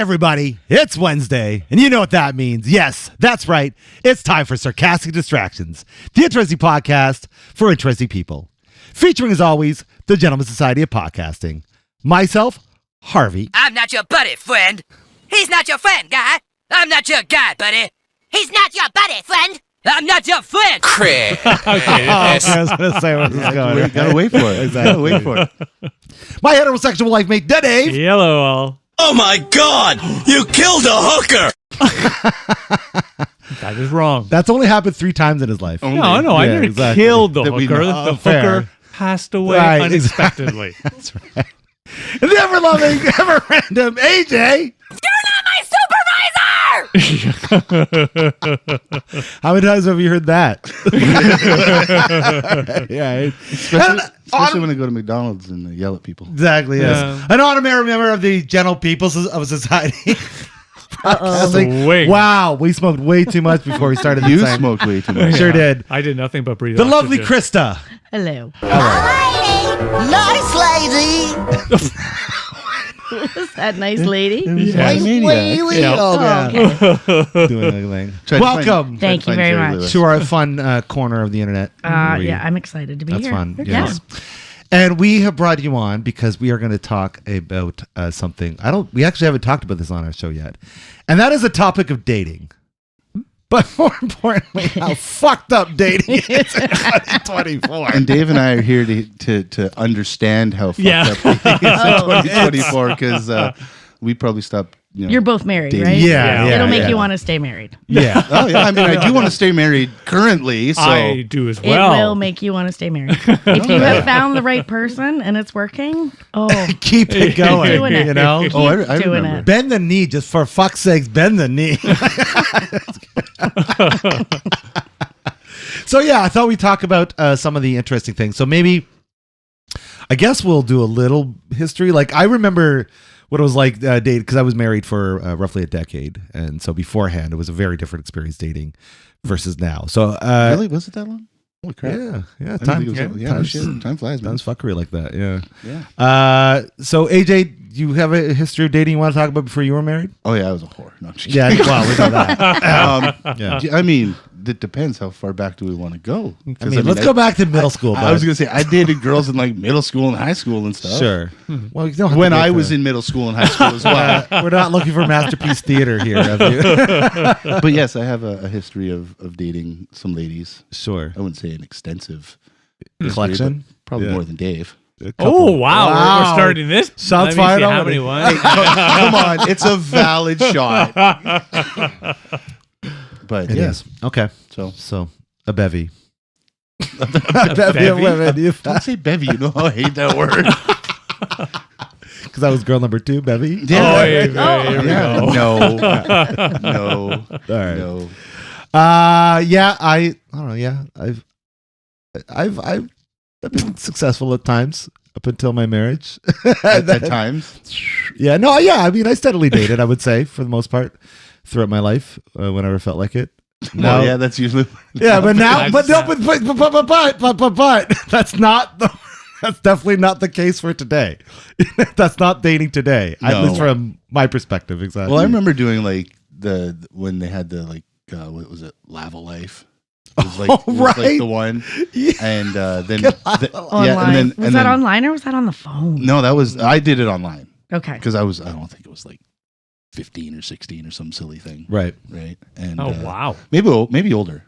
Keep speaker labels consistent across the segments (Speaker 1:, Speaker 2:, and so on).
Speaker 1: everybody, it's Wednesday, and you know what that means. Yes, that's right. It's time for Sarcastic Distractions, the interesting podcast for interesting people. Featuring, as always, the Gentleman Society of Podcasting. Myself, Harvey.
Speaker 2: I'm not your buddy, friend. He's not your friend, guy. I'm not your guy, buddy. He's not your buddy, friend. I'm not your friend.
Speaker 3: Okay.
Speaker 1: I was going to say where this is going.
Speaker 4: Gotta wait for it. Exactly. Gotta wait for it.
Speaker 1: My heterosexual life mate, Dave.
Speaker 5: Hello, all.
Speaker 3: Oh my God! You killed a hooker!
Speaker 5: That is wrong.
Speaker 1: That's only happened 3 times in his life.
Speaker 5: No, I never
Speaker 1: exactly.
Speaker 5: killed the
Speaker 4: That we
Speaker 5: hooker.
Speaker 4: know.
Speaker 5: The hooker passed away
Speaker 1: Right,
Speaker 5: unexpectedly.
Speaker 1: That's right. And the ever-loving, ever-random AJ.
Speaker 2: You're not my supervisor!
Speaker 1: How many times have you heard that? Yeah.
Speaker 4: Especially when I go to McDonald's and they yell at people.
Speaker 1: Exactly, yes.
Speaker 5: Yeah.
Speaker 1: An honorary member of the Gentle Peoples of Society.
Speaker 5: Swing.
Speaker 1: Wow, we smoked way too much before we started
Speaker 4: You
Speaker 1: this thing.
Speaker 4: smoked way too much.
Speaker 1: Sure did.
Speaker 5: I did nothing but breathe
Speaker 1: The lovely
Speaker 5: oxygen.
Speaker 1: Krista.
Speaker 6: Hello.
Speaker 2: Nice lady!
Speaker 6: Was that nice lady?
Speaker 5: Yeah. Yeah.
Speaker 1: Oh,
Speaker 6: okay.
Speaker 1: Doing anything.
Speaker 4: Tried to
Speaker 1: Welcome
Speaker 4: find-
Speaker 6: Thank
Speaker 4: tried
Speaker 6: you
Speaker 4: to find
Speaker 6: very
Speaker 4: Jerry
Speaker 6: much.
Speaker 4: Lewis.
Speaker 1: to our fun corner of the internet.
Speaker 6: Yeah, I'm excited to be
Speaker 1: That's
Speaker 6: here.
Speaker 1: fun.
Speaker 6: Yeah.
Speaker 1: Yes. And we have brought you on because we are going to talk about something. We actually haven't talked about this on our show yet. And that is a topic of dating. But more importantly, how fucked up dating is in 2024.
Speaker 4: And Dave and I are here to understand how fucked up dating is in 2024 because we probably stopped.
Speaker 6: You're both married,
Speaker 4: Dating.
Speaker 6: right?
Speaker 1: Yeah.
Speaker 6: It'll make
Speaker 1: yeah.
Speaker 6: you want to stay married.
Speaker 1: Yeah.
Speaker 4: Oh yeah, I mean I do want to stay married currently, so
Speaker 5: I do as well.
Speaker 6: It will make you want to stay married. If you have found the right person and it's working,
Speaker 1: Keep it going.
Speaker 6: keep doing it.
Speaker 1: You know?
Speaker 6: Keep
Speaker 4: Oh, I
Speaker 6: doing
Speaker 4: remember.
Speaker 6: it.
Speaker 1: Bend the knee, just for fuck's sakes, bend the knee. So yeah, I thought we'd talk about some of the interesting things. So maybe, I guess we'll do a little history. Like I remember what it was like dating, because I was married for roughly a decade, and so beforehand it was a very different experience dating versus now. So
Speaker 4: really was it that long? Holy crap!
Speaker 1: yeah,
Speaker 4: I didn't
Speaker 1: time,
Speaker 4: think it was- yeah, no shit. Time flies, man.
Speaker 1: time's fuckery like that. Yeah.
Speaker 4: Yeah.
Speaker 1: So AJ, do you have a history of dating you want to talk about before you were married?
Speaker 4: Oh yeah, I was a whore. No, I'm just
Speaker 1: Yeah.
Speaker 4: kidding.
Speaker 1: Well, we know that. Yeah.
Speaker 4: I mean, it depends how far back do we want to go.
Speaker 1: I
Speaker 4: 'Cause,
Speaker 1: mean, let's go back to middle school.
Speaker 4: I was gonna say I dated girls in like middle school and high school and stuff.
Speaker 1: Sure. Well, you don't have
Speaker 4: When
Speaker 1: to go
Speaker 4: I
Speaker 1: for-
Speaker 4: was in middle school and high school as well.
Speaker 1: We're not looking for masterpiece theater here, have you?
Speaker 4: But yes, I have a history of dating some ladies.
Speaker 1: Sure.
Speaker 4: I wouldn't say an extensive history,
Speaker 1: Collection?
Speaker 4: but probably
Speaker 1: Yeah.
Speaker 4: more than Dave.
Speaker 5: Oh, wow.
Speaker 1: Wow.
Speaker 5: We're starting this.
Speaker 1: Shots
Speaker 5: Let me
Speaker 1: fired
Speaker 5: see how
Speaker 1: already.
Speaker 5: many ones.
Speaker 4: Come on, it's a valid shot. But
Speaker 1: It
Speaker 4: yes,
Speaker 1: is. Okay.
Speaker 4: so
Speaker 1: A bevy.
Speaker 5: A
Speaker 1: Bevy of women.
Speaker 4: don't say bevy. You know how I hate that word.
Speaker 1: Because I was girl number 2, bevy.
Speaker 5: Oh, here we go.
Speaker 4: No,
Speaker 1: All right.
Speaker 4: no.
Speaker 1: Yeah, I don't know. Yeah, I've been successful at times up until my marriage.
Speaker 4: At times,
Speaker 1: Yeah, no, yeah. I mean, I steadily dated, I would say, for the most part, throughout my life, whenever I felt like it.
Speaker 4: no, yeah, that's usually.
Speaker 1: Yeah, but now, but that's not that's definitely not the case for today. That's not dating today, at
Speaker 4: No.
Speaker 1: least from my perspective. Exactly.
Speaker 4: Well, I remember doing like when they had the like what was it, Lava Life. It was like,
Speaker 1: Oh,
Speaker 4: it was
Speaker 1: right.
Speaker 4: like the one,
Speaker 1: Yeah.
Speaker 4: and then
Speaker 6: Online.
Speaker 4: and then
Speaker 6: was that online or was that on the phone?
Speaker 4: No, that was I did it online
Speaker 6: Okay.
Speaker 4: because I don't think it was like 15 or 16 or some silly thing,
Speaker 1: Right.
Speaker 4: right? And
Speaker 5: Oh, wow.
Speaker 4: maybe older.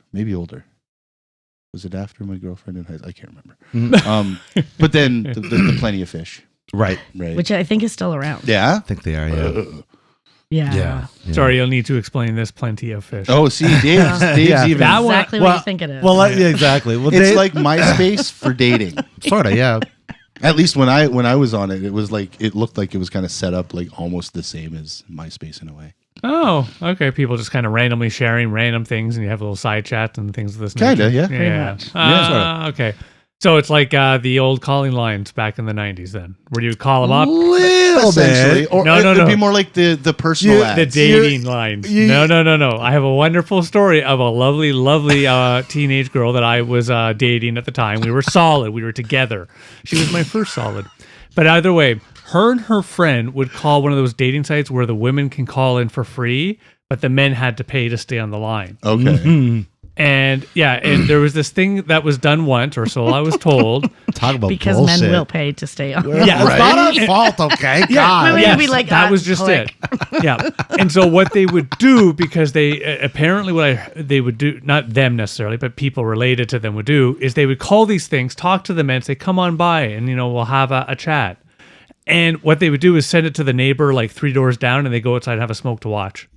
Speaker 4: Was it after my girlfriend in high school? I can't remember. But then the Plenty of Fish,
Speaker 1: Right.
Speaker 4: right?
Speaker 6: Which I think is still around.
Speaker 4: yeah.
Speaker 1: I think they are. Yeah.
Speaker 6: Yeah.
Speaker 5: Sorry, you'll need to explain this. Plenty of fish.
Speaker 4: Oh, see, Dave's
Speaker 1: Yeah.
Speaker 4: even.
Speaker 5: That one-
Speaker 6: Exactly what you think it is.
Speaker 1: Well, yeah, exactly. Well,
Speaker 4: It's like MySpace for dating.
Speaker 1: sort of. Yeah.
Speaker 4: At least when I was on it, it was like it looked like it was kind of set up like almost the same as MySpace in a way.
Speaker 5: Oh, okay. People just kind of randomly sharing random things, and you have little side chats and things of this
Speaker 4: Kinda,
Speaker 5: nature.
Speaker 4: yeah.
Speaker 6: Pretty
Speaker 5: Yeah.
Speaker 6: much.
Speaker 5: Okay. So it's like the old calling lines back in the 90s then, where you call them up.
Speaker 1: Little
Speaker 4: Essentially,
Speaker 1: bit.
Speaker 4: or
Speaker 5: No,
Speaker 4: it'd
Speaker 5: no.
Speaker 4: be more like the personal
Speaker 1: You-
Speaker 4: ads.
Speaker 5: The dating lines. No. I have a wonderful story of a lovely teenage girl that I was dating at the time. We were solid. We were together. She was my first solid. But either way, her and her friend would call one of those dating sites where the women can call in for free, but the men had to pay to stay on the line.
Speaker 4: Okay.
Speaker 5: And and there was this thing that was done once, or so I was told.
Speaker 1: Talk about
Speaker 6: Because
Speaker 1: bullshit.
Speaker 6: men will pay to stay on.
Speaker 5: Yeah,
Speaker 1: It's not our fault, okay? God.
Speaker 6: Women would be like,
Speaker 5: that was just
Speaker 6: click.
Speaker 5: it. Yeah. And so what they would do, because they apparently they would do, not them necessarily, but people related to them would do, is they would call these things, talk to the men, say, come on by, and we'll have a chat. And what they would do is send it to the neighbor like 3 doors down, and they go outside and have a smoke to watch.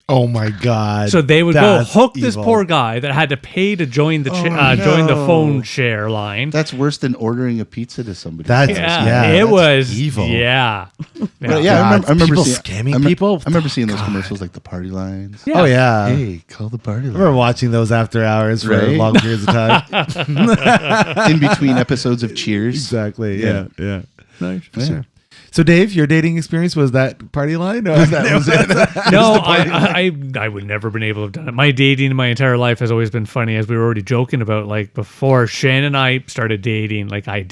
Speaker 1: Oh my God.
Speaker 5: So they would
Speaker 1: That's
Speaker 5: go hook this
Speaker 1: evil.
Speaker 5: poor guy that had to pay to join the join the phone share line.
Speaker 4: That's worse than ordering a pizza to somebody.
Speaker 1: That's
Speaker 5: it
Speaker 1: that's
Speaker 5: was
Speaker 1: evil.
Speaker 5: Yeah.
Speaker 4: But yeah, I remember
Speaker 1: people
Speaker 4: seeing,
Speaker 1: scamming people.
Speaker 4: I remember seeing those commercials like the party lines.
Speaker 5: Yeah.
Speaker 1: Oh yeah.
Speaker 4: Hey, call the party
Speaker 1: I
Speaker 4: line.
Speaker 1: remember watching those after hours for
Speaker 4: Right?
Speaker 1: long periods of time.
Speaker 4: In between episodes of Cheers.
Speaker 1: Exactly.
Speaker 4: Yeah.
Speaker 1: Yeah.
Speaker 5: Nice.
Speaker 1: For sure. So, Dave, your dating experience was that party line? Or was it?
Speaker 5: No, I would never been able to have done it. My dating my entire life has always been funny, as we were already joking about. Like before Shan and I started dating, like I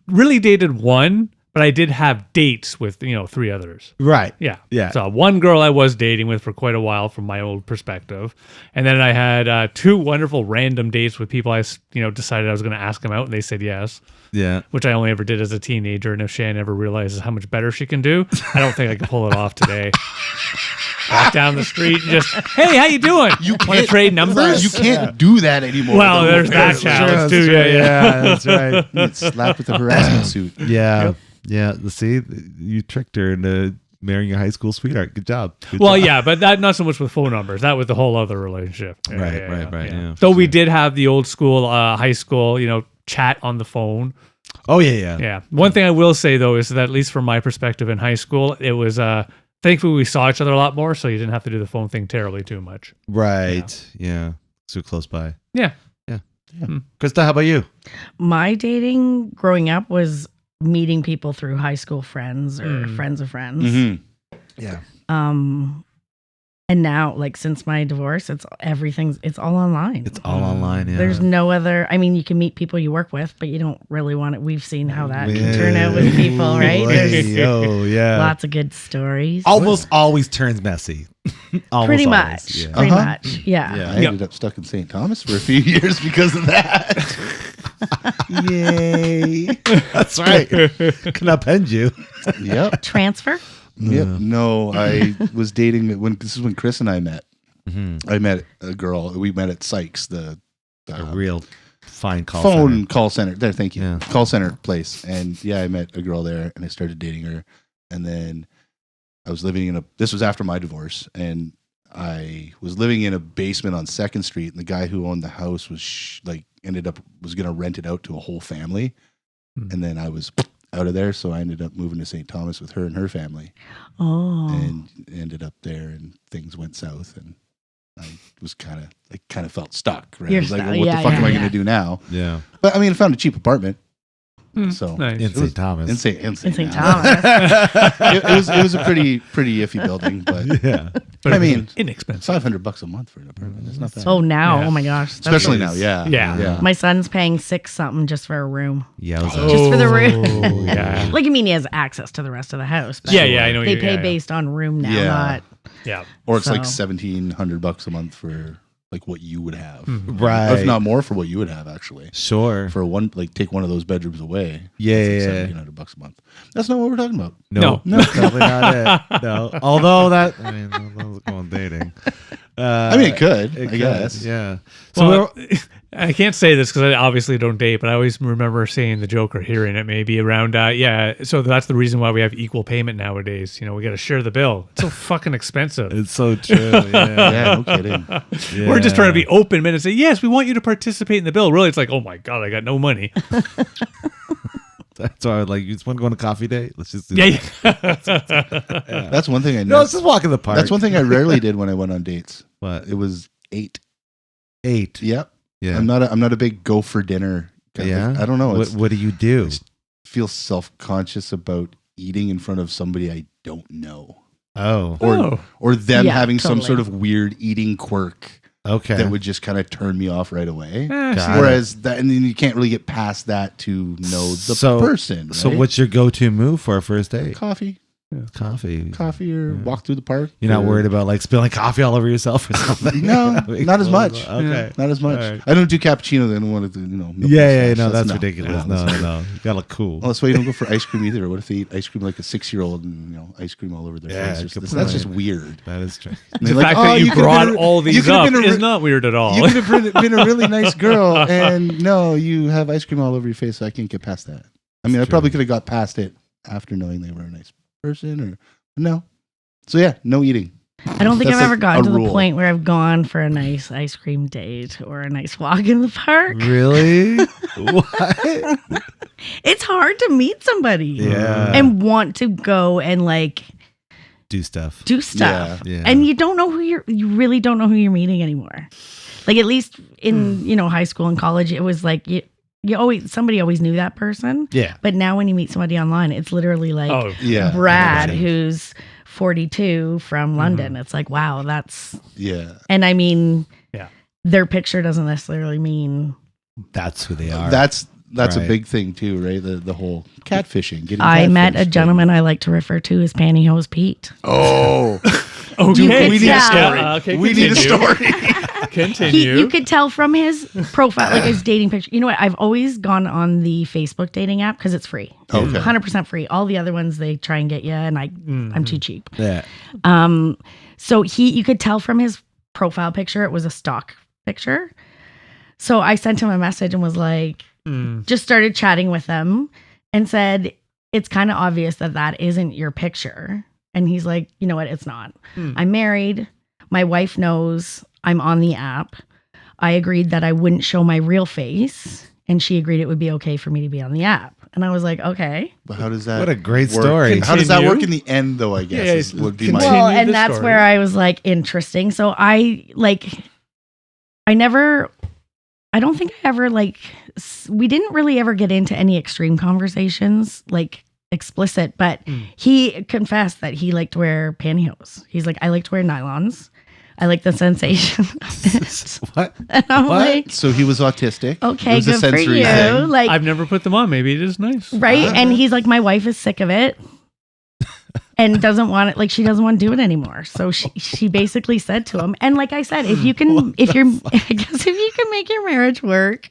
Speaker 5: really dated one, but I did have dates with 3 others.
Speaker 1: Right.
Speaker 5: Yeah.
Speaker 1: Yeah.
Speaker 5: So one girl I was dating with for quite a while from my old perspective. And then I had 2 wonderful random dates with people I decided I was going to ask them out, and they said yes,
Speaker 1: Yeah.
Speaker 5: which I only ever did as a teenager. And if Shan ever realizes how much better she can do, I don't think I could pull it off today. Walk down the street and just, hey, how you doing? You want to trade numbers?
Speaker 4: You can't do that anymore.
Speaker 5: Well,
Speaker 4: though.
Speaker 5: there's that challenge too. Yeah.
Speaker 1: That's right.
Speaker 4: You get slapped with a harassment suit.
Speaker 1: Yeah.
Speaker 5: Yep.
Speaker 1: Yeah. See, you tricked her into marrying your high school sweetheart. Good job. Good
Speaker 5: Well,
Speaker 1: job.
Speaker 5: yeah, but that not so much with phone numbers. That was the whole other relationship.
Speaker 1: Right, right, yeah,
Speaker 5: So
Speaker 1: for
Speaker 5: we did have the old school, high school, chat on the phone.
Speaker 1: Oh, yeah.
Speaker 5: Yeah. One thing I will say though is that at least from my perspective in high school, it was thankfully we saw each other a lot more, so you didn't have to do the phone thing terribly too much.
Speaker 1: Right. Yeah. So close by.
Speaker 5: Yeah.
Speaker 1: Krista, how about you?
Speaker 6: My dating growing up was meeting people through high school friends or friends of friends.
Speaker 4: Mm-hmm.
Speaker 1: Yeah.
Speaker 6: And now, like since my divorce, it's all online.
Speaker 1: It's all online. Yeah.
Speaker 6: There's no other. I mean, you can meet people you work with, but you don't really want it. We've seen how that can turn out with people, right? There's
Speaker 1: Oh, yeah.
Speaker 6: lots of good stories.
Speaker 1: Almost always turns messy. Almost
Speaker 6: Pretty
Speaker 1: always,
Speaker 6: much.
Speaker 1: yeah.
Speaker 6: Pretty much. Yeah.
Speaker 1: Yeah.
Speaker 4: I ended up stuck in St. Thomas for a few years because of that. Yay.
Speaker 1: That's right. Can append you.
Speaker 4: Yep.
Speaker 6: Transfer?
Speaker 4: Yep. No, I was dating this is when Chris and I met.
Speaker 1: Mm-hmm.
Speaker 4: I met a girl. We met at Sykes, the
Speaker 1: A real fine call
Speaker 4: phone
Speaker 1: center.
Speaker 4: call center. There, thank you.
Speaker 1: Yeah.
Speaker 4: Call center place. And yeah, I met a girl there and I started dating her. And then I was living this was after my divorce, and I was living in a basement on 2nd Street, and the guy who owned the house was was going to rent it out to a whole family. And then I was out of there, so I ended up moving to St. Thomas with her and her family.
Speaker 6: Oh.
Speaker 4: And ended up there, and things went south, and I was kind of felt stuck. Right? I
Speaker 6: You're
Speaker 4: was like,
Speaker 6: stuck.
Speaker 4: well, what the
Speaker 6: Yeah,
Speaker 4: fuck am I
Speaker 6: yeah.
Speaker 4: going to do now?
Speaker 1: Yeah.
Speaker 4: But I mean, I found a cheap apartment. So
Speaker 5: Nice.
Speaker 1: In St. Thomas.
Speaker 4: in St.
Speaker 6: In St.
Speaker 4: Thomas.
Speaker 6: Thomas.
Speaker 4: it was a pretty iffy building, but
Speaker 1: Yeah.
Speaker 5: But
Speaker 4: I mean,
Speaker 5: inexpensive.
Speaker 4: $500 a month for an apartment. That's not bad.
Speaker 6: Oh, now.
Speaker 5: Yeah.
Speaker 6: Oh, my gosh. That's
Speaker 4: Especially
Speaker 6: nice.
Speaker 4: now, yeah.
Speaker 5: Yeah.
Speaker 6: My son's paying 6 something just for a room.
Speaker 1: Yeah.
Speaker 6: Just for the room.
Speaker 5: Oh, yeah.
Speaker 6: Like, I mean, he has access to the rest of the house. But
Speaker 5: Yeah, I know.
Speaker 6: They
Speaker 5: you-
Speaker 6: pay
Speaker 5: yeah,
Speaker 6: based on room now,
Speaker 4: Yeah.
Speaker 6: not.
Speaker 5: Yeah.
Speaker 4: Or it's like
Speaker 6: So-
Speaker 4: $1,700 a month for like what you would have,
Speaker 1: Right.
Speaker 4: if not more for what you would have actually.
Speaker 1: Sure.
Speaker 4: For take one of those bedrooms away.
Speaker 1: Yeah,
Speaker 4: it's
Speaker 1: yeah,
Speaker 4: like $1,700 a month. That's not what we're talking about.
Speaker 1: No, that's definitely not it. No. Although that was going dating.
Speaker 4: I mean, it could,
Speaker 1: It
Speaker 4: I
Speaker 1: could,
Speaker 4: guess.
Speaker 1: Yeah. So
Speaker 5: Well, I can't say this because I obviously don't date, but I always remember seeing the joke or hearing it maybe around, so that's the reason why we have equal payment nowadays. We got to share the bill. It's so fucking expensive.
Speaker 1: it's so true. Yeah.
Speaker 4: Yeah, no kidding.
Speaker 5: We're just trying to be open and say, yes, we want you to participate in the bill. Really, it's like, oh my God, I got no money.
Speaker 1: That's why I was like, you just want to go on a coffee date? Let's just do
Speaker 5: Yeah.
Speaker 1: that.
Speaker 4: That's one thing I
Speaker 1: No,
Speaker 4: know.
Speaker 1: let's just walk in the park.
Speaker 4: That's one thing I rarely did when I went on dates.
Speaker 1: What?
Speaker 4: It was 8.
Speaker 1: 8.
Speaker 4: Yep.
Speaker 1: Yeah.
Speaker 4: I'm not a big go for dinner guy.
Speaker 1: Yeah.
Speaker 4: I don't know.
Speaker 1: What do you do?
Speaker 4: I feel self-conscious about eating in front of somebody I don't know.
Speaker 1: Oh.
Speaker 4: Or them
Speaker 6: Yeah,
Speaker 4: having some
Speaker 6: totally.
Speaker 4: sort of weird eating quirk
Speaker 1: Okay.
Speaker 4: that would just kind of turn me off right away.
Speaker 1: Got
Speaker 4: Whereas that, and then you can't really get past that to know the person. Right?
Speaker 1: So what's your go-to move for a first date?
Speaker 4: Coffee or walk through the park.
Speaker 1: You're not worried about like spilling coffee all over yourself or something?
Speaker 4: No, not as much.
Speaker 1: Okay.
Speaker 4: Not as much.
Speaker 1: All right.
Speaker 4: I don't do cappuccino. I don't want to do, milk
Speaker 1: Yeah,
Speaker 4: mustache.
Speaker 1: no, that's ridiculous.
Speaker 4: No.
Speaker 1: No. You gotta look cool.
Speaker 4: Well, that's why you don't go for ice cream either. What if they eat ice cream like a 6-year-old and ice cream all over their face?
Speaker 1: good
Speaker 4: That's
Speaker 1: point.
Speaker 4: just weird.
Speaker 1: That is true.
Speaker 4: And
Speaker 5: The
Speaker 4: they're
Speaker 5: fact
Speaker 4: "Oh,
Speaker 5: that you
Speaker 4: could've
Speaker 5: brought
Speaker 4: been a-
Speaker 5: all
Speaker 4: you
Speaker 5: these
Speaker 4: could've
Speaker 5: up
Speaker 4: been a
Speaker 5: is
Speaker 4: re-
Speaker 5: not weird at all.
Speaker 4: You could have been a really nice girl, and no, you have ice cream all over your face. So I can't get past that. I mean, I probably could have got past it after knowing they were a nice person, or no. So yeah, no eating.
Speaker 6: I don't think
Speaker 4: That's
Speaker 6: I've ever
Speaker 4: like
Speaker 6: gotten
Speaker 4: a
Speaker 6: to the
Speaker 4: rule.
Speaker 6: point where I've gone for a nice ice cream date or a nice walk in the park.
Speaker 1: Really? What?
Speaker 6: It's hard to meet somebody
Speaker 1: Yeah.
Speaker 6: and want to go and like
Speaker 1: Do stuff.
Speaker 6: do stuff.
Speaker 1: Yeah.
Speaker 6: And you don't know you really don't know who you're meeting anymore. Like at least in, high school and college, it was like somebody always knew that person.
Speaker 1: Yeah.
Speaker 6: But now when you meet somebody online, it's literally like
Speaker 4: Yeah,
Speaker 6: Brad,
Speaker 1: 100%.
Speaker 6: who's 42 from London. It's like, wow, that's,
Speaker 4: yeah.
Speaker 6: and I mean,
Speaker 5: Yeah.
Speaker 6: their picture doesn't necessarily mean.
Speaker 1: That's who they are.
Speaker 4: That's a
Speaker 1: Right.
Speaker 4: big thing too, right? The whole catfishing. Getting
Speaker 6: I met a
Speaker 4: catfished.
Speaker 6: gentleman I like to refer to as Pantyhose Pete.
Speaker 4: Oh,
Speaker 5: Okay.
Speaker 6: You
Speaker 4: we
Speaker 6: could
Speaker 4: need a
Speaker 6: tell.
Speaker 4: story.
Speaker 5: Okay,
Speaker 4: we need a
Speaker 5: continue.
Speaker 4: story.
Speaker 5: Continue.
Speaker 6: You could tell from his profile, like his dating picture. You know what? I've always gone on the Facebook dating app because it's free.
Speaker 4: Okay.
Speaker 6: 100% free. All the other ones, they try and get you, and I'm too cheap.
Speaker 1: yeah.
Speaker 6: So you could tell from his profile picture, it was a stock picture. So I sent him a message and was like, just started chatting with him and said, it's kind of obvious that isn't your picture. And he's like, you know what? It's not. I'm married. My wife knows I'm on the app. I agreed that I wouldn't show my real face. And she agreed it would be okay for me to be on the app. And I was like, okay.
Speaker 4: But how does that?
Speaker 1: What a great
Speaker 4: work? How does that
Speaker 5: Continue.
Speaker 4: work in the end, though? I guess
Speaker 5: Yeah,
Speaker 4: would be
Speaker 5: continue.
Speaker 4: my.
Speaker 6: Well, and
Speaker 5: the
Speaker 6: that's
Speaker 5: story.
Speaker 6: where I was like, interesting. So I don't think I ever we didn't really ever get into any extreme conversations, like explicit, but he confessed that he liked to wear pantyhose. He's like, I like to wear nylons. I like the sensation of it.
Speaker 1: What?
Speaker 6: And I'm like,
Speaker 4: So he was autistic. It
Speaker 6: okay,
Speaker 4: was a
Speaker 6: good for
Speaker 4: sensory
Speaker 6: you.
Speaker 4: thing.
Speaker 6: Like,
Speaker 5: I've never put them on. Maybe it is nice.
Speaker 6: right? And he's like, my wife is sick of it and doesn't want it. Like, she doesn't want to do it anymore. So she basically said to him, and like I said, if you can make your marriage work,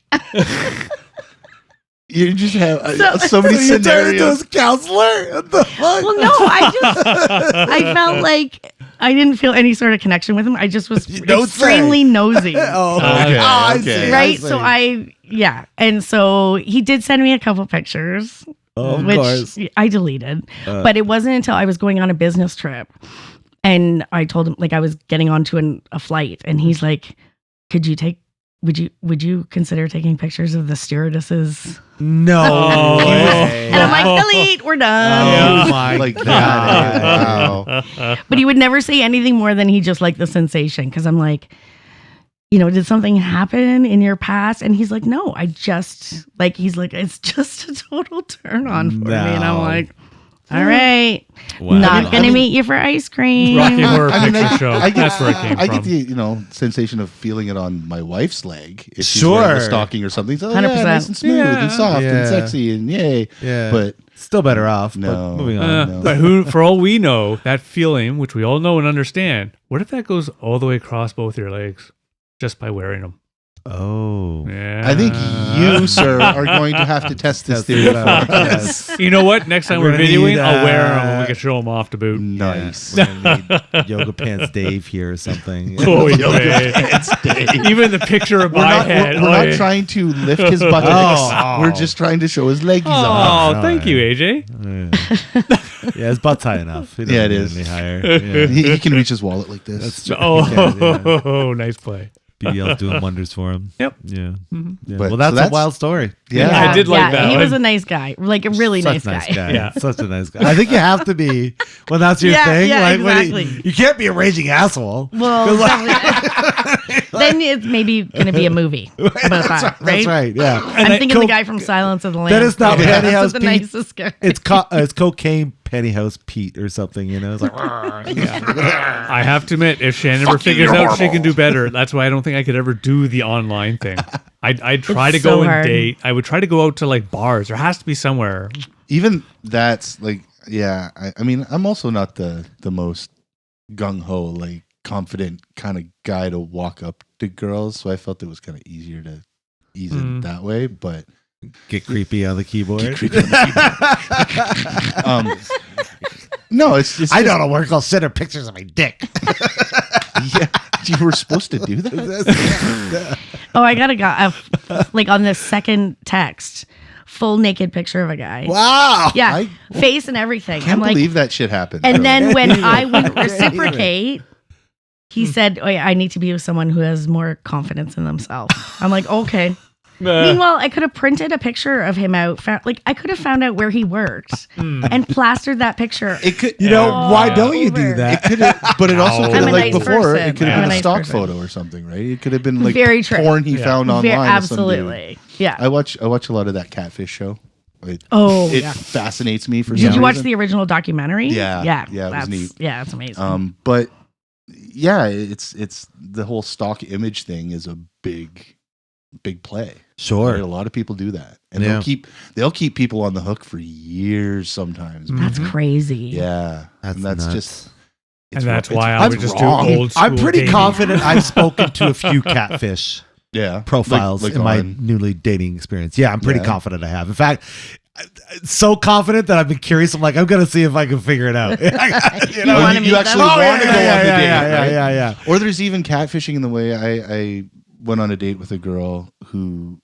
Speaker 4: You just have
Speaker 6: So-
Speaker 4: so many
Speaker 1: You turned into
Speaker 4: scenarios.
Speaker 1: a counselor? What the fuck?
Speaker 6: well, no, I felt like I didn't feel any sort of connection with him. I just was
Speaker 1: don't
Speaker 6: extremely nosy.
Speaker 1: Oh,
Speaker 4: Okay,
Speaker 1: I
Speaker 4: okay.
Speaker 1: see,
Speaker 6: Right.
Speaker 1: see.
Speaker 6: So and so he did send me a couple pictures,
Speaker 1: Of
Speaker 6: which
Speaker 1: course.
Speaker 6: I deleted. But it wasn't until I was going on a business trip and I told him, like, I was getting onto a flight, and he's like, would you consider taking pictures of the stewardesses?
Speaker 1: No way.
Speaker 6: And I'm like, delete, we're done.
Speaker 1: Oh my
Speaker 4: Like
Speaker 1: god.
Speaker 4: that. Wow.
Speaker 6: But he would never say anything more than he just liked the sensation. Cause I'm like, did something happen in your past? And he's like, no, he's like, it's just a total turn on for me. And I'm
Speaker 1: No.
Speaker 6: like, all right,
Speaker 1: Wow.
Speaker 6: not going to meet you for ice cream.
Speaker 5: Rocky Horror Picture Show.
Speaker 4: I get,
Speaker 5: That's where it came
Speaker 4: I
Speaker 5: from.
Speaker 4: get the sensation of feeling it on my wife's leg if she's
Speaker 1: Sure.
Speaker 4: wearing a stocking or something. So,
Speaker 6: 100%.
Speaker 4: nice and smooth
Speaker 5: Yeah.
Speaker 4: and soft
Speaker 1: Yeah.
Speaker 4: and sexy and yay.
Speaker 1: Yeah.
Speaker 4: But
Speaker 1: Still better off.
Speaker 4: No.
Speaker 1: But moving on.
Speaker 4: No.
Speaker 5: But for all we know, that feeling, which we all know and understand, what if that goes all the way across both your legs just by wearing them?
Speaker 1: Oh.
Speaker 5: Yeah.
Speaker 4: I think you, sir, are going to have to test this
Speaker 1: Test
Speaker 4: theory
Speaker 1: it
Speaker 4: for
Speaker 1: out.
Speaker 4: us.
Speaker 1: Yes.
Speaker 5: You know what? Next time
Speaker 1: We're
Speaker 5: we're
Speaker 1: gonna
Speaker 5: videoing,
Speaker 1: need,
Speaker 5: I'll wear them and we can show them off to boot.
Speaker 4: Nice.
Speaker 1: Yeah, we're gonna need Yoga Pants Dave here or something.
Speaker 5: Oh, yeah. Even the picture of
Speaker 4: We're
Speaker 5: my
Speaker 4: not,
Speaker 5: head.
Speaker 4: we're
Speaker 5: oh,
Speaker 4: not
Speaker 5: yeah.
Speaker 4: trying to lift his buttocks.
Speaker 1: Oh.
Speaker 4: We're just trying to show his leggies
Speaker 5: Oh,
Speaker 4: off.
Speaker 5: thank you, AJ.
Speaker 1: Yeah, his butt's high enough. He doesn't
Speaker 4: Yeah, it
Speaker 1: need
Speaker 4: is.
Speaker 1: any higher. Yeah.
Speaker 4: He can reach his wallet like this.
Speaker 1: That's true.
Speaker 5: Oh, nice play.
Speaker 1: BBL's doing wonders for him.
Speaker 5: Yep.
Speaker 1: Yeah. Yeah.
Speaker 4: But-
Speaker 1: Well, that's,
Speaker 4: so that's-
Speaker 1: a wild story.
Speaker 4: Yeah.
Speaker 5: I did like that
Speaker 6: He
Speaker 5: one.
Speaker 6: was a nice guy, like a really
Speaker 1: Such
Speaker 6: nice guy.
Speaker 5: Yeah.
Speaker 1: Such a nice guy. I think you have to be when that's your
Speaker 6: Yeah,
Speaker 1: thing.
Speaker 6: yeah,
Speaker 1: like, when
Speaker 6: exactly.
Speaker 1: you can't be a raging asshole.
Speaker 6: Well, definitely. then it's maybe going to be a movie about that, right?
Speaker 1: That's right. Yeah.
Speaker 6: I'm thinking the guy from Silence of the Lambs.
Speaker 1: That is not Pennyhouse
Speaker 6: the
Speaker 1: Pete.
Speaker 6: nicest guy.
Speaker 1: It's cocaine Pennyhouse Pete or something. You know, it's like.
Speaker 5: I have to admit, if Shannon ever figures out she can do better, that's why I don't think I could ever do the online thing. I'd try to go and date. I would try to go out to like bars. There has to be somewhere.
Speaker 4: Even that's like, yeah. I mean, I'm also not the most gung ho, like confident kind of guy to walk up to girls. So I felt it was kind of easier to ease it that way. But
Speaker 1: Get creepy on the keyboard.
Speaker 4: No, it's just
Speaker 1: I don't know work. I'll send her pictures of my dick.
Speaker 4: Yeah, you were supposed to do that.
Speaker 6: Oh, I got a guy like on the second text, full naked picture of a guy.
Speaker 1: Wow.
Speaker 6: Yeah, face and everything.
Speaker 4: Can't
Speaker 6: I'm like,
Speaker 4: believe that shit happened.
Speaker 6: and then when I would reciprocate, he said, "Oh yeah, I need to be with someone who has more confidence in themselves." I'm like, okay. Meanwhile, I could have printed a picture of him out. I could have found out where he works and plastered that picture.
Speaker 4: It could,
Speaker 1: You know, why don't you do that?
Speaker 4: It could have, but it also could have,
Speaker 6: I'm a
Speaker 4: like
Speaker 6: nice
Speaker 4: before,
Speaker 6: person.
Speaker 4: it could
Speaker 6: I'm
Speaker 4: have
Speaker 6: a
Speaker 4: been a
Speaker 6: nice
Speaker 4: stock
Speaker 6: person.
Speaker 4: photo or something, right? It could have been like
Speaker 6: Very true.
Speaker 4: porn he found online. of some dude.
Speaker 6: Absolutely. Yeah.
Speaker 4: I watch a lot of that Catfish show. It
Speaker 6: yeah.
Speaker 4: fascinates me for some
Speaker 6: Did you watch
Speaker 4: reason.
Speaker 6: the original documentary?
Speaker 4: Yeah.
Speaker 6: Yeah.
Speaker 4: Yeah, it was
Speaker 6: That's
Speaker 4: neat.
Speaker 6: Yeah, it's amazing.
Speaker 4: But yeah, it's the whole stock image thing is a big play.
Speaker 1: Sure.
Speaker 4: Right? A lot of people do that, and
Speaker 1: Yeah.
Speaker 4: they'll keep people on the hook for years sometimes.
Speaker 6: That's crazy.
Speaker 4: Yeah,
Speaker 1: That's
Speaker 4: and that's
Speaker 1: nuts.
Speaker 4: just.
Speaker 5: And that's why I
Speaker 1: I'm
Speaker 5: would just
Speaker 4: wrong.
Speaker 5: do old school
Speaker 1: I'm pretty
Speaker 5: dating.
Speaker 1: confident I've spoken to a few catfish
Speaker 4: Yeah,
Speaker 1: profiles
Speaker 4: Like
Speaker 1: in my
Speaker 4: on-
Speaker 1: newly dating experience. Yeah, I'm pretty
Speaker 4: Yeah.
Speaker 1: confident I have. In fact, so confident that I've been curious. I'm like, I'm going to see if I can figure it out.
Speaker 6: You wanna meet
Speaker 4: you actually
Speaker 6: them?
Speaker 4: want to go on the date, right?
Speaker 1: yeah.
Speaker 4: Or there's even catfishing in the way I went on a date with a girl who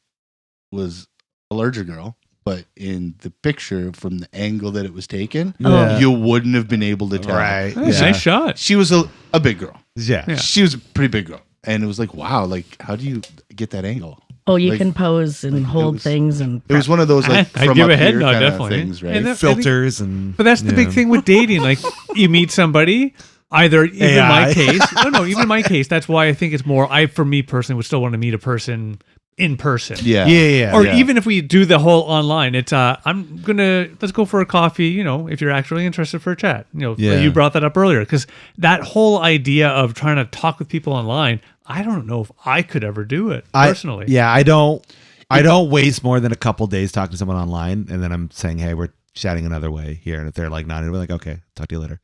Speaker 4: was a larger girl, but in the picture from the angle that it was taken,
Speaker 1: Yeah.
Speaker 4: you wouldn't have been able to tell.
Speaker 1: Right.
Speaker 5: Hey,
Speaker 1: Yeah.
Speaker 5: Nice shot.
Speaker 4: She was a big girl.
Speaker 1: Yeah.
Speaker 4: She was a pretty big girl. And it was like, wow, like, how do you get that angle?
Speaker 6: Oh, you
Speaker 4: Like-
Speaker 6: can pose and
Speaker 4: like, it
Speaker 6: hold
Speaker 4: was-
Speaker 6: things and
Speaker 4: It was one of those like
Speaker 5: I'd
Speaker 4: from
Speaker 5: give
Speaker 4: up
Speaker 5: a head
Speaker 4: here
Speaker 5: nod,
Speaker 4: kinda
Speaker 5: definitely.
Speaker 4: things, right?
Speaker 5: And that-
Speaker 1: Filters and.
Speaker 5: But that's the big thing with dating. Like you meet somebody, either even in my
Speaker 1: AI.
Speaker 5: case, even in my case, that's why I think it's more. For me personally, would still want to meet a person in person.
Speaker 4: Yeah.
Speaker 1: Yeah.
Speaker 5: Or
Speaker 4: Yeah.
Speaker 5: even if we do the whole online, it's let's go for a coffee. You know, if you're actually interested for a chat. You know,
Speaker 1: Yeah.
Speaker 5: you brought that up earlier because that whole idea of trying to talk with people online, I don't know if I could ever do it personally.
Speaker 1: I don't waste more than a couple days talking to someone online, and then I'm saying, hey, we're chatting another way here, and if they're like not, we're like, okay, talk to you later,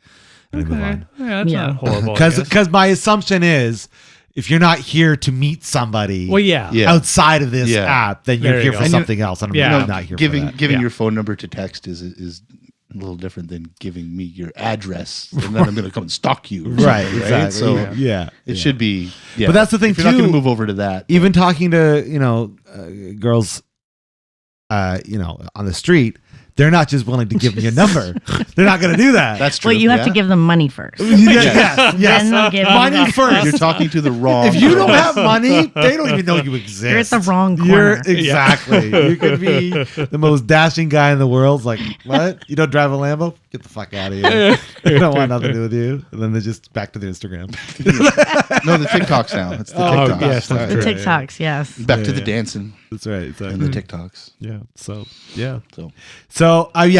Speaker 1: and I move on.
Speaker 5: Yeah, that's
Speaker 6: Yeah.
Speaker 5: not horrible. I guess.
Speaker 1: Because my assumption is, if you're not here to meet somebody,
Speaker 5: Well, yeah.
Speaker 4: Yeah.
Speaker 1: outside of this
Speaker 4: Yeah.
Speaker 1: app, then
Speaker 5: There
Speaker 1: you're
Speaker 5: you
Speaker 1: here
Speaker 5: go.
Speaker 1: for
Speaker 5: And
Speaker 1: something else. And I'm
Speaker 5: Yeah.
Speaker 1: really not here
Speaker 4: giving
Speaker 1: for that.
Speaker 4: giving
Speaker 5: Yeah.
Speaker 4: your phone number to text is a little different than giving me your address, and then I'm going to come and stalk you. or
Speaker 1: Right,
Speaker 4: something,
Speaker 1: exactly.
Speaker 4: So
Speaker 1: yeah.
Speaker 4: it should be. Yeah.
Speaker 1: But that's the thing,
Speaker 4: if you're not going
Speaker 1: too.
Speaker 4: to move over to that.
Speaker 1: Even talking to girls, on the street, they're not just willing to give me a number. They're not going to do that.
Speaker 4: That's true.
Speaker 6: well, you have to
Speaker 4: yeah.
Speaker 6: give them money first.
Speaker 1: yes.
Speaker 6: Then they'll give
Speaker 1: Money
Speaker 6: you
Speaker 1: first.
Speaker 4: You're talking to the wrong.
Speaker 1: If you don't
Speaker 4: girl.
Speaker 1: have money, they don't even know you exist.
Speaker 6: You're at the wrong
Speaker 1: You're
Speaker 6: corner.
Speaker 1: exactly. You could be the most dashing guy in the world. It's like, what? You don't drive a Lambo? Get the fuck out of here. I don't want nothing to do with you. And then they're just back to the Instagram.
Speaker 4: No, the TikToks now. It's the TikToks.
Speaker 5: yes, that's
Speaker 1: Right.
Speaker 6: The
Speaker 5: true.
Speaker 6: TikToks, yes.
Speaker 4: Back to the dancing
Speaker 1: That's right. Exactly.
Speaker 4: and the TikToks.
Speaker 1: Yeah. So yeah.
Speaker 4: So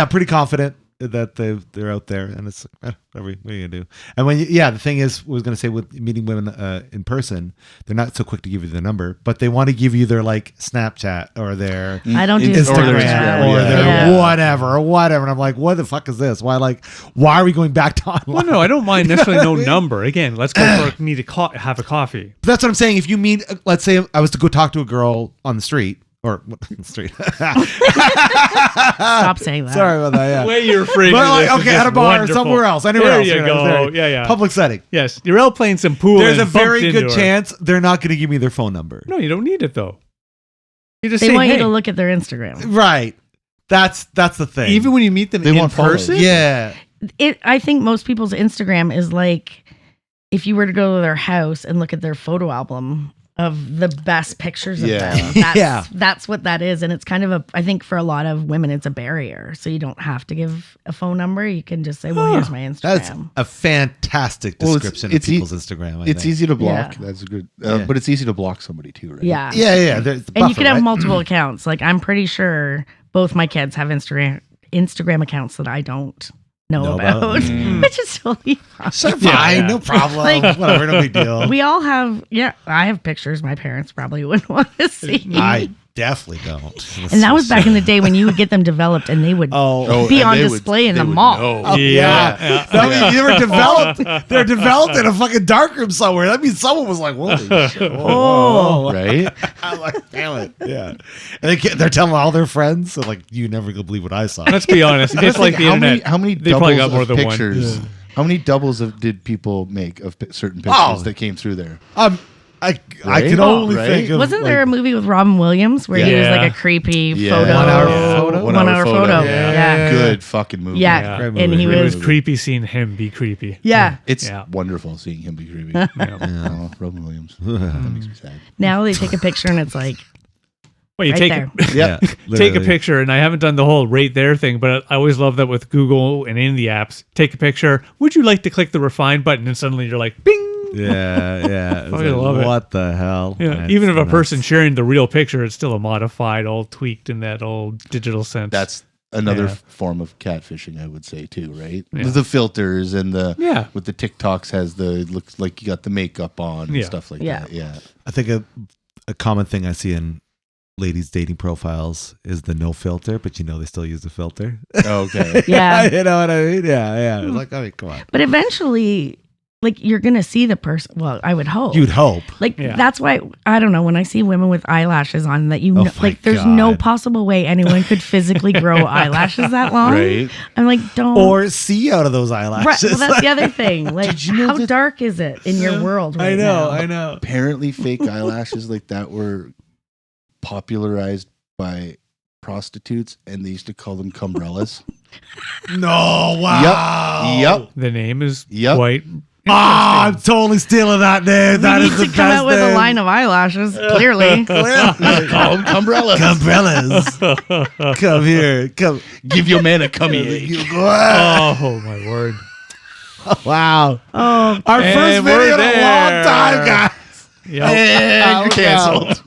Speaker 1: Pretty confident that they're out there, and it's what are you gonna do? And when the thing is, I was gonna say with meeting women in person, they're not so quick to give you their number, but they want to give you their like Snapchat or their
Speaker 6: I don't do
Speaker 4: Instagram,
Speaker 1: Instagram
Speaker 6: Snapchat.
Speaker 1: or their
Speaker 6: Yeah.
Speaker 1: whatever. And I'm like, what the fuck is this? Why are we going back to online?
Speaker 5: Well, no, I don't mind necessarily no number. Again, let's go for me to have a coffee.
Speaker 1: But that's what I'm saying. If you meet, let's say I was to go talk to a girl on the street. Or street.
Speaker 6: Stop saying that.
Speaker 1: Sorry about that. Yeah.
Speaker 5: Way you're afraid.
Speaker 1: But like, okay, at a bar or somewhere else, anywhere
Speaker 5: There
Speaker 1: else.
Speaker 5: you go.
Speaker 1: there.
Speaker 5: Yeah.
Speaker 1: Public setting.
Speaker 5: Yes, you're out playing some pool.
Speaker 1: There's
Speaker 5: and
Speaker 1: a very
Speaker 5: bumped
Speaker 1: good
Speaker 5: into her.
Speaker 1: chance they're not going to give me their phone number.
Speaker 5: No, you don't need it though. You just
Speaker 6: They
Speaker 5: say,
Speaker 6: want
Speaker 5: hey.
Speaker 6: you to look at their Instagram.
Speaker 1: Right. That's the thing.
Speaker 5: Even when you meet them
Speaker 4: They
Speaker 5: in
Speaker 4: want follows.
Speaker 5: person.
Speaker 1: yeah.
Speaker 6: I think most people's Instagram is like if you were to go to their house and look at their photo album of the best pictures of
Speaker 4: Yeah.
Speaker 6: them. That's,
Speaker 1: Yeah.
Speaker 6: that's what that is. And it's kind of I think for a lot of women, it's a barrier. So you don't have to give a phone number. You can just say, well, here's my Instagram.
Speaker 1: That's a fantastic
Speaker 4: Well,
Speaker 1: description
Speaker 4: it's
Speaker 1: of people's Instagram. I
Speaker 4: It's
Speaker 1: think.
Speaker 4: easy to block.
Speaker 6: Yeah.
Speaker 4: That's good.
Speaker 1: Yeah.
Speaker 4: But it's easy to block somebody too, right?
Speaker 6: Yeah.
Speaker 1: Yeah. There's the
Speaker 6: And you
Speaker 1: buffer,
Speaker 6: could have
Speaker 1: right?
Speaker 6: multiple accounts. Like I'm pretty sure both my kids have Instagram accounts that I don't know about, which is totally fine.
Speaker 1: So fine, no problem.
Speaker 6: Like-
Speaker 1: Whatever, no big deal.
Speaker 6: We all have, I have pictures my parents probably wouldn't want to see.
Speaker 1: I definitely don't.
Speaker 6: And that was back in the day when you would get them developed and they would be
Speaker 4: and
Speaker 6: on
Speaker 4: they
Speaker 6: display in
Speaker 4: they
Speaker 6: the
Speaker 4: would
Speaker 6: mall.
Speaker 4: know.
Speaker 1: Oh, yeah. That means they were developed. They're developed in a fucking darkroom somewhere. That means someone was like, "Holy shit!" Whoa.
Speaker 4: Right?
Speaker 1: I'm like, damn it, yeah. And they're telling all their friends, so like, you never gonna believe what I saw.
Speaker 5: Let's be honest. It's like the
Speaker 4: how
Speaker 5: internet.
Speaker 4: many
Speaker 5: They probably got
Speaker 4: doubles
Speaker 5: more
Speaker 4: of
Speaker 5: than one.
Speaker 4: pictures?
Speaker 5: Yeah.
Speaker 4: How many doubles did people make of certain pictures
Speaker 1: Oh.
Speaker 4: that came through there?
Speaker 1: I
Speaker 4: Right?
Speaker 1: can only
Speaker 4: Right?
Speaker 1: think of
Speaker 6: Wasn't there a movie with Robin Williams where he was
Speaker 5: Yeah.
Speaker 6: like a creepy
Speaker 4: Yeah.
Speaker 6: photo?
Speaker 1: 1 hour
Speaker 5: Yeah.
Speaker 1: photo?
Speaker 6: 1 hour photo. Yeah.
Speaker 4: Good fucking movie.
Speaker 6: Yeah.
Speaker 1: Great
Speaker 6: And
Speaker 1: movie.
Speaker 6: he
Speaker 5: It was
Speaker 6: was,
Speaker 5: creepy seeing him be creepy.
Speaker 6: yeah.
Speaker 4: It's
Speaker 5: Yeah.
Speaker 4: wonderful seeing him be creepy.
Speaker 5: Yeah.
Speaker 4: Oh, Robin Williams. That makes me sad.
Speaker 6: Now they take a picture and it's like,
Speaker 5: Well, you
Speaker 6: right
Speaker 5: take
Speaker 6: there.
Speaker 4: Yeah.
Speaker 5: take a
Speaker 1: literally.
Speaker 5: picture, and I haven't done the whole rate there thing, but I always love that with Google and in the apps. Take a picture. Would you like to click the refine button? And suddenly you're like, bing.
Speaker 1: Yeah. It's
Speaker 5: Fucking love it.
Speaker 1: what the hell?
Speaker 5: Yeah.
Speaker 1: That's
Speaker 5: Even if a
Speaker 1: nuts.
Speaker 5: person sharing the real picture, it's still a modified, all tweaked in that old digital sense.
Speaker 4: That's another
Speaker 5: Yeah.
Speaker 4: form of catfishing, I would say, too, right?
Speaker 5: Yeah.
Speaker 4: The filters and
Speaker 5: Yeah.
Speaker 4: with the TikToks has looks like you got the makeup on and
Speaker 5: Yeah.
Speaker 4: stuff like
Speaker 6: Yeah.
Speaker 4: that. Yeah.
Speaker 1: I think a common thing I see in ladies' dating profiles is the no filter, but they still use the filter.
Speaker 4: Okay.
Speaker 6: Yeah.
Speaker 1: You know what I mean? Yeah. It's like, I mean, come on.
Speaker 6: But eventually, like you're going to see the person. Well, I would hope.
Speaker 1: You'd hope.
Speaker 6: Like
Speaker 5: Yeah.
Speaker 6: that's why I don't know when I see women with eyelashes on that
Speaker 1: Oh my
Speaker 6: like there's no
Speaker 1: God.
Speaker 6: possible way anyone could physically grow eyelashes that long.
Speaker 4: Right.
Speaker 6: I'm like don't
Speaker 1: Or see out of those
Speaker 6: right.
Speaker 1: eyelashes.
Speaker 6: Well, that's the other thing. Like
Speaker 4: Did you know
Speaker 6: how
Speaker 4: that-
Speaker 6: dark is it in your world right now?
Speaker 1: I know.
Speaker 4: Apparently, fake eyelashes like that were popularized by prostitutes, and they used to call them cumbrellas.
Speaker 1: No, wow.
Speaker 4: Yep.
Speaker 5: the name is
Speaker 4: Yep.
Speaker 5: quite.
Speaker 1: Ah, I'm totally stealing that name. That
Speaker 6: We
Speaker 1: is
Speaker 6: need
Speaker 1: the
Speaker 6: to come
Speaker 1: best
Speaker 6: out with
Speaker 1: name.
Speaker 6: a line of eyelashes. Clearly,
Speaker 4: Call them cumbrellas.
Speaker 1: Umbrellas. Come here. Come.
Speaker 4: Give your man a cummy.
Speaker 5: Oh my word!
Speaker 1: Wow.
Speaker 6: oh,
Speaker 1: Our
Speaker 5: And
Speaker 1: first
Speaker 5: we're
Speaker 1: video in a long
Speaker 5: there.
Speaker 1: time, guys.
Speaker 5: Yep.
Speaker 4: And you're canceled.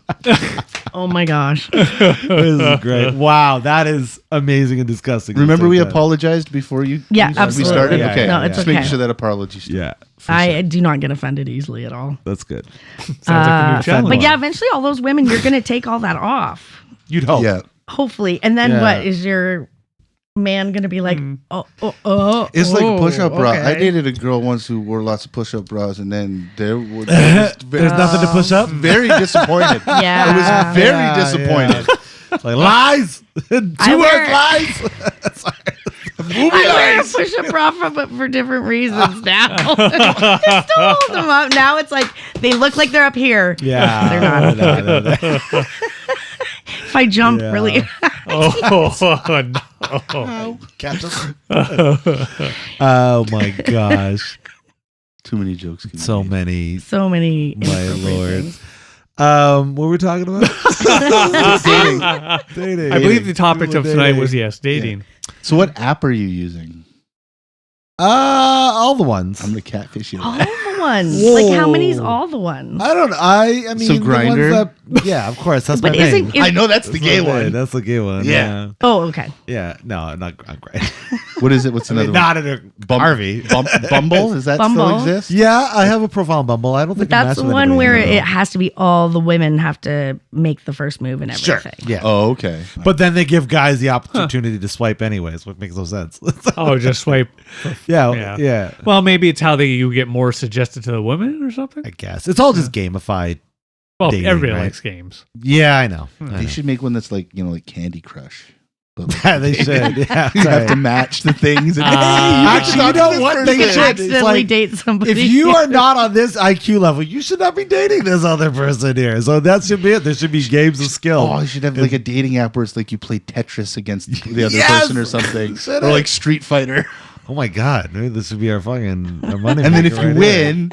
Speaker 6: oh my gosh.
Speaker 1: This is great. Wow, that is amazing and disgusting.
Speaker 4: Remember, we
Speaker 1: It's like that.
Speaker 4: apologized before you.
Speaker 6: Yeah,
Speaker 4: we
Speaker 6: absolutely.
Speaker 4: started.
Speaker 1: Yeah,
Speaker 4: okay,
Speaker 6: no, it's
Speaker 4: just
Speaker 6: okay.
Speaker 4: making sure that apology. Stood.
Speaker 1: Yeah,
Speaker 6: I do not get offended easily at all.
Speaker 1: that's good.
Speaker 5: Sounds like a new challenge.
Speaker 6: But yeah, eventually all those women, you're going to take all that off,
Speaker 1: You'd hope.
Speaker 4: Yeah.
Speaker 6: hopefully. And then
Speaker 1: Yeah.
Speaker 6: what is your man going to be like?
Speaker 4: It's like a push-up bra. I
Speaker 6: okay.
Speaker 4: dated a girl once who wore lots of push-up bras, and then
Speaker 1: There's nothing to push up.
Speaker 4: very disappointed.
Speaker 6: Yeah.
Speaker 4: I was very
Speaker 1: Yeah,
Speaker 4: disappointed.
Speaker 1: It's like lies.
Speaker 6: I wear-
Speaker 1: lies.
Speaker 6: I wear a push-up bra for different reasons now. Just to hold them up. Now it's like they look like they're up here.
Speaker 1: Yeah,
Speaker 6: They're not.
Speaker 1: No.
Speaker 6: If I jump
Speaker 1: Yeah.
Speaker 6: really,
Speaker 5: Oh no!
Speaker 1: Catch us. Oh my gosh,
Speaker 4: Too many jokes. can be
Speaker 1: so
Speaker 4: made.
Speaker 1: many.
Speaker 6: so many.
Speaker 1: My
Speaker 6: inappropriate
Speaker 1: lord.
Speaker 6: things.
Speaker 1: What were we talking about? Dating.
Speaker 5: I believe the topic of tonight
Speaker 1: Dating.
Speaker 5: was dating.
Speaker 4: So, what app are you using?
Speaker 1: All the ones.
Speaker 4: I'm gonna catfish you.
Speaker 6: All the ones. Like how many's all the ones?
Speaker 1: I don't know. I mean,
Speaker 4: Some
Speaker 1: the
Speaker 4: Grindr?
Speaker 1: ones that, yeah, of course. That's
Speaker 6: But
Speaker 1: my
Speaker 6: isn't
Speaker 1: thing.
Speaker 6: is,
Speaker 4: I know that's the gay
Speaker 1: That's my thing.
Speaker 4: one.
Speaker 1: That's the gay one.
Speaker 4: Yeah.
Speaker 6: Oh, okay.
Speaker 1: Yeah. No, not great.
Speaker 4: What is it? What's another one?
Speaker 1: Not in a Harvey.
Speaker 4: Bumble? Does that
Speaker 6: Bumble.
Speaker 4: still exist?
Speaker 1: Yeah, I have a profile on Bumble. I don't think
Speaker 6: But
Speaker 1: I'm
Speaker 6: that's the
Speaker 1: matching with
Speaker 6: one
Speaker 1: anybody
Speaker 6: where
Speaker 1: on Bumble.
Speaker 6: it has to be all the women have to make the first move and
Speaker 1: Sure.
Speaker 6: everything.
Speaker 1: Yeah.
Speaker 4: Oh, okay.
Speaker 1: But then they give guys the opportunity to swipe anyways, which makes no sense.
Speaker 5: Oh, just swipe.
Speaker 1: yeah.
Speaker 5: Yeah. Well, maybe it's how you get more suggested to the women or something.
Speaker 1: I guess. It's all just gamified.
Speaker 5: Well,
Speaker 1: dating,
Speaker 5: everybody
Speaker 1: right?
Speaker 5: likes games.
Speaker 1: Yeah, I know. I
Speaker 4: They
Speaker 1: know.
Speaker 4: should make one that's like like Candy Crush. But like,
Speaker 1: Yeah, they should. Yeah.
Speaker 4: you have to
Speaker 1: right.
Speaker 4: match the things. And,
Speaker 1: Actually, you know what? They should. It's
Speaker 6: Accidentally
Speaker 1: like,
Speaker 6: date somebody.
Speaker 1: if you are not on this IQ level, you should not be dating this other person here. So that should be it. There should be games of skill.
Speaker 4: Oh, you should have like a dating app where it's like you play Tetris against the other
Speaker 1: Yes!
Speaker 4: person or something,
Speaker 1: Should
Speaker 4: or
Speaker 1: it?
Speaker 4: like Street Fighter.
Speaker 1: Oh my God. Maybe this would be our money.
Speaker 4: And then if you win,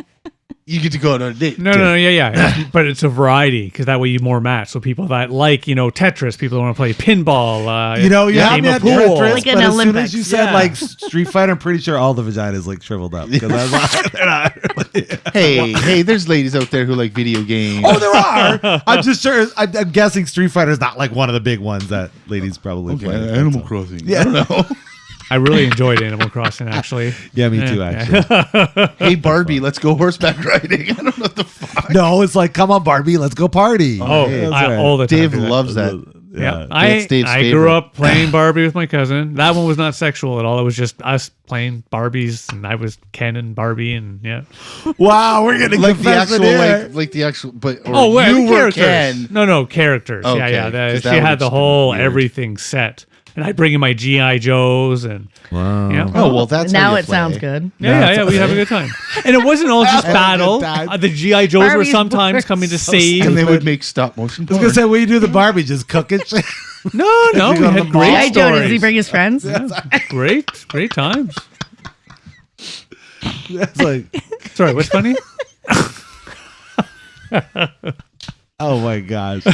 Speaker 4: you get to go on a date.
Speaker 5: No, yeah. But it's a variety because that way you more match. So people that like, Tetris, people that want to play pinball,
Speaker 1: you have
Speaker 5: game
Speaker 1: me
Speaker 5: of
Speaker 1: at
Speaker 5: pool.
Speaker 1: Tetris,
Speaker 6: Like
Speaker 1: but
Speaker 6: an
Speaker 1: as soon
Speaker 6: Olympics.
Speaker 1: as you said
Speaker 5: Yeah.
Speaker 1: like Street Fighter, I'm pretty sure all the vaginas like shriveled up. Because I was like, they're not.
Speaker 4: Hey, there's ladies out there who like video games.
Speaker 1: Oh, there are. I'm just sure. I'm guessing Street Fighter is not like one of the big ones that ladies probably
Speaker 4: Okay,
Speaker 1: play.
Speaker 4: Animal Crossing.
Speaker 1: Yeah.
Speaker 4: I don't know.
Speaker 5: I really enjoyed Animal Crossing, actually.
Speaker 1: Yeah, me too. Actually,
Speaker 4: Hey, Barbie, let's go horseback riding. I don't know what the fuck.
Speaker 1: no, it's like, come on, Barbie, let's go party.
Speaker 5: Oh,
Speaker 1: That's
Speaker 5: I,
Speaker 1: right.
Speaker 5: all the time.
Speaker 4: Dave
Speaker 5: do that.
Speaker 4: loves that.
Speaker 5: Yeah,
Speaker 4: That's Dave's
Speaker 5: I
Speaker 4: favorite.
Speaker 5: grew up playing Barbie with my cousin. That one was not sexual at all. It was just us playing Barbies, and I was Ken and Barbie, and yeah.
Speaker 1: Wow, we're getting
Speaker 4: Like the
Speaker 1: confessing
Speaker 4: actual,
Speaker 1: here.
Speaker 4: like the actual, but or
Speaker 5: Oh, well,
Speaker 4: you were
Speaker 5: characters.
Speaker 4: Ken.
Speaker 5: No, characters.
Speaker 4: Okay,
Speaker 5: Yeah.
Speaker 4: 'cause
Speaker 5: She
Speaker 4: that
Speaker 5: had
Speaker 4: would
Speaker 5: the
Speaker 4: just be
Speaker 5: whole
Speaker 4: weird.
Speaker 5: everything set, and I'd bring in my GI Joes, and
Speaker 1: Wow.
Speaker 5: yeah.
Speaker 4: Oh well, that's how
Speaker 6: now
Speaker 4: you
Speaker 6: it
Speaker 4: play.
Speaker 6: sounds good.
Speaker 5: Yeah, we have a good time. And it wasn't all just
Speaker 1: Have a good
Speaker 5: battle.
Speaker 1: time.
Speaker 5: The GI Joes were
Speaker 6: Barbie's
Speaker 5: sometimes
Speaker 6: were
Speaker 5: coming to
Speaker 1: so
Speaker 5: save.
Speaker 4: And they would make stop motion.
Speaker 1: I was gonna say, when you do the Barbie, just cook it.
Speaker 5: No,
Speaker 1: You
Speaker 5: we
Speaker 1: go to the
Speaker 5: had
Speaker 1: mall?
Speaker 5: great
Speaker 6: G.I. Joe, does he
Speaker 5: stories.
Speaker 6: bring his friends?
Speaker 5: Great times.
Speaker 1: It's like,
Speaker 5: Sorry, what's funny?
Speaker 1: oh my gosh.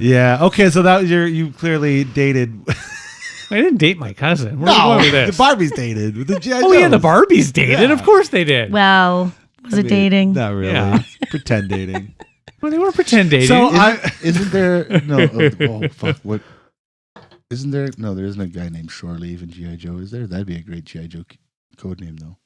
Speaker 1: Yeah. Okay. So that was you clearly dated.
Speaker 5: I didn't date my cousin. Where are we going with
Speaker 1: the
Speaker 5: this?
Speaker 1: Barbies dated with the G.I.
Speaker 5: Oh yeah, the
Speaker 1: Joes.
Speaker 5: Barbies dated.
Speaker 1: Yeah.
Speaker 5: Of course they did.
Speaker 6: Well, was
Speaker 1: I
Speaker 6: it
Speaker 1: mean,
Speaker 6: dating?
Speaker 1: Not really.
Speaker 5: Yeah.
Speaker 1: Pretend dating.
Speaker 5: Well, they weren't pretend dating.
Speaker 1: So
Speaker 4: Isn't there no? Oh fuck! What? Isn't there? No, there isn't a guy named Shore Leave in GI Joe. Is there? That'd be a great GI Joe code name though.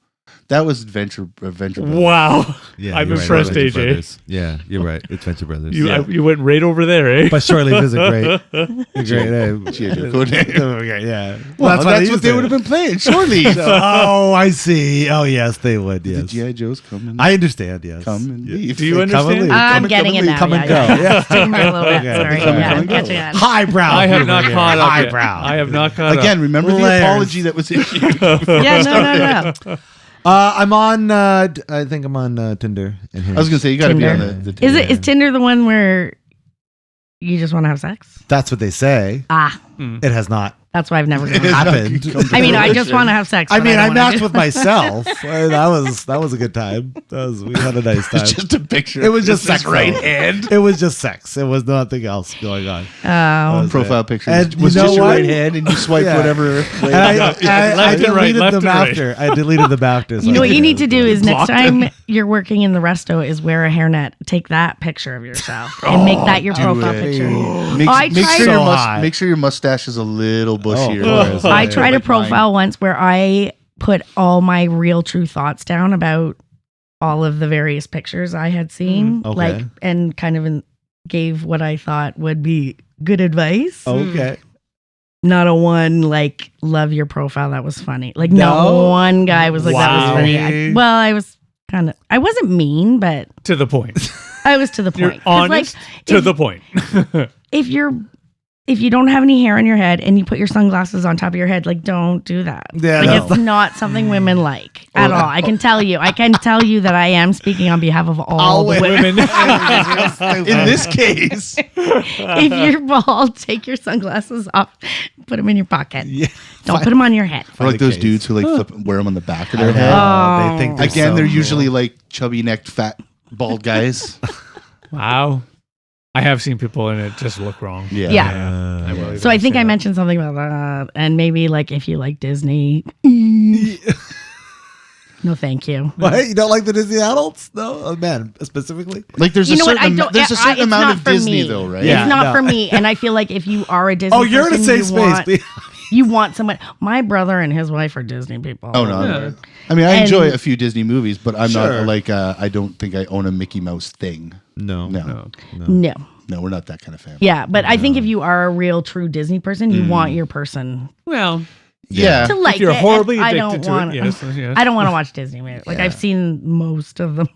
Speaker 4: That was Adventure Brothers.
Speaker 5: wow.
Speaker 1: Yeah,
Speaker 5: I'm
Speaker 1: you're right.
Speaker 5: impressed,
Speaker 1: Adventure
Speaker 5: AJ.
Speaker 1: Brothers. Yeah, you're right. It's Venture Brothers.
Speaker 5: You went right over there, eh?
Speaker 1: But Shore Leave is a great name.
Speaker 4: GI Joe code name.
Speaker 1: Okay, yeah.
Speaker 4: Well,
Speaker 1: why
Speaker 4: that's what they would have been playing. Shore Leave.
Speaker 1: Oh, I see. Oh, yes, they would.
Speaker 4: The
Speaker 1: Yes,
Speaker 4: GI Joes come and
Speaker 1: I understand. Yes,
Speaker 4: come and
Speaker 1: Yeah.
Speaker 4: leave.
Speaker 5: Do you
Speaker 1: Come and
Speaker 5: understand?
Speaker 1: leave.
Speaker 6: I'm
Speaker 1: Come and-
Speaker 6: getting
Speaker 1: come
Speaker 6: it
Speaker 1: and
Speaker 6: now.
Speaker 1: leave. Come and
Speaker 6: yeah,
Speaker 1: go.
Speaker 6: yeah.
Speaker 1: Yeah.
Speaker 6: Taking a little bit.
Speaker 1: Okay.
Speaker 6: Sorry.
Speaker 4: Come and
Speaker 6: Yeah,
Speaker 4: come
Speaker 6: I'm
Speaker 4: and go.
Speaker 6: catching on.
Speaker 1: Highbrow.
Speaker 5: I have
Speaker 1: humor
Speaker 5: not
Speaker 1: here.
Speaker 5: caught up yet.
Speaker 1: Highbrow.
Speaker 5: I have not caught
Speaker 4: Again, remember
Speaker 1: Layers.
Speaker 4: the apology that was issued.
Speaker 6: Yeah, no.
Speaker 1: I'm on. I think I'm on Tinder. And
Speaker 4: I was gonna say you got to be on
Speaker 6: Tinder.
Speaker 4: the
Speaker 6: Is it is Tinder the one where you just want to have sex?
Speaker 1: That's what they say.
Speaker 6: Ah,
Speaker 1: It has not
Speaker 6: that's why I've never gone.
Speaker 1: happened.
Speaker 6: I mean, I just want to have sex.
Speaker 1: I
Speaker 6: but
Speaker 1: mean, I
Speaker 6: don't wanna
Speaker 1: matched
Speaker 6: do-
Speaker 1: with myself. That was a good time. We had a nice time.
Speaker 4: It's just a picture.
Speaker 1: It was just
Speaker 4: This
Speaker 1: sex.
Speaker 4: right
Speaker 1: though.
Speaker 4: hand.
Speaker 1: It was just sex. It was nothing else going on.
Speaker 6: Oh,
Speaker 4: Profile picture
Speaker 1: And
Speaker 4: was
Speaker 1: you know
Speaker 4: just your
Speaker 1: what?
Speaker 4: right hand, and you swipe
Speaker 1: Yeah.
Speaker 4: whatever.
Speaker 1: And I
Speaker 5: Left and right,
Speaker 1: deleted
Speaker 5: left
Speaker 1: them
Speaker 5: and right.
Speaker 1: after. I deleted them after. so
Speaker 6: you know
Speaker 1: I
Speaker 6: what you
Speaker 1: didn't
Speaker 6: need to do is next
Speaker 5: Blocked
Speaker 6: time you're working in the resto is wear a hairnet. Take that picture of yourself and make that your profile
Speaker 4: it.
Speaker 6: picture.
Speaker 4: Make,
Speaker 6: I
Speaker 4: make
Speaker 6: tried-
Speaker 4: sure
Speaker 1: So
Speaker 4: your
Speaker 1: hot.
Speaker 4: make sure your mustache is a little bushier.
Speaker 1: Oh,
Speaker 6: I tried a
Speaker 4: Like mine.
Speaker 6: profile once where I put all my real true thoughts down about all of the various pictures I had seen,
Speaker 1: okay.
Speaker 6: like, and kind of gave what I thought would be good advice.
Speaker 1: Okay.
Speaker 6: Not a one like love your profile that was funny. Like not
Speaker 1: No?
Speaker 6: one guy was like that was
Speaker 5: Wow.
Speaker 6: funny. I was kind of I wasn't mean, but
Speaker 5: To the point.
Speaker 6: I was to the
Speaker 5: You're
Speaker 6: point. 'Cause,
Speaker 5: honest
Speaker 6: like,
Speaker 5: to
Speaker 6: if-
Speaker 5: the point.
Speaker 6: if you don't have any hair on your head and you put your sunglasses on top of your head, like don't do that.
Speaker 1: Yeah,
Speaker 6: like
Speaker 1: no.
Speaker 6: it's not something women like at all. I can tell you that I am speaking on behalf of all the women.
Speaker 4: In this case,
Speaker 6: If you're bald, take your sunglasses off, put them in your pocket.
Speaker 1: Yeah.
Speaker 6: Don't put them on your head.
Speaker 4: I like
Speaker 1: the
Speaker 4: those
Speaker 1: case.
Speaker 4: dudes who wear them on the back of
Speaker 1: I
Speaker 4: their
Speaker 1: know.
Speaker 4: head.
Speaker 1: They think
Speaker 4: Again,
Speaker 1: so
Speaker 4: they're
Speaker 1: cool.
Speaker 4: usually like chubby necked, fat, bald guys.
Speaker 5: Wow. I have seen people and it just look wrong.
Speaker 6: Yeah.
Speaker 5: I really
Speaker 6: So I
Speaker 5: don't
Speaker 6: think
Speaker 5: say
Speaker 6: I
Speaker 5: that.
Speaker 6: mentioned something about that, and maybe like if you like Disney, no, thank you.
Speaker 1: What? You don't like the Disney adults? No, oh, man, specifically.
Speaker 4: Like there's
Speaker 6: You
Speaker 4: a
Speaker 6: know what?
Speaker 4: certain
Speaker 6: it's
Speaker 4: amount
Speaker 6: not
Speaker 4: of
Speaker 6: for
Speaker 4: Disney
Speaker 6: me.
Speaker 4: though, right?
Speaker 1: Yeah.
Speaker 6: It's not
Speaker 1: no.
Speaker 6: for me, and I feel like if you are a Disney,
Speaker 1: Oh, you're in a
Speaker 6: person,
Speaker 1: safe space.
Speaker 6: You want someone. My brother and his wife are Disney people.
Speaker 4: Oh no.
Speaker 5: Yeah.
Speaker 4: I mean, I
Speaker 6: And-
Speaker 4: enjoy a few Disney movies, but I'm
Speaker 1: Sure.
Speaker 4: not like I don't think I own a Mickey Mouse thing.
Speaker 1: No.
Speaker 4: No,
Speaker 6: No.
Speaker 4: no, we're not that kind of family.
Speaker 6: Yeah, but I think if you are a real true Disney person, you want your person
Speaker 5: Well,
Speaker 4: Yeah.
Speaker 6: to like
Speaker 5: if you're
Speaker 6: it, and
Speaker 5: horribly
Speaker 6: I
Speaker 5: addicted
Speaker 6: don't
Speaker 5: to
Speaker 6: want.
Speaker 5: it, yes.
Speaker 6: I don't want to watch Disney movies. Like I've seen most of them.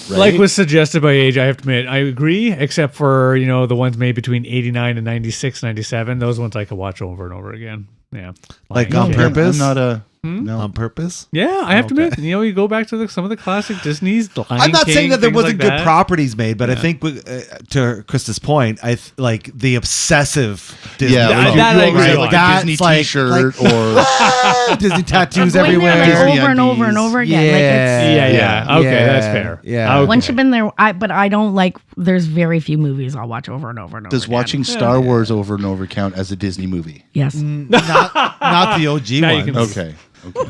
Speaker 4: Right?
Speaker 5: Like was suggested by AJ, I have to admit, I agree, except for, the ones made between 89 and 96, 97. Those ones I could watch over and over again. Yeah.
Speaker 1: Like
Speaker 5: Lying
Speaker 1: on
Speaker 5: shit.
Speaker 1: purpose?
Speaker 4: I'm not a No.
Speaker 1: on purpose.
Speaker 5: Yeah, I have to admit, you go back to some of the classic Disney's. The Lion
Speaker 1: I'm not
Speaker 5: King,
Speaker 1: saying that there
Speaker 5: things
Speaker 1: wasn't
Speaker 5: like
Speaker 1: good
Speaker 5: that.
Speaker 1: properties made, but I think to Krista's point, like the obsessive Disney.
Speaker 4: Yeah,
Speaker 5: That-
Speaker 4: like
Speaker 5: that
Speaker 4: you
Speaker 5: I
Speaker 4: always
Speaker 5: agree
Speaker 4: have
Speaker 5: on.
Speaker 4: like a
Speaker 1: That's
Speaker 4: Disney
Speaker 1: like-
Speaker 4: T-shirt
Speaker 1: like-
Speaker 4: or
Speaker 1: Disney tattoos
Speaker 6: Going
Speaker 1: everywhere.
Speaker 6: there, like,
Speaker 4: Disney
Speaker 6: over and over and
Speaker 4: undies.
Speaker 6: over again. Like it's,
Speaker 5: Yeah. Okay, that's fair.
Speaker 1: Yeah.
Speaker 5: Okay.
Speaker 6: once you've been there, but I don't like. There's very few movies I'll watch over and over and over.
Speaker 4: does
Speaker 6: again.
Speaker 4: watching Star Wars over and over count as a Disney movie?
Speaker 6: Yes.
Speaker 1: not the OG
Speaker 5: Now you
Speaker 1: ones.
Speaker 5: can-
Speaker 4: Okay.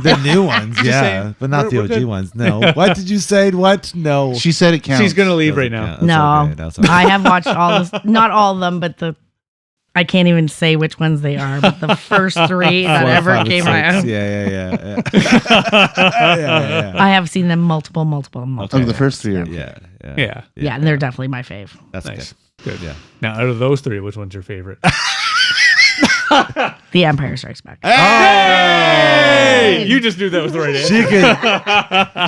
Speaker 1: The new ones, yeah,
Speaker 5: saying,
Speaker 1: but not the
Speaker 5: we're
Speaker 1: OG
Speaker 5: good.
Speaker 1: ones. No. What did you say? What? No.
Speaker 4: She said it counts.
Speaker 5: She's gonna leave right now.
Speaker 1: That's
Speaker 6: No,
Speaker 1: okay, that's okay.
Speaker 6: I have watched all this. Not all of them, but I can't even say which ones they are. But the first three that
Speaker 1: 4,
Speaker 6: ever
Speaker 1: 5, and
Speaker 6: came
Speaker 1: 6.
Speaker 6: out,
Speaker 1: Yeah. yeah.
Speaker 6: I have seen them multiple.
Speaker 4: Oh, the first three are.
Speaker 1: Yeah.
Speaker 5: Yeah.
Speaker 6: Yeah, and they're definitely my fave.
Speaker 1: That's
Speaker 5: Nice.
Speaker 1: good.
Speaker 5: Good.
Speaker 1: Yeah.
Speaker 5: Now, out of those three, which one's your favorite?
Speaker 6: The Empire Strikes Back.
Speaker 5: Hey! You just knew that was the right answer.
Speaker 1: She could.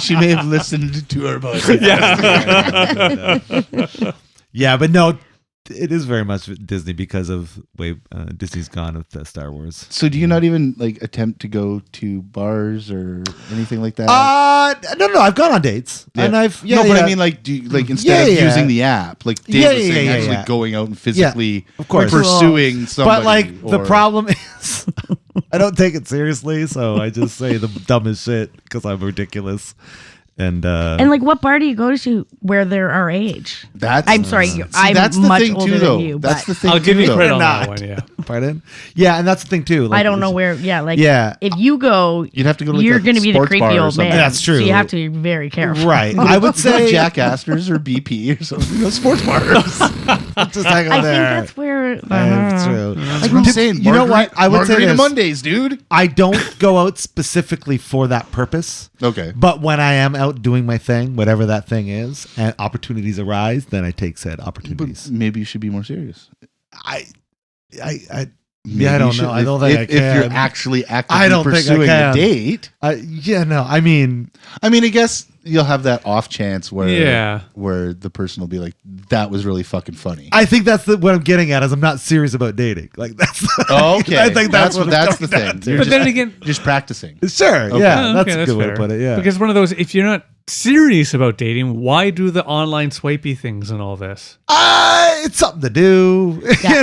Speaker 4: She may have listened to our podcast.
Speaker 1: Yeah, but no, it is very much Disney because of way Disney's gone with Star Wars.
Speaker 4: So do you not even like attempt to go to bars or anything like that?
Speaker 1: No, I've gone on dates,
Speaker 4: Yeah.
Speaker 1: and I've
Speaker 4: no, but I mean, like, do you, like instead of using the app, like Dave was saying, actually going out and physically
Speaker 1: of course.
Speaker 4: pursuing somebody.
Speaker 1: But like the
Speaker 4: or-
Speaker 1: problem is, I don't take it seriously, so I just say the dumbest shit because I'm ridiculous. And
Speaker 6: And like, what bar do you go to where they're our age?
Speaker 4: That's
Speaker 6: I'm sorry,
Speaker 4: see,
Speaker 6: I'm
Speaker 4: that's the
Speaker 6: much
Speaker 4: thing
Speaker 6: older
Speaker 4: too,
Speaker 6: than
Speaker 4: though.
Speaker 6: you,
Speaker 4: That's
Speaker 6: but-
Speaker 4: the thing.
Speaker 5: I'll give
Speaker 4: too,
Speaker 5: you
Speaker 4: though.
Speaker 5: credit on
Speaker 1: Not.
Speaker 5: that one. Yeah.
Speaker 1: pardon, yeah, and that's the thing too. Like,
Speaker 6: I don't know where. Yeah, like
Speaker 1: Yeah.
Speaker 6: if you go,
Speaker 4: You'd have to go to like
Speaker 6: you're
Speaker 4: a
Speaker 6: going to be the
Speaker 4: sports bar
Speaker 6: creepy
Speaker 4: or
Speaker 6: old
Speaker 4: something.
Speaker 6: man.
Speaker 1: That's true.
Speaker 6: So you have to be very careful.
Speaker 1: right. I would
Speaker 4: Say
Speaker 1: say
Speaker 4: Jack Astor's or BP or something. Sports bars.
Speaker 1: just hang on
Speaker 6: I think
Speaker 1: there.
Speaker 6: that's where.
Speaker 1: That's true.
Speaker 4: That's what I'm saying.
Speaker 1: You know what? I would say
Speaker 4: Margarita
Speaker 1: this.
Speaker 4: Mondays, dude.
Speaker 1: I don't go out specifically for that purpose.
Speaker 4: Okay.
Speaker 1: But when I am out doing my thing, whatever that thing is, and opportunities arise, then I take said opportunities.
Speaker 4: But maybe you should be more serious.
Speaker 1: I
Speaker 4: Maybe
Speaker 1: I
Speaker 4: you
Speaker 1: don't
Speaker 4: should-
Speaker 1: know. I don't think I
Speaker 4: if you're
Speaker 1: can.
Speaker 4: actually actively
Speaker 1: I don't think I
Speaker 4: pursuing a
Speaker 1: can.
Speaker 4: date.
Speaker 1: yeah, no. I mean,
Speaker 4: I mean, I guess you'll have that off chance where
Speaker 5: Yeah.
Speaker 4: where the person will be like, "That was really fucking funny."
Speaker 1: I think that's what I'm getting at is I'm not serious about dating. Like that's.
Speaker 4: Oh, okay.
Speaker 1: I think that's what
Speaker 4: that's
Speaker 1: it's
Speaker 4: the
Speaker 1: coming
Speaker 4: thing.
Speaker 1: down to.
Speaker 4: You're
Speaker 5: But
Speaker 4: just,
Speaker 5: then again,
Speaker 4: just practicing.
Speaker 1: Sure.
Speaker 4: Okay.
Speaker 1: Yeah,
Speaker 5: Oh,
Speaker 1: that's
Speaker 5: okay,
Speaker 1: a good way
Speaker 5: fair.
Speaker 1: to put it. Yeah.
Speaker 5: Because one of those, if you're not serious about dating, why do the online swipey things and all this?
Speaker 1: It's something to do.
Speaker 6: Yeah.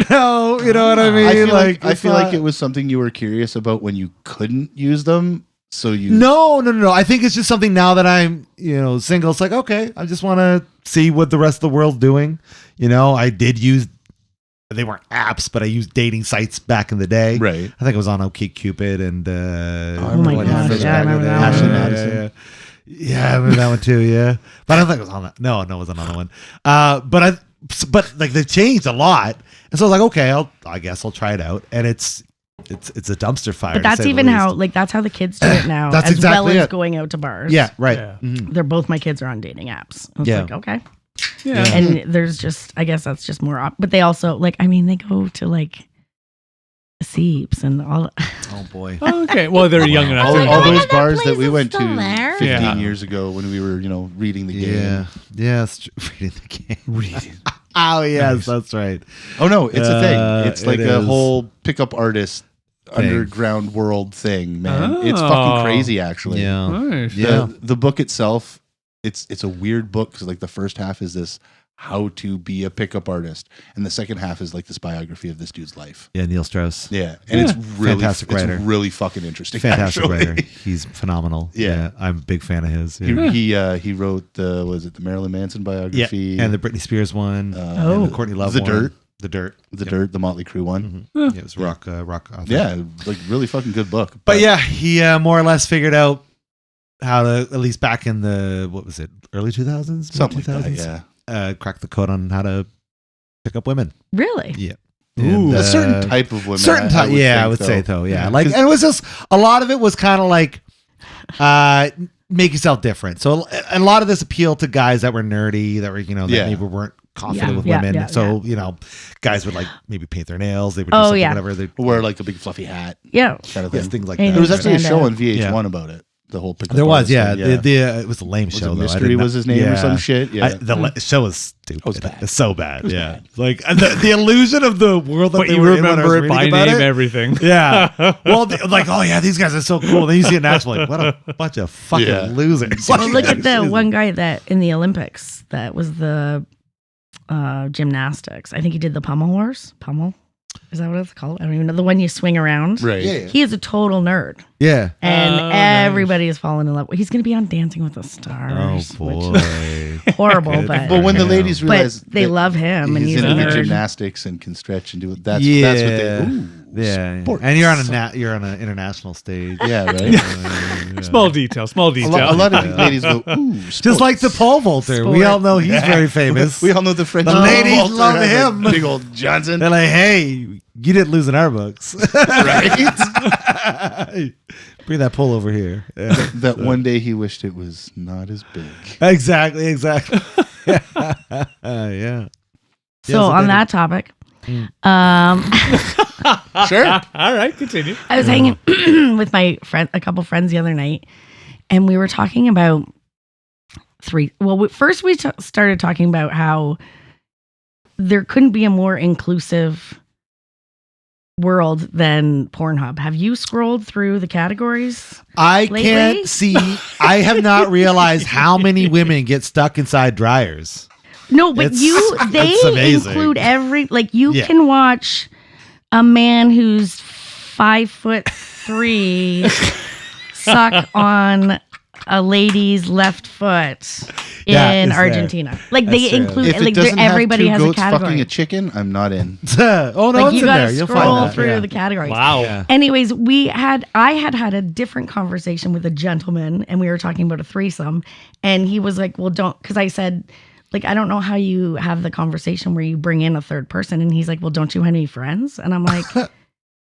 Speaker 1: You know what I mean?
Speaker 4: I feel like
Speaker 1: it's
Speaker 4: I feel like
Speaker 1: not-
Speaker 4: it was something you were curious about when you couldn't use them. So you
Speaker 1: No. I think it's just something now that I'm, single. It's like, okay, I just want to see what the rest of the world's doing. I did use, they weren't apps, but I used dating sites back in the day.
Speaker 4: right.
Speaker 1: I think it was on OkCupid and,
Speaker 6: Oh my gosh, yeah, I remember that
Speaker 4: Ashley
Speaker 6: one.
Speaker 4: Madison.
Speaker 1: Yeah, I remember that one too. Yeah, but I don't think it was on that. No, it was another one. But like they've changed a lot, and so I was like, okay, I guess I'll try it out, and it's a dumpster fire.
Speaker 6: But
Speaker 1: to
Speaker 6: that's
Speaker 1: say the
Speaker 6: even how
Speaker 1: least.
Speaker 6: that's how the kids do it now,
Speaker 1: That's
Speaker 6: as well
Speaker 1: exactly
Speaker 6: as
Speaker 1: it.
Speaker 6: going out to bars.
Speaker 1: Yeah, right.
Speaker 5: Yeah.
Speaker 1: Mhm.
Speaker 6: They're both my kids are on dating apps. It's
Speaker 1: Yeah.
Speaker 6: like, okay.
Speaker 5: Yeah.
Speaker 6: And there's just, I guess that's just more, but they also they go to like Seeps and all.
Speaker 1: Oh boy.
Speaker 5: Okay. Well, they're young enough.
Speaker 4: All,
Speaker 5: to-
Speaker 4: all
Speaker 6: Oh,
Speaker 4: those
Speaker 6: that
Speaker 4: bars
Speaker 6: place
Speaker 4: that we
Speaker 6: is
Speaker 4: went to
Speaker 6: still there?
Speaker 4: 15
Speaker 5: Yeah.
Speaker 4: years ago when we were, reading the game.
Speaker 1: Yeah. Yes. Reading the game. Reading. Oh yes, that's right.
Speaker 4: Oh no, it's a thing. It's
Speaker 1: it
Speaker 4: like a
Speaker 1: is.
Speaker 4: whole pickup artist underground world thing, man. It's fucking
Speaker 5: Oh.
Speaker 4: crazy, actually.
Speaker 1: Yeah.
Speaker 5: Nice.
Speaker 1: Yeah.
Speaker 4: The book itself, it's a weird book because like the first half is this how to be a pickup artist, and the second half is like this biography of this dude's life.
Speaker 1: Yeah. Neil Strauss.
Speaker 4: Yeah, and it's really
Speaker 1: Fantastic writer.
Speaker 4: It's really fucking interesting.
Speaker 1: Fantastic
Speaker 4: actually.
Speaker 1: writer. He's phenomenal.
Speaker 4: Yeah.
Speaker 1: I'm a big fan of his. Yeah.
Speaker 4: He wrote the Marilyn Manson biography,
Speaker 1: And the Britney Spears one.
Speaker 6: Oh.
Speaker 1: And the Courtney Love
Speaker 4: The
Speaker 1: one.
Speaker 4: Dirt.
Speaker 1: The Dirt.
Speaker 4: the Motley Crue one.
Speaker 1: Yeah, it was rock author.
Speaker 4: Yeah, like really fucking good book.
Speaker 1: But yeah, he more or less figured out how to, at least back in the, what was it, early 2000s?
Speaker 4: something like that.
Speaker 1: 2000s?
Speaker 4: Yeah,
Speaker 1: Crack the code on how to pick up women.
Speaker 6: Really?
Speaker 1: Yeah.
Speaker 5: Ooh.
Speaker 1: And,
Speaker 4: a certain type of women.
Speaker 1: Certain type, I would say though. Yeah. Like, and it was just, a lot of it was kind of like, make yourself different. So a lot of this appealed to guys that were nerdy, that were, that
Speaker 4: Yeah.
Speaker 1: maybe weren't confident
Speaker 6: Yeah,
Speaker 1: with
Speaker 6: yeah,
Speaker 1: women.
Speaker 6: yeah,
Speaker 1: So, guys would like maybe paint their nails. They would do
Speaker 6: Oh,
Speaker 1: something,
Speaker 6: yeah.
Speaker 1: whatever. They
Speaker 4: wear like a big fluffy hat,
Speaker 6: Yeah.
Speaker 4: kind of
Speaker 1: yes,
Speaker 4: thing.
Speaker 1: things like
Speaker 6: And
Speaker 1: that.
Speaker 4: There was actually a
Speaker 6: Stand
Speaker 4: show
Speaker 6: out.
Speaker 4: on VH1
Speaker 1: Yeah.
Speaker 4: about it. the whole pickup.
Speaker 1: There was,
Speaker 4: artist
Speaker 1: yeah.
Speaker 4: thing,
Speaker 1: It was a lame show, though.
Speaker 4: Mystery was his name or some shit. Yeah.
Speaker 1: The show was stupid.
Speaker 4: was bad.
Speaker 1: It's so bad. Yeah. Like the illusion of the world that
Speaker 5: But
Speaker 1: they
Speaker 5: you
Speaker 1: were in when I was
Speaker 5: remember it
Speaker 1: reading
Speaker 5: by
Speaker 1: about
Speaker 5: name,
Speaker 1: it.
Speaker 5: everything.
Speaker 1: Yeah. Well, like, oh yeah, these guys are so cool. Then you see it naturally, like, what a bunch of fucking
Speaker 4: Yeah.
Speaker 1: losers.
Speaker 6: Well, look at the one guy that in the Olympics that was the gymnastics. I think he did the pommel horse. Pommel, is that what it's called? I don't even know. The one you swing around.
Speaker 4: Right.
Speaker 1: Yeah.
Speaker 6: He is a total nerd,
Speaker 1: Yeah.
Speaker 6: and
Speaker 5: Oh, nice.
Speaker 6: everybody is falling in love. He's going to be on Dancing with the
Speaker 1: Oh
Speaker 6: Stars.
Speaker 1: boy.
Speaker 6: Which is horrible, but
Speaker 4: But when the ladies
Speaker 6: but
Speaker 4: realize
Speaker 6: they
Speaker 4: that
Speaker 6: love him, and
Speaker 4: he's
Speaker 6: he's a
Speaker 4: into the
Speaker 6: nerd.
Speaker 4: gymnastics and can stretch and do it, that's
Speaker 1: Yeah.
Speaker 4: what they. Ooh,
Speaker 1: Yeah.
Speaker 4: sports.
Speaker 1: And you're on an international stage.
Speaker 4: Yeah, right.
Speaker 1: Yeah.
Speaker 5: Small detail.
Speaker 4: A lot of ladies go, ooh,
Speaker 1: Just like the pole vaulter. We all know he's very famous.
Speaker 4: We all know the French.
Speaker 1: The ladies
Speaker 4: vaulter
Speaker 1: love
Speaker 4: has a
Speaker 1: him.
Speaker 4: Big old Johnson.
Speaker 1: They're like, hey, you didn't lose in our books.
Speaker 4: Right.
Speaker 1: Bring that pole over here. Yeah.
Speaker 4: That one day he wished it was not as big.
Speaker 1: Exactly. Yeah.
Speaker 6: So
Speaker 1: Yeah,
Speaker 6: on
Speaker 1: they
Speaker 6: that topic,
Speaker 4: Sure.
Speaker 5: All right, continue.
Speaker 6: I was hanging with my friend, a couple friends the other night, and we were talking about first we started talking about how there couldn't be a more inclusive world than Pornhub. Have you scrolled through the categories?
Speaker 1: I
Speaker 6: lately?
Speaker 1: can't see. I have not realized how many women get stuck inside dryers.
Speaker 6: No, but
Speaker 1: It's
Speaker 6: they
Speaker 1: amazing.
Speaker 6: include you
Speaker 1: Yeah.
Speaker 6: can watch a man who's 5'3" suck on a lady's left foot
Speaker 1: Yeah,
Speaker 6: in
Speaker 1: it's there.
Speaker 6: Argentina. Like
Speaker 1: That's
Speaker 6: they
Speaker 1: true.
Speaker 6: include
Speaker 4: If it
Speaker 6: like
Speaker 4: doesn't
Speaker 6: everybody
Speaker 4: have
Speaker 6: has
Speaker 4: two
Speaker 6: a
Speaker 4: goats fucking
Speaker 6: category.
Speaker 4: a chicken, I'm not in.
Speaker 1: Oh no,
Speaker 6: Like
Speaker 1: it's
Speaker 6: you
Speaker 1: in
Speaker 6: gotta
Speaker 1: there. You'll
Speaker 6: scroll
Speaker 1: find that.
Speaker 6: through
Speaker 1: Yeah.
Speaker 6: the categories.
Speaker 5: Wow.
Speaker 1: Yeah.
Speaker 6: Anyways, I had a different conversation with a gentleman, and we were talking about a threesome, and he was like, "Well, don't," because I said, like, I don't know how you have the conversation where you bring in a third person, and he's like, "Well, don't you have any friends?" And I'm like,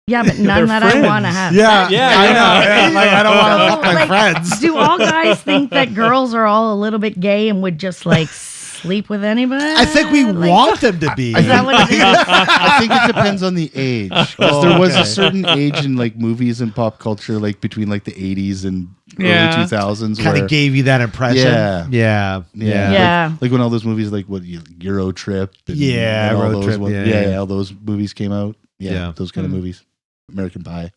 Speaker 6: "Yeah, but none that I
Speaker 5: friends.
Speaker 6: want to have."
Speaker 1: Yeah,
Speaker 5: Yeah,
Speaker 1: I
Speaker 5: yeah.
Speaker 1: know. Yeah, like I don't want to
Speaker 6: So,
Speaker 1: fuck my
Speaker 6: like,
Speaker 1: friends.
Speaker 6: Do all guys think that girls are all a little bit gay and would just like sleep with anybody?
Speaker 1: I think we
Speaker 6: Like,
Speaker 1: want them to be.
Speaker 6: Is that what it is?
Speaker 4: I think it depends on the age. 'Cause there was
Speaker 1: okay.
Speaker 4: a certain age in like movies and pop culture, like between like the 80s and
Speaker 5: Yeah.
Speaker 4: early 2000s,
Speaker 1: Kind
Speaker 4: where
Speaker 1: of gave you that impression.
Speaker 4: Yeah.
Speaker 1: Yeah.
Speaker 6: Yeah.
Speaker 4: Like when all those movies, like Euro Trip, and,
Speaker 1: Yeah,
Speaker 4: and all
Speaker 1: Road
Speaker 4: those
Speaker 1: Trip,
Speaker 4: ones,
Speaker 1: yeah.
Speaker 4: all those movies came out.
Speaker 1: Yeah.
Speaker 4: Those kind of movies, American Pie,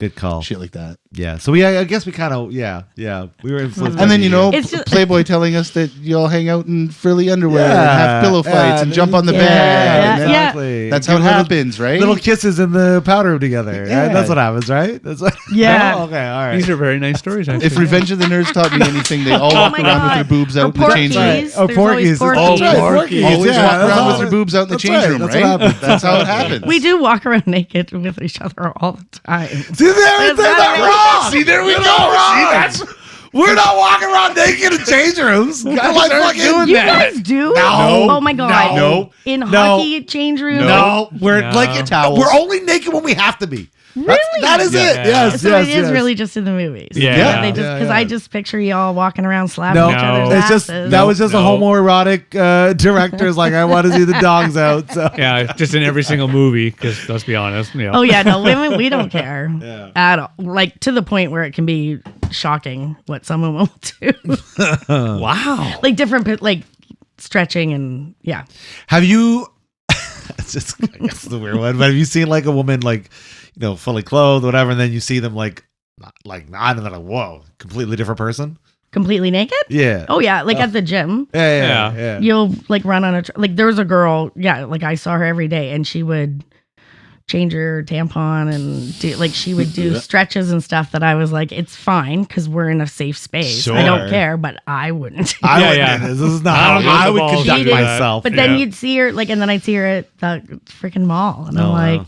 Speaker 1: Good call.
Speaker 4: shit like that.
Speaker 1: Yeah. So I guess we kind of, yeah. We were influenced. by
Speaker 4: And then
Speaker 1: the-
Speaker 6: It's just-
Speaker 4: Playboy telling us that you all hang out in frilly underwear and have pillow fights
Speaker 1: yeah,
Speaker 4: and jump on the
Speaker 6: yeah,
Speaker 4: bed.
Speaker 6: yeah,
Speaker 4: and
Speaker 6: yeah.
Speaker 1: exactly.
Speaker 4: That's how it
Speaker 1: Give little-
Speaker 4: happens, right?
Speaker 1: Little kisses in the powder room together.
Speaker 4: Yeah.
Speaker 1: Right? That's what happens, right? That's what.
Speaker 6: Yeah.
Speaker 1: Oh, okay. All right.
Speaker 5: These are very nice stories, actually.
Speaker 4: If Revenge of the Nerds taught me anything, they all walk
Speaker 6: my
Speaker 4: around with
Speaker 6: God.
Speaker 4: their boobs out
Speaker 6: Or
Speaker 4: in the change room.
Speaker 6: Porky's.
Speaker 1: Oh,
Speaker 6: There's always
Speaker 1: Porky's.
Speaker 6: Porky's.
Speaker 1: That's right,
Speaker 5: Porky's.
Speaker 4: Always
Speaker 1: Yeah,
Speaker 4: walk
Speaker 1: that's
Speaker 4: around
Speaker 1: all-
Speaker 4: with their boobs out in the
Speaker 1: that's
Speaker 4: change
Speaker 1: right,
Speaker 4: room,
Speaker 1: that's
Speaker 4: right?
Speaker 1: what happens.
Speaker 4: That's how it happens.
Speaker 6: We do walk around naked with each other all the time.
Speaker 1: See, they're
Speaker 6: That's
Speaker 1: not
Speaker 6: not
Speaker 1: wrong. See, there we go. Wrong. We're not walking around naked in change rooms. We're like fucking
Speaker 6: You guys do?
Speaker 1: No.
Speaker 6: Oh my god.
Speaker 1: No.
Speaker 6: In
Speaker 1: No.
Speaker 6: hockey change room.
Speaker 1: No, we're
Speaker 5: No.
Speaker 1: like
Speaker 4: Towels.
Speaker 1: we're only naked when we have to be.
Speaker 6: Really?
Speaker 1: That is
Speaker 5: Yeah.
Speaker 1: it. Yes.
Speaker 6: So
Speaker 1: yes,
Speaker 6: it is
Speaker 1: yes.
Speaker 6: really just in the movies.
Speaker 5: Yeah.
Speaker 6: They just
Speaker 1: Yeah,
Speaker 6: because
Speaker 1: yeah.
Speaker 6: I just picture y'all walking around slapping
Speaker 1: No,
Speaker 6: each other's
Speaker 5: No.
Speaker 1: it's just
Speaker 6: asses.
Speaker 1: that was just a
Speaker 5: No.
Speaker 1: homoerotic director's I want to see the dogs out. So
Speaker 5: Yeah, just in every single movie, because let's be honest. You know.
Speaker 6: Oh yeah, no women. We don't care
Speaker 1: Yeah.
Speaker 6: at all. Like to the point where it can be shocking what someone will do.
Speaker 5: Wow.
Speaker 6: Like different, like stretching and yeah.
Speaker 1: have you? It's just I guess it's a weird one, but have you seen like a woman fully clothed, whatever, and then you see them I don't know, whoa, completely different person?
Speaker 6: Completely naked?
Speaker 1: Yeah.
Speaker 6: Oh yeah, like at the gym.
Speaker 1: Yeah.
Speaker 6: You'll like run on like there was a girl, yeah, like I saw her every day and she would change her tampon and do like she would do stretches and stuff that I was like, it's fine because we're in a safe space. I
Speaker 1: Sure.
Speaker 6: don't care, but I wouldn't.
Speaker 1: I
Speaker 5: Yeah,
Speaker 1: would
Speaker 5: yeah.
Speaker 1: do this. This is not
Speaker 5: I
Speaker 1: how
Speaker 5: don't know
Speaker 1: I
Speaker 5: the
Speaker 1: would
Speaker 5: balls
Speaker 1: conduct
Speaker 6: to do that.
Speaker 1: myself.
Speaker 6: But then
Speaker 5: Yeah.
Speaker 6: you'd see her like, and then I'd see her at the freaking mall, and I'm
Speaker 1: Oh,
Speaker 6: like,
Speaker 1: wow.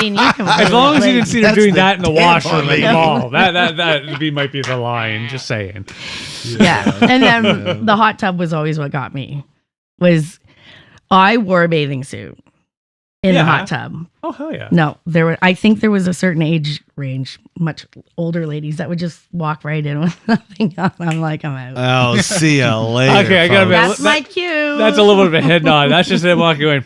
Speaker 6: seeing you come
Speaker 5: As long as you didn't see her
Speaker 1: That's
Speaker 5: doing
Speaker 1: the
Speaker 5: that in the
Speaker 1: tampon
Speaker 5: washroom at the
Speaker 1: lady.
Speaker 5: mall, that might be the line. Just saying.
Speaker 6: yeah. And then the hot tub was always what got me. Was I wore a bathing suit in the
Speaker 5: Yeah.
Speaker 6: hot tub?
Speaker 5: Oh hell yeah.
Speaker 6: No, I think there was a certain age range, much older ladies that would just walk right in with nothing on. I'm like, I'm out.
Speaker 1: Oh, see ya later.
Speaker 5: Okay, I gotta
Speaker 1: folks.
Speaker 6: That's my cue.
Speaker 5: That's a little bit of a head nod. That's just them walking going.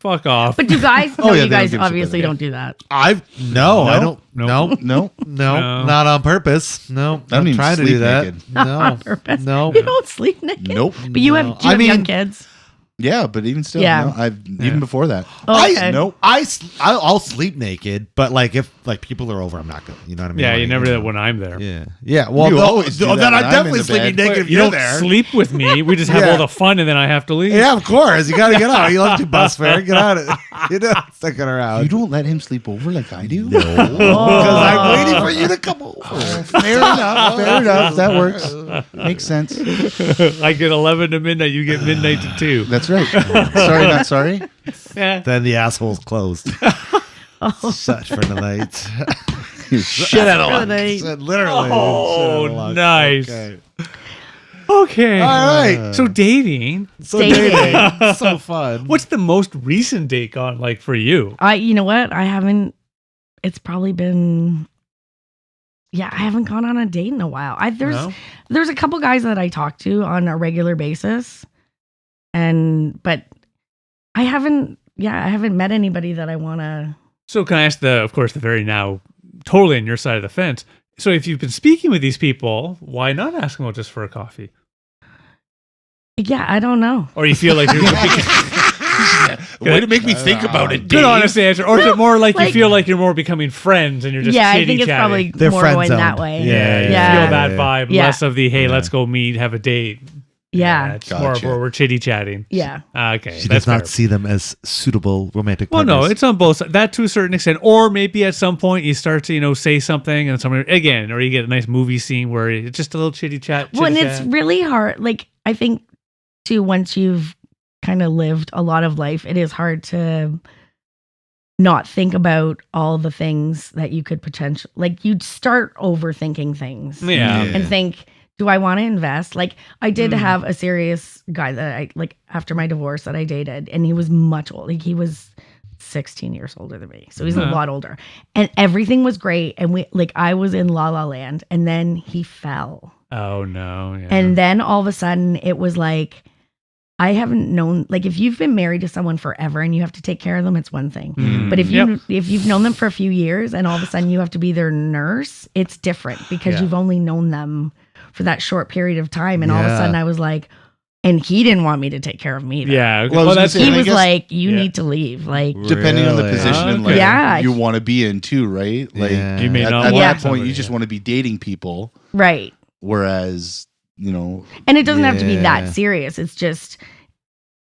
Speaker 5: Fuck off.
Speaker 6: But do guys?
Speaker 4: Oh,
Speaker 6: No,
Speaker 4: yeah,
Speaker 6: you
Speaker 4: they don't
Speaker 6: guys
Speaker 4: give a shit
Speaker 6: obviously
Speaker 4: about
Speaker 6: don't do that.
Speaker 1: I don't. No,
Speaker 4: No,
Speaker 1: not on purpose. No,
Speaker 4: I don't
Speaker 1: I'm
Speaker 4: even
Speaker 1: trying to do
Speaker 4: sleep
Speaker 1: that.
Speaker 4: naked.
Speaker 1: No,
Speaker 6: On purpose.
Speaker 1: no.
Speaker 6: You don't sleep naked.
Speaker 4: nope.
Speaker 6: But you have,
Speaker 1: No.
Speaker 6: do you
Speaker 1: I
Speaker 6: have young
Speaker 1: mean-
Speaker 6: kids?
Speaker 4: Yeah, but even still,
Speaker 6: Yeah.
Speaker 4: no, even before that.
Speaker 6: Oh, okay.
Speaker 4: Nope.
Speaker 1: I'll sleep naked, but like if like people are over, I'm not gonna. You know what I mean?
Speaker 5: Yeah,
Speaker 1: Like,
Speaker 5: you never do that when I'm there.
Speaker 1: Yeah. Well,
Speaker 4: You
Speaker 1: no,
Speaker 4: always do that
Speaker 1: then
Speaker 4: when
Speaker 1: I'm
Speaker 4: I'm
Speaker 1: definitely
Speaker 4: in the
Speaker 1: sleeping
Speaker 4: bed.
Speaker 1: naked if
Speaker 5: You
Speaker 1: you're
Speaker 5: don't
Speaker 1: there.
Speaker 5: sleep with me. We just have
Speaker 1: Yeah.
Speaker 5: all the fun, and then I have to leave.
Speaker 1: Yeah, of course. You gotta get out. You love to bus fare. Get out. You're not sticking around.
Speaker 4: You don't let him sleep over like I do.
Speaker 1: because I'm waiting for you to come over.
Speaker 4: Fair enough. Fair enough. That works. Makes sense.
Speaker 5: I get 11 to midnight. You get midnight to 2.
Speaker 4: That's right. Sorry, not sorry.
Speaker 5: Yeah.
Speaker 1: Then the asshole's closed. Shut for the night.
Speaker 5: Shit out of luck.
Speaker 1: Literally.
Speaker 5: Oh,
Speaker 1: Shit out of luck.
Speaker 5: nice.
Speaker 1: Okay.
Speaker 5: Okay.
Speaker 1: All right.
Speaker 5: So dating.
Speaker 1: So
Speaker 6: Dating.
Speaker 1: dating. So fun.
Speaker 5: What's the most recent date gone like for you?
Speaker 6: You know what? I haven't. It's probably been. Yeah, I haven't gone on a date in a while. There's a couple guys that I talk to on a regular basis, but I haven't. Yeah, I haven't met anybody that I want to.
Speaker 5: So can I ask of course, the very now totally on your side of the fence. So if you've been speaking with these people, why not ask them out just for a coffee?
Speaker 6: Yeah, I don't know.
Speaker 5: Or you feel like you're
Speaker 4: Way to make me think about it,
Speaker 5: good
Speaker 4: Dave.
Speaker 5: honest answer. Or is it more like you
Speaker 6: like-
Speaker 5: feel like you're more becoming friends and you're just
Speaker 6: Yeah, I
Speaker 5: chitty
Speaker 6: think it's
Speaker 5: chatting?
Speaker 6: probably
Speaker 1: They're
Speaker 6: more
Speaker 1: friend
Speaker 6: going that
Speaker 1: zoned.
Speaker 6: way.
Speaker 1: Yeah,
Speaker 5: You
Speaker 6: yeah.
Speaker 5: feel that vibe,
Speaker 6: Yeah.
Speaker 5: less of the hey, let's go meet, have a date.
Speaker 6: Yeah.
Speaker 5: It's more of
Speaker 4: Gotcha.
Speaker 5: where we're chitty chatting.
Speaker 6: Yeah.
Speaker 5: Okay,
Speaker 1: She
Speaker 5: that's
Speaker 1: does not
Speaker 5: fair.
Speaker 1: see them as suitable romantic
Speaker 5: Well,
Speaker 1: partners.
Speaker 5: no, it's on both sides. That to a certain extent, or maybe at some point you start to say something, and someone again, or you get a nice movie scene where it's just a little chitty chat.
Speaker 6: Well, and it's really hard. Like, I think, too, once you've kind of lived a lot of life, it is hard to not think about all the things that you could potentially, like, you'd start overthinking things
Speaker 5: yeah.
Speaker 6: and think, do I want to invest? Like, I did have a serious guy that I, like, after my divorce that I dated, and he was much older. Like, he was 16 years older than me. So he's a lot older. And everything was great. And I was in La La Land, and then he fell.
Speaker 5: Oh no. Yeah.
Speaker 6: And then all of a sudden it was like, I haven't known, like, if you've been married to someone forever and you have to take care of them, it's one thing. But if you've known them for a few years and all of a sudden you have to be their nurse, it's different because you've only known them for that short period of time. And all of a sudden I was like, and he didn't want me to take care of me.
Speaker 5: Yeah. Okay.
Speaker 4: Well, I was gonna say,
Speaker 6: He
Speaker 4: and I
Speaker 6: was
Speaker 4: guess-
Speaker 6: like, you need to leave. Like,
Speaker 4: Depending on the
Speaker 1: Really?
Speaker 4: position and
Speaker 5: Okay.
Speaker 4: like
Speaker 6: Yeah.
Speaker 4: you want to be in too, right? Like
Speaker 1: Yeah.
Speaker 5: You may
Speaker 4: at,
Speaker 5: not
Speaker 4: at
Speaker 5: want
Speaker 4: that point,
Speaker 5: somebody,
Speaker 4: you just want to be dating people,
Speaker 6: right.
Speaker 4: whereas
Speaker 6: And it doesn't have to be
Speaker 1: Yeah.
Speaker 6: that serious. It's just,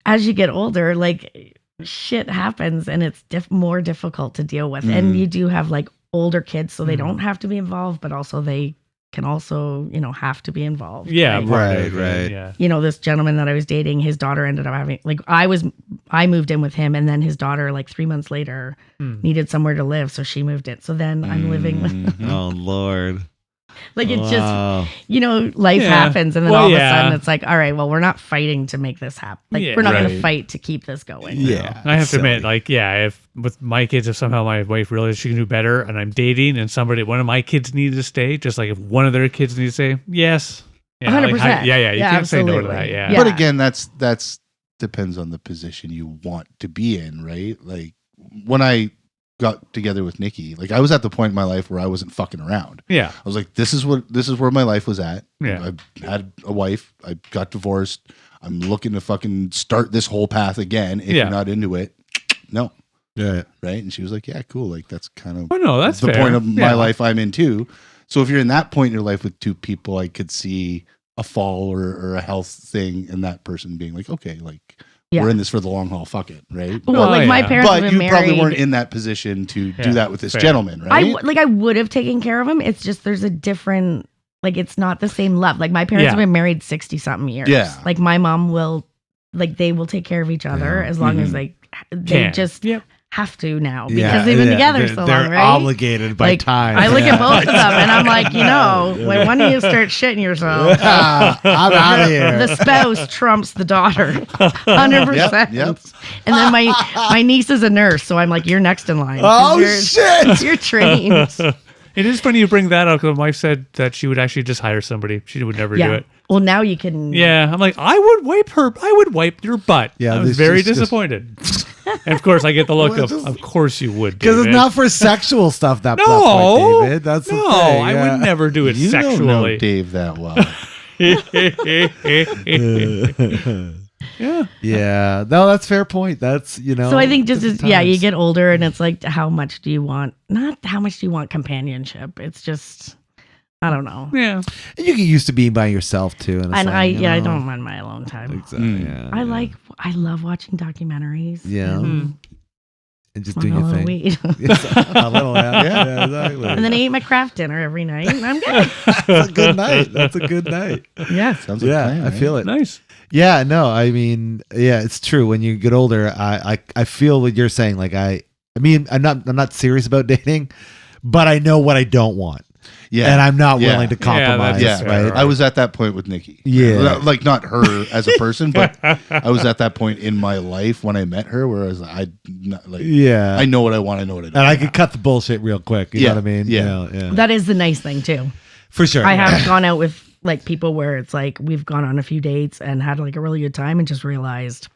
Speaker 6: as you get older, like, shit happens and it's more difficult to deal with. And you do have like older kids, so they don't have to be involved, but also they can also, have to be involved.
Speaker 5: Yeah.
Speaker 6: Like,
Speaker 5: part of
Speaker 1: Right,
Speaker 5: it,
Speaker 1: right.
Speaker 5: Yeah.
Speaker 6: this gentleman that I was dating, his daughter ended up having, like, I moved in with him, and then his daughter, like 3 months later, needed somewhere to live, so she moved in. So then I'm living with,
Speaker 1: Oh Lord.
Speaker 6: like, it's
Speaker 1: Wow.
Speaker 6: just, life
Speaker 5: Yeah.
Speaker 6: happens, and then
Speaker 5: Well,
Speaker 6: all of
Speaker 5: yeah.
Speaker 6: a sudden it's like, all right, well, we're not fighting to make this happen. Like,
Speaker 5: Yeah.
Speaker 6: we're not going to
Speaker 4: Right.
Speaker 6: fight to keep this going.
Speaker 1: Yeah.
Speaker 5: I have to admit,
Speaker 1: silly.
Speaker 5: like, if with my kids, if somehow my wife realizes she can do better and I'm dating and one of my kids needed to stay, just like if one of their kids needs to stay, yes. Yeah,
Speaker 6: 100%.
Speaker 5: You
Speaker 6: Yeah,
Speaker 5: can't say no to
Speaker 6: absolutely.
Speaker 5: that. Yeah.
Speaker 6: Yeah.
Speaker 4: But again, that's depends on the position you want to be in, right? Like when I got together with Nikki, like I was at the point in my life where I wasn't fucking around.
Speaker 5: Yeah.
Speaker 4: I was like, this is where my life was at.
Speaker 5: Yeah.
Speaker 4: I had a wife. I got divorced. I'm looking to fucking start this whole path again. If
Speaker 5: Yeah.
Speaker 4: you're not into it, no.
Speaker 1: Yeah.
Speaker 4: Right. And she was like, yeah, cool. Like that's kind of
Speaker 5: Oh, no, that's
Speaker 4: the
Speaker 5: fair.
Speaker 4: point of my
Speaker 5: Yeah.
Speaker 4: life I'm in too. So if you're in that point in your life with two people, I could see a fall or a health thing and that person being like, okay, like
Speaker 6: Yeah.
Speaker 4: we're in this for the long haul. Fuck it. Right.
Speaker 6: Well,
Speaker 5: Oh,
Speaker 6: like, my
Speaker 5: yeah.
Speaker 6: parents have
Speaker 4: But
Speaker 6: been
Speaker 4: you probably
Speaker 6: married.
Speaker 4: weren't in that position to
Speaker 5: Yeah,
Speaker 4: do that with this
Speaker 5: fair.
Speaker 4: gentleman, right?
Speaker 6: I would have taken care of him. It's just there's a different, like, it's not the same love. Like, my parents
Speaker 5: Yeah.
Speaker 6: have been married 60 something years.
Speaker 4: Yeah.
Speaker 6: Like, my mom will, like, they will take care of each other as long as they
Speaker 5: Can.
Speaker 6: just
Speaker 5: Yep.
Speaker 6: have to now because
Speaker 1: Yeah,
Speaker 6: they've been
Speaker 1: yeah.
Speaker 6: together
Speaker 1: They're-
Speaker 6: so
Speaker 1: they're
Speaker 6: long, right?
Speaker 1: obligated by
Speaker 6: Like,
Speaker 1: time.
Speaker 6: I look at both of them and I'm like, when one of you start shitting yourself,
Speaker 1: I'm out of here.
Speaker 6: the spouse trumps the daughter, 100%.
Speaker 4: Yep.
Speaker 6: And then my niece is a nurse, so I'm like, you're next in line.
Speaker 1: Oh,
Speaker 6: 'Cause
Speaker 1: shit.
Speaker 6: You're trained.
Speaker 5: It is funny you bring that up because my wife said that she would actually just hire somebody. She would never do
Speaker 6: Yeah.
Speaker 5: it.
Speaker 6: Well, now you can.
Speaker 5: Yeah. I'm like, I would wipe your butt.
Speaker 1: Yeah,
Speaker 5: I was
Speaker 1: this
Speaker 5: very
Speaker 1: is just-
Speaker 5: disappointed. And of course, I get the look of course you would,
Speaker 1: Because it's
Speaker 5: David.
Speaker 1: not for sexual stuff. That
Speaker 5: No,
Speaker 1: point, David. That's the
Speaker 5: no,
Speaker 1: thing.
Speaker 5: I
Speaker 1: yeah.
Speaker 5: would never do it
Speaker 4: You don't know
Speaker 5: sexually.
Speaker 4: Dave that well.
Speaker 5: Yeah.
Speaker 1: Yeah, no, that's fair point. That's
Speaker 6: So I think just
Speaker 1: different
Speaker 6: you
Speaker 1: times.
Speaker 6: get older and it's like, how much do you want? Not how much do you want companionship? It's just, I don't know.
Speaker 5: Yeah.
Speaker 1: And you get used to being by yourself too. In a
Speaker 6: And
Speaker 1: sense,
Speaker 6: I
Speaker 1: you know?
Speaker 6: don't mind my alone time.
Speaker 1: Exactly. Yeah,
Speaker 6: I love watching documentaries.
Speaker 1: Yeah.
Speaker 5: Mhm.
Speaker 1: And just
Speaker 6: Smoking
Speaker 1: doing
Speaker 6: a
Speaker 1: your
Speaker 6: little
Speaker 1: thing.
Speaker 6: weed.
Speaker 1: A little, yeah, exactly.
Speaker 6: And then I eat my craft dinner every night and I'm good.
Speaker 1: That's a good night. That's a good night.
Speaker 6: Yes.
Speaker 4: Sounds like a
Speaker 1: Yeah,
Speaker 4: plan,
Speaker 1: I
Speaker 4: right?
Speaker 1: feel it.
Speaker 5: Nice.
Speaker 1: Yeah, no, I mean, yeah, it's true. When you get older, I feel what you're saying. Like I mean, I'm not serious about dating, but I know what I don't want.
Speaker 4: Yeah.
Speaker 1: And I'm not
Speaker 4: Yeah.
Speaker 1: willing to compromise,
Speaker 4: Yeah,
Speaker 1: right?
Speaker 4: I was at that point with Nikki.
Speaker 1: Yeah.
Speaker 4: Like not her as a person, but I was at that point in my life when I met her where I was like,
Speaker 1: Yeah.
Speaker 4: I know what I want, I know what I don't.
Speaker 1: And I could cut the bullshit real quick. You know what I mean?
Speaker 4: Yeah.
Speaker 1: Yeah.
Speaker 6: That is the nice thing too.
Speaker 1: For sure.
Speaker 6: I have gone out with like people where it's like we've gone on a few dates and had like a really good time and just realized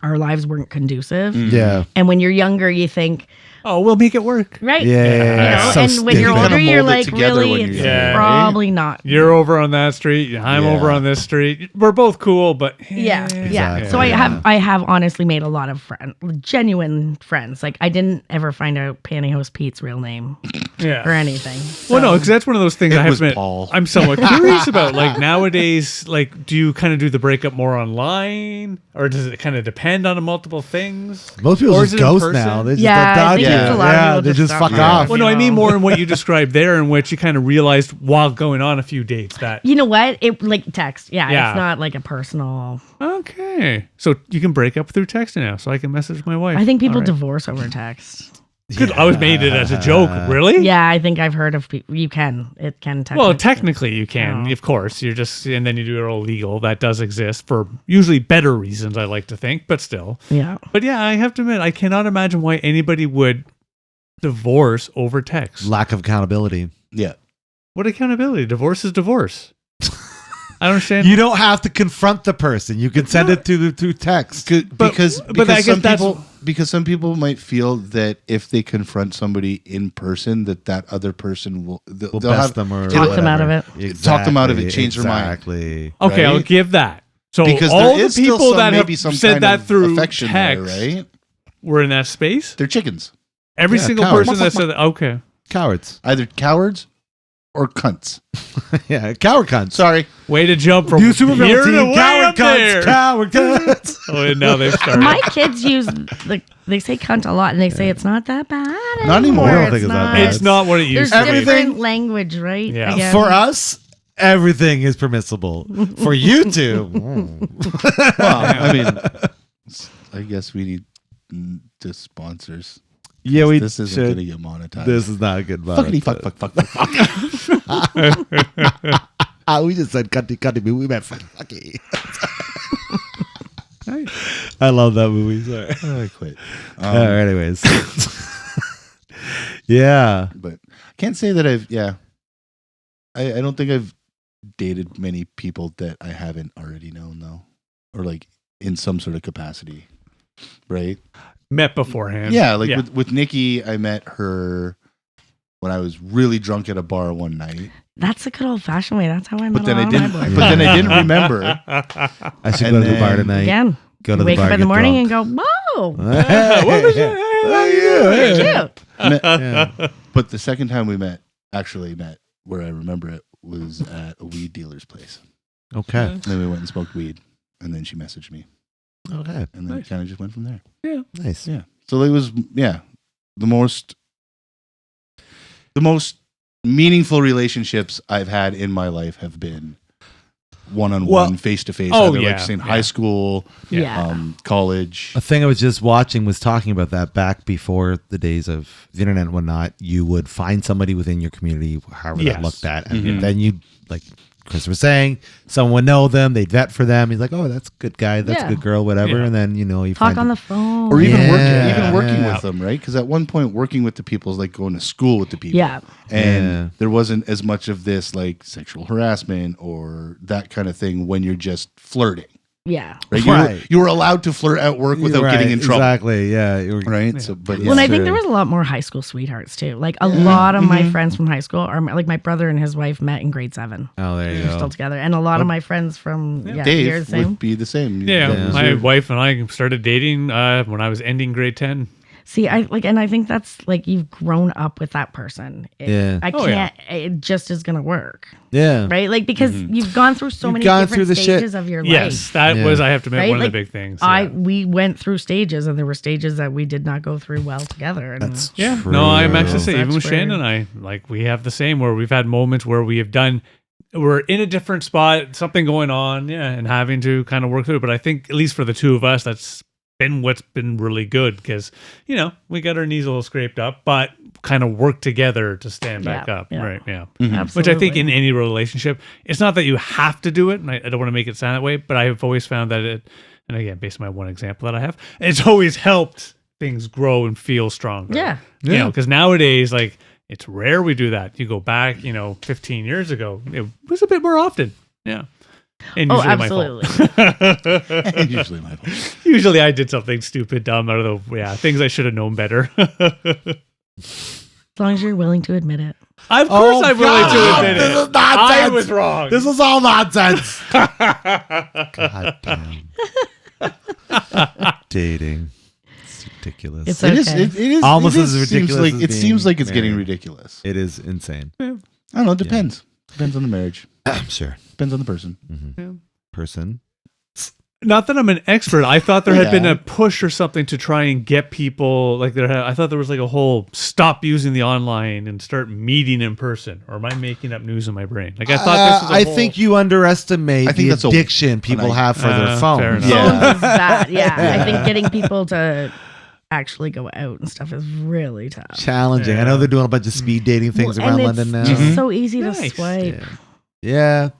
Speaker 6: our lives weren't conducive.
Speaker 1: Yeah.
Speaker 6: And when you're younger, you think,
Speaker 5: Oh, we'll make it work.
Speaker 6: right?
Speaker 1: Yeah.
Speaker 6: You know,
Speaker 1: So
Speaker 6: and when you're
Speaker 1: stupid.
Speaker 6: older,
Speaker 4: Kinda
Speaker 6: you're
Speaker 4: mold it
Speaker 6: like,
Speaker 4: together
Speaker 6: really,
Speaker 4: when
Speaker 6: it's
Speaker 4: you're
Speaker 5: young, right?
Speaker 6: probably not.
Speaker 5: You're over on that street. I'm
Speaker 4: Yeah.
Speaker 5: over on this street. We're both cool, but
Speaker 6: Yeah.
Speaker 1: Exactly.
Speaker 6: So I have honestly made a lot of friends, genuine friends. Like I didn't ever find out Pantyhose Pete's real name or
Speaker 5: yeah.
Speaker 6: anything.
Speaker 5: Well, no,
Speaker 6: So-
Speaker 5: because that's one of those things
Speaker 4: It
Speaker 5: I have
Speaker 4: was
Speaker 5: to admit,
Speaker 4: Paul.
Speaker 5: I'm somewhat curious about. Like nowadays, like do you kind of do the breakup more online, or does it kind of depend on multiple things?
Speaker 1: Most people
Speaker 5: Or
Speaker 1: just
Speaker 5: is it in
Speaker 1: ghost
Speaker 5: person?
Speaker 1: now. They just
Speaker 6: Yeah,
Speaker 1: don't talk
Speaker 6: I
Speaker 1: to
Speaker 6: think
Speaker 1: you.
Speaker 6: it's a lot of
Speaker 1: Yeah,
Speaker 6: people
Speaker 1: they
Speaker 6: just
Speaker 1: just
Speaker 6: stop
Speaker 1: fuck
Speaker 6: you.
Speaker 1: off.
Speaker 5: Well, no, I
Speaker 6: You
Speaker 5: mean
Speaker 6: know.
Speaker 5: more in what you described there, in which you kind of realized while going on a few dates that
Speaker 6: You know what? It like text. Yeah,
Speaker 5: Yeah.
Speaker 6: it's not like a personal.
Speaker 5: okay, so you can break up through text now, so I can message my wife.
Speaker 6: I think people
Speaker 5: All right.
Speaker 6: divorce over text.
Speaker 5: Good. I was made it as a joke. Really?
Speaker 6: Yeah, I think I've heard of people. You can. It can technically.
Speaker 5: Well, technically you can,
Speaker 6: Oh.
Speaker 5: of course. You're just, and then you do it all legal. That does exist for usually better reasons, I like to think, but still.
Speaker 6: Yeah.
Speaker 5: But yeah, I have to admit, I cannot imagine why anybody would divorce over text.
Speaker 1: Lack of accountability.
Speaker 4: Yeah.
Speaker 5: What accountability? Divorce is divorce. I don't understand.
Speaker 1: You don't have to confront the person. You can send it through text.
Speaker 4: Because
Speaker 5: but I guess
Speaker 4: some
Speaker 5: that's-
Speaker 4: people because some people might feel that if they confront somebody in person, that other person will
Speaker 1: We'll
Speaker 4: they'll
Speaker 1: best
Speaker 4: have,
Speaker 1: them or
Speaker 6: Talk them out of
Speaker 1: whatever.
Speaker 6: it.
Speaker 4: Talk them out of it, change their mind.
Speaker 1: Exactly.
Speaker 5: Okay, I'll
Speaker 4: right?
Speaker 5: give that. So
Speaker 4: because
Speaker 5: all
Speaker 4: there
Speaker 5: the
Speaker 4: is still
Speaker 5: people
Speaker 4: some,
Speaker 5: that
Speaker 4: maybe
Speaker 5: have
Speaker 4: some
Speaker 5: said
Speaker 4: kind
Speaker 5: that
Speaker 4: of
Speaker 5: through
Speaker 4: affection
Speaker 5: text
Speaker 4: there, right?
Speaker 5: were in that space.
Speaker 4: They're chickens,
Speaker 5: Every
Speaker 1: Yeah,
Speaker 5: single
Speaker 1: cowards.
Speaker 5: person that said that. Okay.
Speaker 1: Cowards.
Speaker 4: either cowards or cunts.
Speaker 1: Yeah, coward cunts.
Speaker 4: Sorry,
Speaker 5: Way to jump from
Speaker 1: You Supergirl
Speaker 5: here to
Speaker 1: team,
Speaker 5: way
Speaker 1: coward
Speaker 5: up there.
Speaker 1: cunts, coward cunts.
Speaker 5: Oh, and now they've started.
Speaker 6: My kids use they say cunt a lot, and they say it's not that bad.
Speaker 4: Not anymore. I don't
Speaker 1: think it's that bad.
Speaker 5: It's not what it used
Speaker 6: There's
Speaker 5: to be.
Speaker 6: different language, right?
Speaker 5: Yeah.
Speaker 6: Again.
Speaker 1: For us, everything is permissible. For you two,
Speaker 4: well, I mean, I guess we need to sponsors.
Speaker 1: yeah, we
Speaker 4: This isn't
Speaker 1: should.
Speaker 4: going to get monetized.
Speaker 1: This is not a good
Speaker 4: Fuckity
Speaker 1: money.
Speaker 4: fuck.
Speaker 1: We just said cunty, but we meant fucky. I love that movie. Sorry.
Speaker 4: I quit.
Speaker 1: Anyways, yeah.
Speaker 4: But I can't say that I've, I don't think I've dated many people that I haven't already known, though, or like in some sort of capacity, right?
Speaker 5: Met beforehand.
Speaker 4: Yeah, like with Nikki, I met her when I was really drunk at a bar one night,
Speaker 6: That's a good old fashioned way. That's how I met
Speaker 4: but then
Speaker 6: a
Speaker 4: I
Speaker 6: lot
Speaker 4: didn't.
Speaker 6: of my boys.
Speaker 4: But then I didn't remember.
Speaker 1: I should
Speaker 4: And
Speaker 1: go to the bar
Speaker 4: then-
Speaker 1: tonight.
Speaker 6: Again,
Speaker 1: Go to
Speaker 6: you
Speaker 1: the
Speaker 6: wake
Speaker 1: bar,
Speaker 6: up in the
Speaker 1: get
Speaker 6: morning
Speaker 1: drunk.
Speaker 6: and go, whoa,
Speaker 1: What was it?
Speaker 6: cute.
Speaker 1: Yeah.
Speaker 4: But the second time we actually met, where I remember it, was at a weed dealer's place.
Speaker 1: Okay.
Speaker 4: And then we went and smoked weed, and then she messaged me,
Speaker 1: Okay.
Speaker 4: and then it kind of just went from there.
Speaker 1: Nice.
Speaker 4: Yeah. So it was, the most meaningful relationships I've had in my life have been one-on-one,
Speaker 1: Well-
Speaker 4: face-to-face.
Speaker 5: Oh,
Speaker 4: either
Speaker 5: yeah,
Speaker 4: like saying
Speaker 5: yeah.
Speaker 4: high school,
Speaker 6: Yeah.
Speaker 4: college.
Speaker 1: A thing I was just watching was talking about that back before the days of the internet and whatnot. You would find somebody within your community, however
Speaker 5: Yes.
Speaker 1: that looked at, and
Speaker 4: Mhm.
Speaker 1: then you, like Chris was saying, someone would know them, they'd vet for them. He's like, oh, that's a good guy, that's
Speaker 6: Yeah.
Speaker 1: a good girl, whatever.
Speaker 5: Yeah.
Speaker 1: And then, you
Speaker 6: Talk
Speaker 1: find
Speaker 6: on the phone.
Speaker 4: Or even
Speaker 1: Yeah.
Speaker 4: working
Speaker 1: Yeah.
Speaker 4: with them, right? Because at one point, working with the people is like going to school with the people.
Speaker 6: Yeah.
Speaker 4: And
Speaker 1: Yeah.
Speaker 4: there wasn't as much of this like sexual harassment or that kind of thing when you're just flirting.
Speaker 6: Yeah.
Speaker 4: Right? You were allowed to flirt at work without getting in trouble.
Speaker 1: Exactly. Yeah.
Speaker 4: Right. So, but
Speaker 6: Well, and I think there was a lot more high school sweethearts too. Like a lot of my friends from high school are like my brother and his wife met in grade 7.
Speaker 1: Oh, there you
Speaker 6: They're
Speaker 1: go.
Speaker 6: still together, and a lot of my friends from you're the
Speaker 4: Dave
Speaker 6: same.
Speaker 4: would be the same.
Speaker 5: Yeah, my wife and I started dating when I was ending grade 10.
Speaker 6: See, and I think that's like you've grown up with that person. I can't. It just is gonna work.
Speaker 1: Yeah.
Speaker 6: Right. Like because you've gone through so
Speaker 1: You've
Speaker 6: many
Speaker 1: gone
Speaker 6: different
Speaker 1: through the
Speaker 6: stages
Speaker 1: shit.
Speaker 6: of your
Speaker 5: Yes,
Speaker 6: life.
Speaker 5: that was, I have to admit,
Speaker 6: Right?
Speaker 5: one
Speaker 6: Like,
Speaker 5: of the big things. Yeah.
Speaker 6: We went through stages, and there were stages that we did not go through well together. And
Speaker 1: That's
Speaker 5: Yeah,
Speaker 1: true.
Speaker 5: no, I'm actually saying, even
Speaker 6: That's
Speaker 5: with Shane
Speaker 6: where-
Speaker 5: and I, like we have the same where we've had moments where we're in a different spot, something going on, and having to kind of work through it. But I think, at least for the two of us, that's been what's been really good because, we got our knees a little scraped up, but kind of work together to stand back up.
Speaker 6: yeah.
Speaker 5: Right, yeah.
Speaker 6: Absolutely.
Speaker 5: Which I think in any relationship, it's not that you have to do it, and I don't want to make it sound that way, but I have always found that and again, based on my one example that I have, it's always helped things grow and feel stronger.
Speaker 6: Yeah.
Speaker 5: Because nowadays, like, it's rare we do that. You go back, 15 years ago, it was a bit more often. Yeah. And usually
Speaker 6: absolutely.
Speaker 5: my fault.
Speaker 4: Usually my fault.
Speaker 5: Usually I did something stupid, dumb, out of things I should have known better.
Speaker 6: As long as you're willing to admit it.
Speaker 5: Of course I'm willing to admit
Speaker 1: This
Speaker 5: it.
Speaker 1: is nonsense.
Speaker 5: I was wrong.
Speaker 1: This is all nonsense. God damn. Dating. It's ridiculous.
Speaker 6: It's
Speaker 4: It is.
Speaker 6: okay.
Speaker 4: It is
Speaker 1: Almost
Speaker 4: it
Speaker 1: as
Speaker 4: is-
Speaker 1: ridiculous
Speaker 4: Seems like,
Speaker 1: as
Speaker 4: it
Speaker 1: being
Speaker 4: seems like it's getting
Speaker 1: married.
Speaker 4: ridiculous.
Speaker 1: It is insane.
Speaker 4: I don't know. It depends. Depends on the marriage.
Speaker 1: Sure.
Speaker 4: Depends on the person.
Speaker 1: Person.
Speaker 5: Not that I'm an expert. I thought there had been
Speaker 4: Yeah.
Speaker 5: a push or something to try and get people I thought there was like a whole stop using the online and start meeting in person. Or am I making up news in my brain? Like I thought this was
Speaker 1: I think you underestimate
Speaker 4: I think
Speaker 1: the
Speaker 4: that's a-
Speaker 1: addiction people have for their
Speaker 5: fair
Speaker 1: phones.
Speaker 5: enough.
Speaker 4: Yeah.
Speaker 6: Phones is bad. Yeah. I think getting people to actually go out and stuff is really tough.
Speaker 1: Challenging. I
Speaker 5: Yeah.
Speaker 1: know they're doing a bunch of speed dating things
Speaker 6: Well,
Speaker 1: around
Speaker 6: and
Speaker 1: London now.
Speaker 6: it's just so easy to
Speaker 5: Nice.
Speaker 6: swipe.
Speaker 1: Yeah.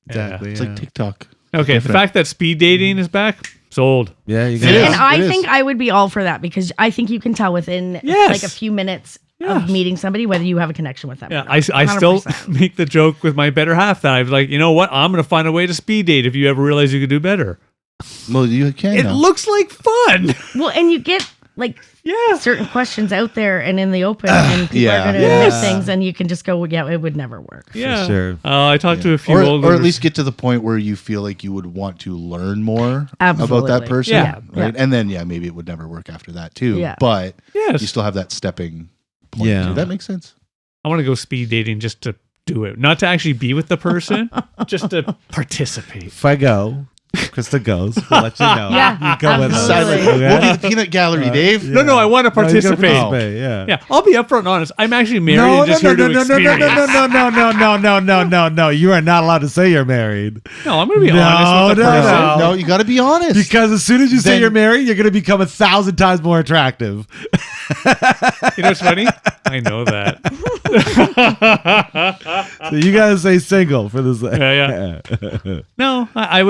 Speaker 1: Exactly.
Speaker 4: It's
Speaker 1: yeah.
Speaker 4: like TikTok.
Speaker 5: Okay, the fact that speed dating is back, sold.
Speaker 1: Yeah, you
Speaker 4: It
Speaker 1: got
Speaker 4: is.
Speaker 6: And I
Speaker 4: It is.
Speaker 6: think I would be all for that because I think you can tell within
Speaker 5: Yes.
Speaker 6: like a few minutes
Speaker 5: Yes.
Speaker 6: of meeting somebody whether you have a connection with them.
Speaker 5: Yeah,
Speaker 6: or
Speaker 5: I
Speaker 6: not.
Speaker 5: still
Speaker 6: 100%.
Speaker 5: make the joke with my better half that I was like, you know what? I'm going to find a way to speed date if you ever realize you could do better.
Speaker 4: Well, you can.
Speaker 5: It
Speaker 4: now.
Speaker 5: looks like fun.
Speaker 6: Well, and you get like
Speaker 5: Yeah.
Speaker 6: certain questions out there and in the open, and people
Speaker 4: yeah.
Speaker 6: are going to
Speaker 1: Yes.
Speaker 6: admit things, and you can just go, "Yeah, it would never work."
Speaker 5: Yeah.
Speaker 1: sure.
Speaker 5: I talked to a few old
Speaker 4: or at least get to the point where you feel like you would want to learn more about
Speaker 6: Absolutely.
Speaker 4: that person.
Speaker 5: Yeah.
Speaker 4: Right. And then maybe it would never work after that too.
Speaker 6: Yeah.
Speaker 4: But
Speaker 5: Yes.
Speaker 4: you still have that stepping point.
Speaker 1: Yeah.
Speaker 4: That makes sense.
Speaker 5: I want to go speed dating just to do it, not to actually be with the person, just to participate.
Speaker 1: If I go, Krista goes. We'll let you know.
Speaker 6: Yeah,
Speaker 1: You go with us.
Speaker 6: absolutely.
Speaker 4: Silent.
Speaker 1: Okay?
Speaker 4: We'll be the peanut gallery, Dave.
Speaker 5: No, I want to
Speaker 1: No, he's gonna
Speaker 5: participate.
Speaker 1: Yeah.
Speaker 5: Yeah, I'll be upfront and honest. I'm actually married
Speaker 1: No,
Speaker 5: and just
Speaker 1: no,
Speaker 5: here
Speaker 1: no,
Speaker 5: to
Speaker 1: no, no, no,
Speaker 5: experience.
Speaker 1: no. You are not allowed to say you're married.
Speaker 5: No, I'm going to be
Speaker 1: No,
Speaker 5: honest with the
Speaker 1: no,
Speaker 5: person.
Speaker 1: no.
Speaker 4: No, you got to be honest.
Speaker 1: Because as soon as you say
Speaker 4: Then-
Speaker 1: you're married, you're going to become 1,000 times more attractive.
Speaker 5: You know what's funny? I know that.
Speaker 1: So you got to say single for this.
Speaker 5: Yeah. No, I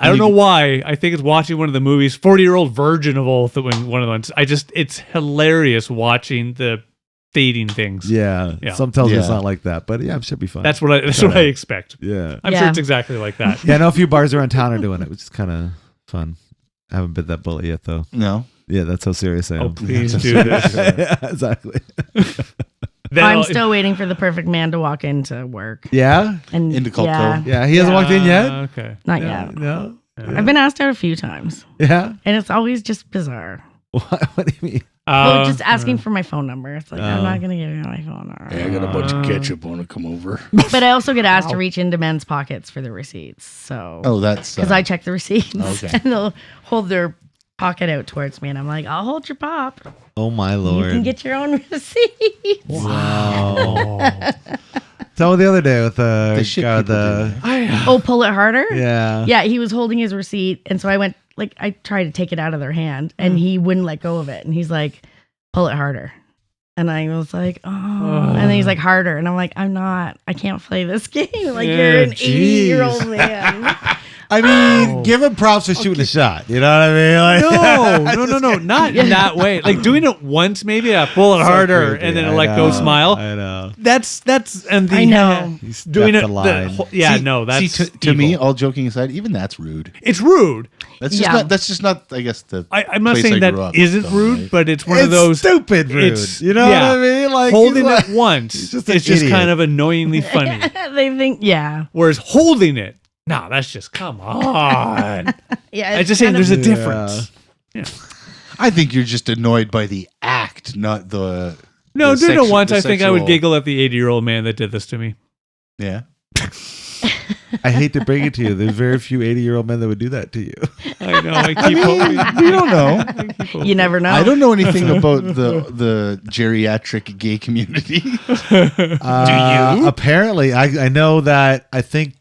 Speaker 5: don't know why. I think it's watching one of the movies, 40-Year-Old Virgin of all, one of the ones. it's hilarious watching the dating things.
Speaker 1: Yeah.
Speaker 5: Yeah.
Speaker 1: Some tells me it's
Speaker 4: Yeah.
Speaker 1: not like that, but yeah, it should be fun.
Speaker 5: That's what I expect.
Speaker 1: yeah.
Speaker 5: I'm
Speaker 6: Yeah.
Speaker 5: sure it's exactly like that.
Speaker 1: Yeah, I know a few bars around town are doing it, which is kind of fun. I haven't bit that bullet yet, though.
Speaker 4: no.
Speaker 1: Yeah, that's how serious I am.
Speaker 5: Oh, please do this.
Speaker 1: Yeah, exactly.
Speaker 5: Then
Speaker 6: I'm
Speaker 5: I'll-
Speaker 6: still waiting for the perfect man to walk into work.
Speaker 1: Yeah?
Speaker 6: And
Speaker 4: Into Cult
Speaker 6: yeah,
Speaker 4: Cove.
Speaker 1: Yeah, he hasn't walked in yet?
Speaker 5: Okay.
Speaker 6: not yet.
Speaker 1: No?
Speaker 6: I've been asked out a few times,
Speaker 1: Yeah?
Speaker 6: and it's always just bizarre.
Speaker 1: What do you mean?
Speaker 6: Well, just asking for my phone number. It's like I'm
Speaker 1: Oh.
Speaker 6: not gonna give you my phone number.
Speaker 4: Hey, I got a bunch of ketchup. Want to come over?
Speaker 6: But I also get asked to reach into men's pockets for the receipts. So
Speaker 4: Oh, that's
Speaker 6: because I check the receipts,
Speaker 4: Okay.
Speaker 6: and they'll hold their pocket out towards me, and I'm like, I'll hold your pop.
Speaker 1: Oh, my Lord.
Speaker 6: You can get your own receipt.
Speaker 1: Wow. Tell me the other day with
Speaker 4: the shit
Speaker 1: God,
Speaker 4: people do.
Speaker 6: Oh, pull it harder.
Speaker 1: yeah.
Speaker 6: Yeah, he was holding his receipt, and so I went I tried to take it out of their hand, and he wouldn't let go of it, and he's like, "Pull it harder," and I was like, "Oh," and then he's like, "Harder," and I'm like, "I can't play this game. Like you're an 80-year-old man."
Speaker 1: I mean, give him props for shooting a shot. You know what I mean? Like,
Speaker 5: No, not in that way. Like doing it once, maybe a pull it harder,
Speaker 1: creepy.
Speaker 5: and then
Speaker 1: I
Speaker 5: a let
Speaker 1: know,
Speaker 5: go smile.
Speaker 1: I know.
Speaker 5: That's and the
Speaker 6: I know.
Speaker 1: You stepped
Speaker 5: doing it.
Speaker 1: the line.
Speaker 5: That's
Speaker 4: see, to me, all joking aside, even that's rude.
Speaker 5: it's rude.
Speaker 4: That's just
Speaker 6: Yeah.
Speaker 4: not. That's just not. I guess
Speaker 5: I'm not
Speaker 4: place
Speaker 5: saying
Speaker 4: I
Speaker 5: that
Speaker 4: grew up,
Speaker 5: isn't
Speaker 4: though,
Speaker 5: rude,
Speaker 4: right?
Speaker 5: but it's one
Speaker 1: It's
Speaker 5: of those
Speaker 1: stupid rude. You know what I mean? Like
Speaker 5: holding
Speaker 1: he's like-
Speaker 5: it once
Speaker 1: he's
Speaker 5: is
Speaker 1: just an
Speaker 5: just
Speaker 1: idiot.
Speaker 5: kind of annoyingly funny.
Speaker 6: They think, yeah.
Speaker 5: Whereas holding it, no, that's just come on.
Speaker 6: Yeah.
Speaker 5: I just saying there's a difference.
Speaker 4: I think you're just annoyed by the act, not the.
Speaker 5: No,
Speaker 4: the
Speaker 5: doing it once,
Speaker 4: the
Speaker 5: I think I would
Speaker 4: sexual-
Speaker 5: giggle at the 80-year-old man that did this to me.
Speaker 4: Yeah.
Speaker 1: I hate to bring it to you. There's very few 80-year-old men that would do that to you.
Speaker 5: I know. I keep hoping.
Speaker 4: You don't know.
Speaker 6: You never know.
Speaker 4: I don't know anything about the geriatric gay community.
Speaker 1: Do you? Apparently, I know that I think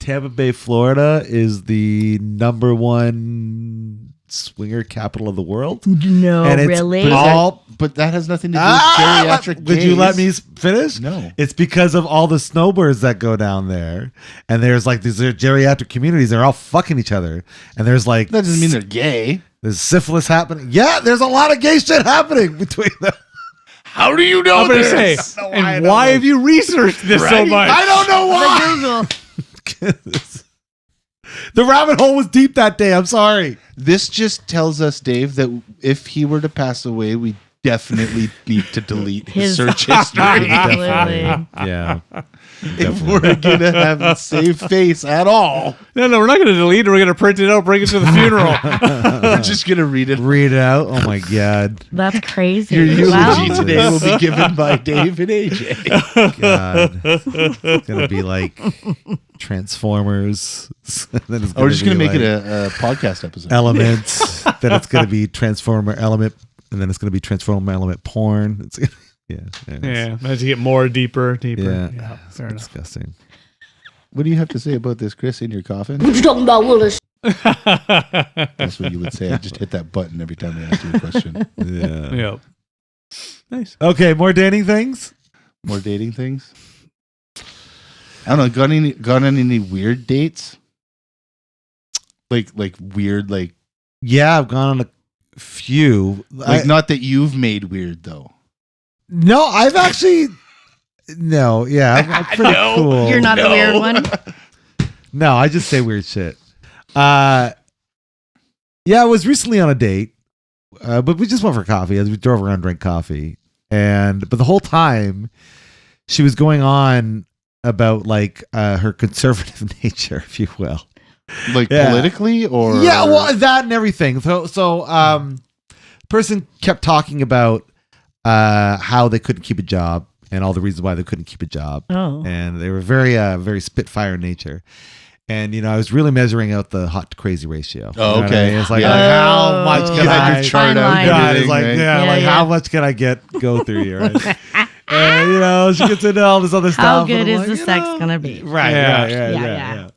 Speaker 1: Tampa Bay, Florida is the #1 swinger capital of the world.
Speaker 6: No,
Speaker 1: And it's
Speaker 6: really?
Speaker 1: all.
Speaker 4: But that has nothing to do with geriatric
Speaker 1: Would you let me
Speaker 4: gays.
Speaker 1: finish?
Speaker 4: No.
Speaker 1: It's because of all the snowbirds that go down there. And there's like these geriatric communities. They're all fucking each other. And there's like.
Speaker 4: That doesn't mean they're gay.
Speaker 1: There's syphilis happening. Yeah, there's a lot of gay shit happening between them.
Speaker 4: How do you know
Speaker 5: I'm going to
Speaker 4: this?
Speaker 5: say, and why have you researched this so much?
Speaker 1: I don't know why.
Speaker 6: Google.
Speaker 1: The rabbit hole was deep that day. I'm sorry.
Speaker 4: This just tells us, Dave, that if he were to pass away, we definitely need to delete his search history.
Speaker 6: Absolutely.
Speaker 1: Yeah.
Speaker 4: If we're gonna have the same face at all,
Speaker 5: No, we're not going to delete it. We're going to print it out, bring it to the funeral.
Speaker 4: we're just gonna read it.
Speaker 1: Read it out. Oh my God.
Speaker 6: That's crazy.
Speaker 4: Your eulogy
Speaker 6: Wow.
Speaker 4: today will be given by Dave and AJ.
Speaker 1: God. It's gonna be like Transformers. Then it's
Speaker 4: We're just gonna
Speaker 1: be
Speaker 4: make it
Speaker 1: like
Speaker 4: a podcast episode.
Speaker 1: Elements. Then it's gonna be Transformer Element, and then it's gonna be Transformer Element porn. It's anyways.
Speaker 5: Yeah, as you get more deeper.
Speaker 1: Yeah.
Speaker 5: Fair enough.
Speaker 1: Disgusting.
Speaker 4: What do you have to say about this, Chris? In your coffin?
Speaker 7: What you talking about, Willis?
Speaker 4: That's what you would say. I just hit that button every time I ask you a question.
Speaker 1: Yeah.
Speaker 5: Yep. Nice.
Speaker 1: Okay, more dating things.
Speaker 4: More dating things. I don't know. Gone on any weird dates? Like weird, like
Speaker 1: Yeah, I've gone on a few.
Speaker 4: not that you've made weird though.
Speaker 1: No, I've actually. No, yeah, I'm pretty cool.
Speaker 6: You're not the weird one.
Speaker 1: No, I just say weird shit. Yeah, I was recently on a date, but we just went for coffee as we drove around and drank coffee. But the whole time she was going on about like her conservative nature, if you will.
Speaker 4: Like
Speaker 1: Yeah.
Speaker 4: politically or
Speaker 1: Yeah, well, that and everything. So person kept talking about how they couldn't keep a job and all the reasons why they couldn't keep a job.
Speaker 6: Oh.
Speaker 1: And they were very spitfire in nature. And I was really measuring out the hot to crazy ratio.
Speaker 4: Oh,
Speaker 1: You know what I
Speaker 4: okay.
Speaker 1: mean? It's like,
Speaker 4: Yeah.
Speaker 1: like, how much
Speaker 4: you
Speaker 1: can
Speaker 4: had
Speaker 1: I
Speaker 4: your chart
Speaker 6: Fine
Speaker 4: out.
Speaker 6: line.
Speaker 4: and
Speaker 1: God,
Speaker 4: everything,
Speaker 1: it's like,
Speaker 4: right?
Speaker 1: yeah,
Speaker 6: Yeah,
Speaker 1: like
Speaker 6: yeah.
Speaker 1: how much can I go through here? Right? And she gets into all this other stuff.
Speaker 6: How
Speaker 1: and
Speaker 6: good
Speaker 1: I'm
Speaker 6: is
Speaker 1: like,
Speaker 6: the
Speaker 1: you
Speaker 6: sex
Speaker 1: know,
Speaker 6: gonna be?
Speaker 1: Right,
Speaker 5: Yeah.
Speaker 6: Yeah.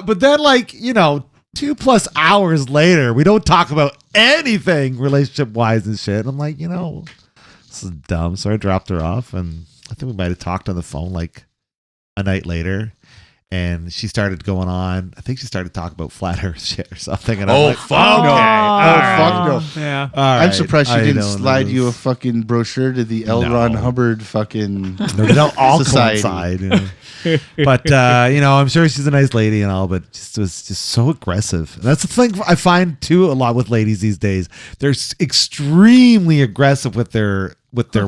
Speaker 1: But then 2+ hours later, we don't talk about anything relationship wise and shit. And I'm like, this is dumb. So I dropped her off, and I think we might have talked on the phone like a night later. And she started going on. I think she started talking about flat Earth shit or something. And I'm like,
Speaker 4: fuck no.
Speaker 1: okay,
Speaker 4: fuck no.
Speaker 5: Yeah.
Speaker 1: all right.
Speaker 4: I'm surprised she
Speaker 1: I
Speaker 4: didn't
Speaker 1: don't
Speaker 4: slide
Speaker 1: know.
Speaker 4: you a fucking brochure to the L. Ron
Speaker 1: No.
Speaker 4: Hubbard fucking
Speaker 1: No, they don't all
Speaker 4: society.
Speaker 1: coincide. But I'm sure she's a nice lady and all, but just was just so aggressive. And that's the thing I find too a lot with ladies these days. They're extremely aggressive with their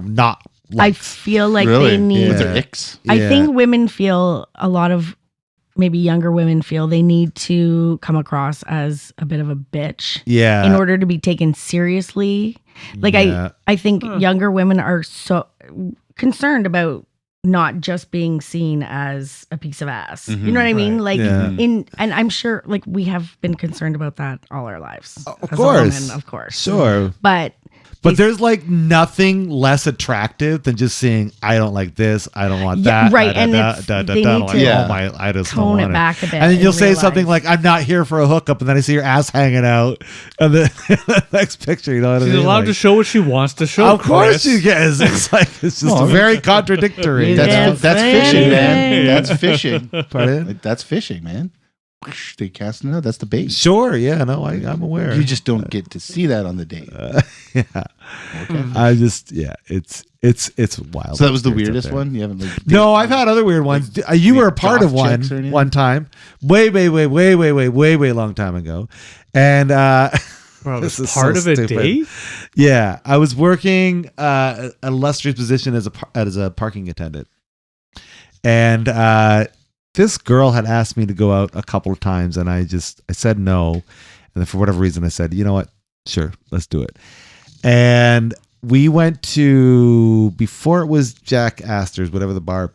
Speaker 1: not.
Speaker 6: I
Speaker 1: Likes.
Speaker 6: feel like
Speaker 4: really
Speaker 6: they need.
Speaker 4: with
Speaker 1: Yeah.
Speaker 4: their icks.
Speaker 6: I
Speaker 1: Yeah.
Speaker 6: think women feel a lot of maybe younger women feel they need to come across as a bit of a bitch
Speaker 1: Yeah.
Speaker 6: in order to be taken seriously. Like
Speaker 1: Yeah.
Speaker 6: I think younger women are so concerned about not just being seen as a piece of ass. You know what I mean? Like
Speaker 1: Yeah.
Speaker 6: and I'm sure like we have been concerned about that all our lives.
Speaker 1: Of
Speaker 6: as
Speaker 1: course.
Speaker 6: a woman, of course.
Speaker 1: Sure.
Speaker 6: But
Speaker 1: There's like nothing less attractive than just saying, I don't like this, I don't want
Speaker 6: Yeah,
Speaker 1: that.
Speaker 6: right,
Speaker 1: da,
Speaker 6: and
Speaker 1: da,
Speaker 6: it's-
Speaker 1: da, da,
Speaker 6: they
Speaker 1: da,
Speaker 6: need
Speaker 1: like,
Speaker 6: to
Speaker 4: Yeah.
Speaker 1: oh my, I just don't
Speaker 6: tone it
Speaker 1: want
Speaker 6: back a bit.
Speaker 1: And then you'll
Speaker 6: and
Speaker 1: say something
Speaker 6: realize-
Speaker 1: like, I'm not here for a hookup, and then I see your ass hanging out, and then the next picture, you know what I
Speaker 5: She's
Speaker 1: mean?
Speaker 5: allowed
Speaker 1: Like,
Speaker 5: to show what she wants to show.
Speaker 1: of course
Speaker 5: Chris.
Speaker 1: she is. It's like it's just very contradictory.
Speaker 6: Yeah.
Speaker 4: That's fishing, man.
Speaker 6: Yeah.
Speaker 4: That's fishing.
Speaker 1: Pardon?
Speaker 4: Like, that's fishing, man. they casting it out. That's the bait.
Speaker 1: Sure, yeah, no, I'm aware.
Speaker 4: You just don't get to see that on the date.
Speaker 1: Yeah.
Speaker 4: Okay.
Speaker 1: I just, yeah, it's wild.
Speaker 4: So that was the
Speaker 1: Experience out
Speaker 4: weirdest
Speaker 1: there.
Speaker 4: one. You haven't like
Speaker 1: No, I've had other weird ones. You were a part of
Speaker 4: goth
Speaker 1: one
Speaker 4: chicks or anything?
Speaker 1: one time, way long time ago, and
Speaker 5: Bro,
Speaker 1: this is
Speaker 5: part
Speaker 1: so
Speaker 5: of a
Speaker 1: stupid.
Speaker 5: date?
Speaker 1: Yeah, I was working an illustrious position as a parking attendant, and this girl had asked me to go out a couple of times, and I said no, and then for whatever reason I said, you know what, sure, let's do it, and we went to, before it was Jack Astor's, whatever the bar.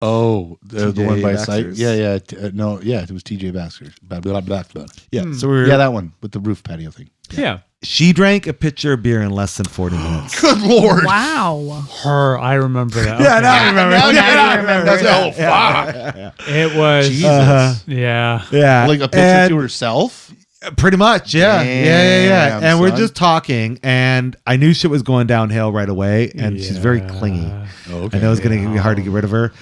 Speaker 4: Oh, the
Speaker 1: TJ
Speaker 4: one by site.
Speaker 1: Baxter's?
Speaker 4: Yeah. No, yeah, it was TJ Baxter's. Blah, blah, blah, blah.
Speaker 1: Yeah, so we were,
Speaker 4: Yeah, that one with the roof patio thing.
Speaker 5: Yeah.
Speaker 1: she drank a pitcher of beer in less than 40 minutes.
Speaker 4: Good Lord.
Speaker 6: Wow.
Speaker 5: Her, I remember that.
Speaker 1: Yeah,
Speaker 5: Okay.
Speaker 1: now I remember.
Speaker 6: Now you remember.
Speaker 4: Oh, fuck.
Speaker 5: It was.
Speaker 4: Jesus.
Speaker 5: Yeah.
Speaker 1: Yeah,
Speaker 4: Like a picture
Speaker 1: and
Speaker 4: to herself?
Speaker 1: pretty much. Yeah, yeah.
Speaker 4: Damn,
Speaker 1: And we're
Speaker 4: son.
Speaker 1: just talking, and I knew shit was going downhill right away, and she's very clingy.
Speaker 4: Okay.
Speaker 1: I know it's going to be hard to get rid of her.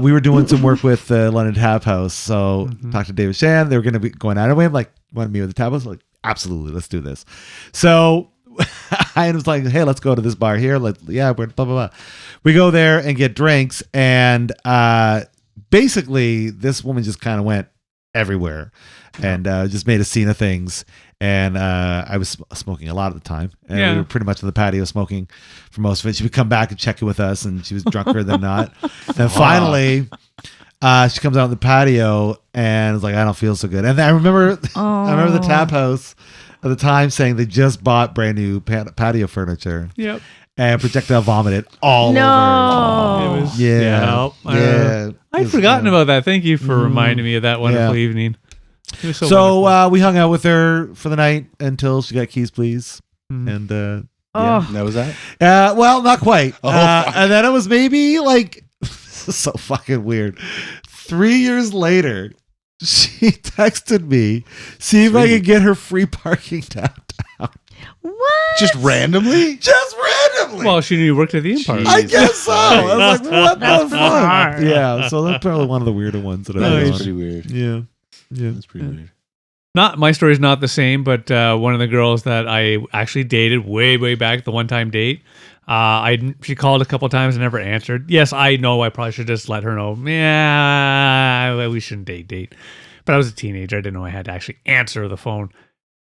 Speaker 1: We were doing some work with the London Tap House, so talked to David Shan. They were going to be going out of way. I'm like, want to meet with the Tap House? Like, absolutely, let's do this. So I was like, hey, let's go to this bar here. We're blah blah blah. We go there and get drinks, and basically, this woman just kind of went everywhere and just made a scene of things. And I was smoking a lot at the time, and we were pretty much on the patio smoking for most of it. She would come back and check in with us, and she was drunker than not. Then finally, she comes out on the patio and was like, "I don't feel so good." And then I remember the Tap House at the time saying they just bought brand new patio furniture.
Speaker 5: Yep.
Speaker 1: And projectile vomited all over.
Speaker 5: It was.
Speaker 1: Yeah.
Speaker 5: Yeah. I'd forgotten about that. Thank you for reminding me of that wonderful evening. It was so wonderful.
Speaker 1: We hung out with her for the night until she got keys, please. And
Speaker 6: Oh,
Speaker 4: That was that?
Speaker 1: well, not quite.
Speaker 4: fuck.
Speaker 1: And then it was maybe like this is so fucking weird. 3 years later, she texted me, see if I could get her free parking downtown.
Speaker 6: what?
Speaker 4: Just randomly?
Speaker 1: Just randomly.
Speaker 5: Well, she knew you worked at the Empire.
Speaker 1: I guess so. I was like, what the
Speaker 6: That's
Speaker 1: fuck?
Speaker 6: bizarre.
Speaker 1: Yeah, so that's probably one of the weirder ones that I've
Speaker 4: That
Speaker 1: done.
Speaker 4: is pretty weird.
Speaker 1: Yeah. Yeah.
Speaker 4: That's pretty weird.
Speaker 5: Not my story's not the same, but one of the girls that I actually dated way back, the one-time date, she called a couple times and never answered. Yes, I know I probably should just let her know. Yeah, we shouldn't date. But I was a teenager. I didn't know I had to actually answer the phone.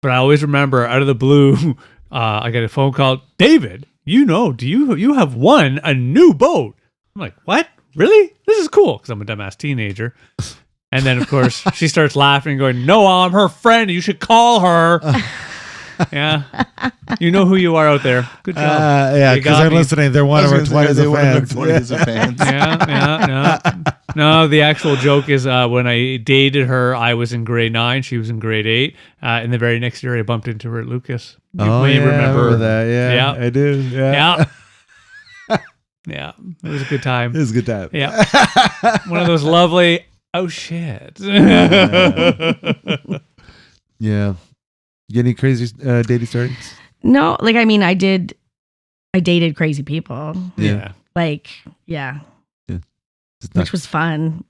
Speaker 5: But I always remember out of the blue, I got a phone call. David, do you have won a new boat? I'm like, what? Really? This is cool because I'm a dumbass teenager. And then, of course, she starts laughing, going, no, I'm her friend. You should call her. Yeah. You know who you are out there. Good job.
Speaker 1: Yeah,
Speaker 5: You
Speaker 1: because
Speaker 5: got
Speaker 1: they're
Speaker 5: me.
Speaker 1: listening. They're one of our 20s of fans.
Speaker 5: Yeah. No, the actual joke is when I dated her, I was in grade 9. She was in grade 8. And the very next year, I bumped into her at Lucas. You may remember
Speaker 1: that. Yeah,
Speaker 5: Yeah.
Speaker 1: I do. Yeah.
Speaker 5: Yeah. It was a good time.
Speaker 1: It was a good time.
Speaker 5: Yeah. One of those lovely, oh, shit.
Speaker 1: Yeah. Get any crazy dating stories?
Speaker 6: No, like, I mean, I dated crazy people.
Speaker 5: Yeah.
Speaker 6: Like, yeah,
Speaker 1: It's not-
Speaker 6: which was fun.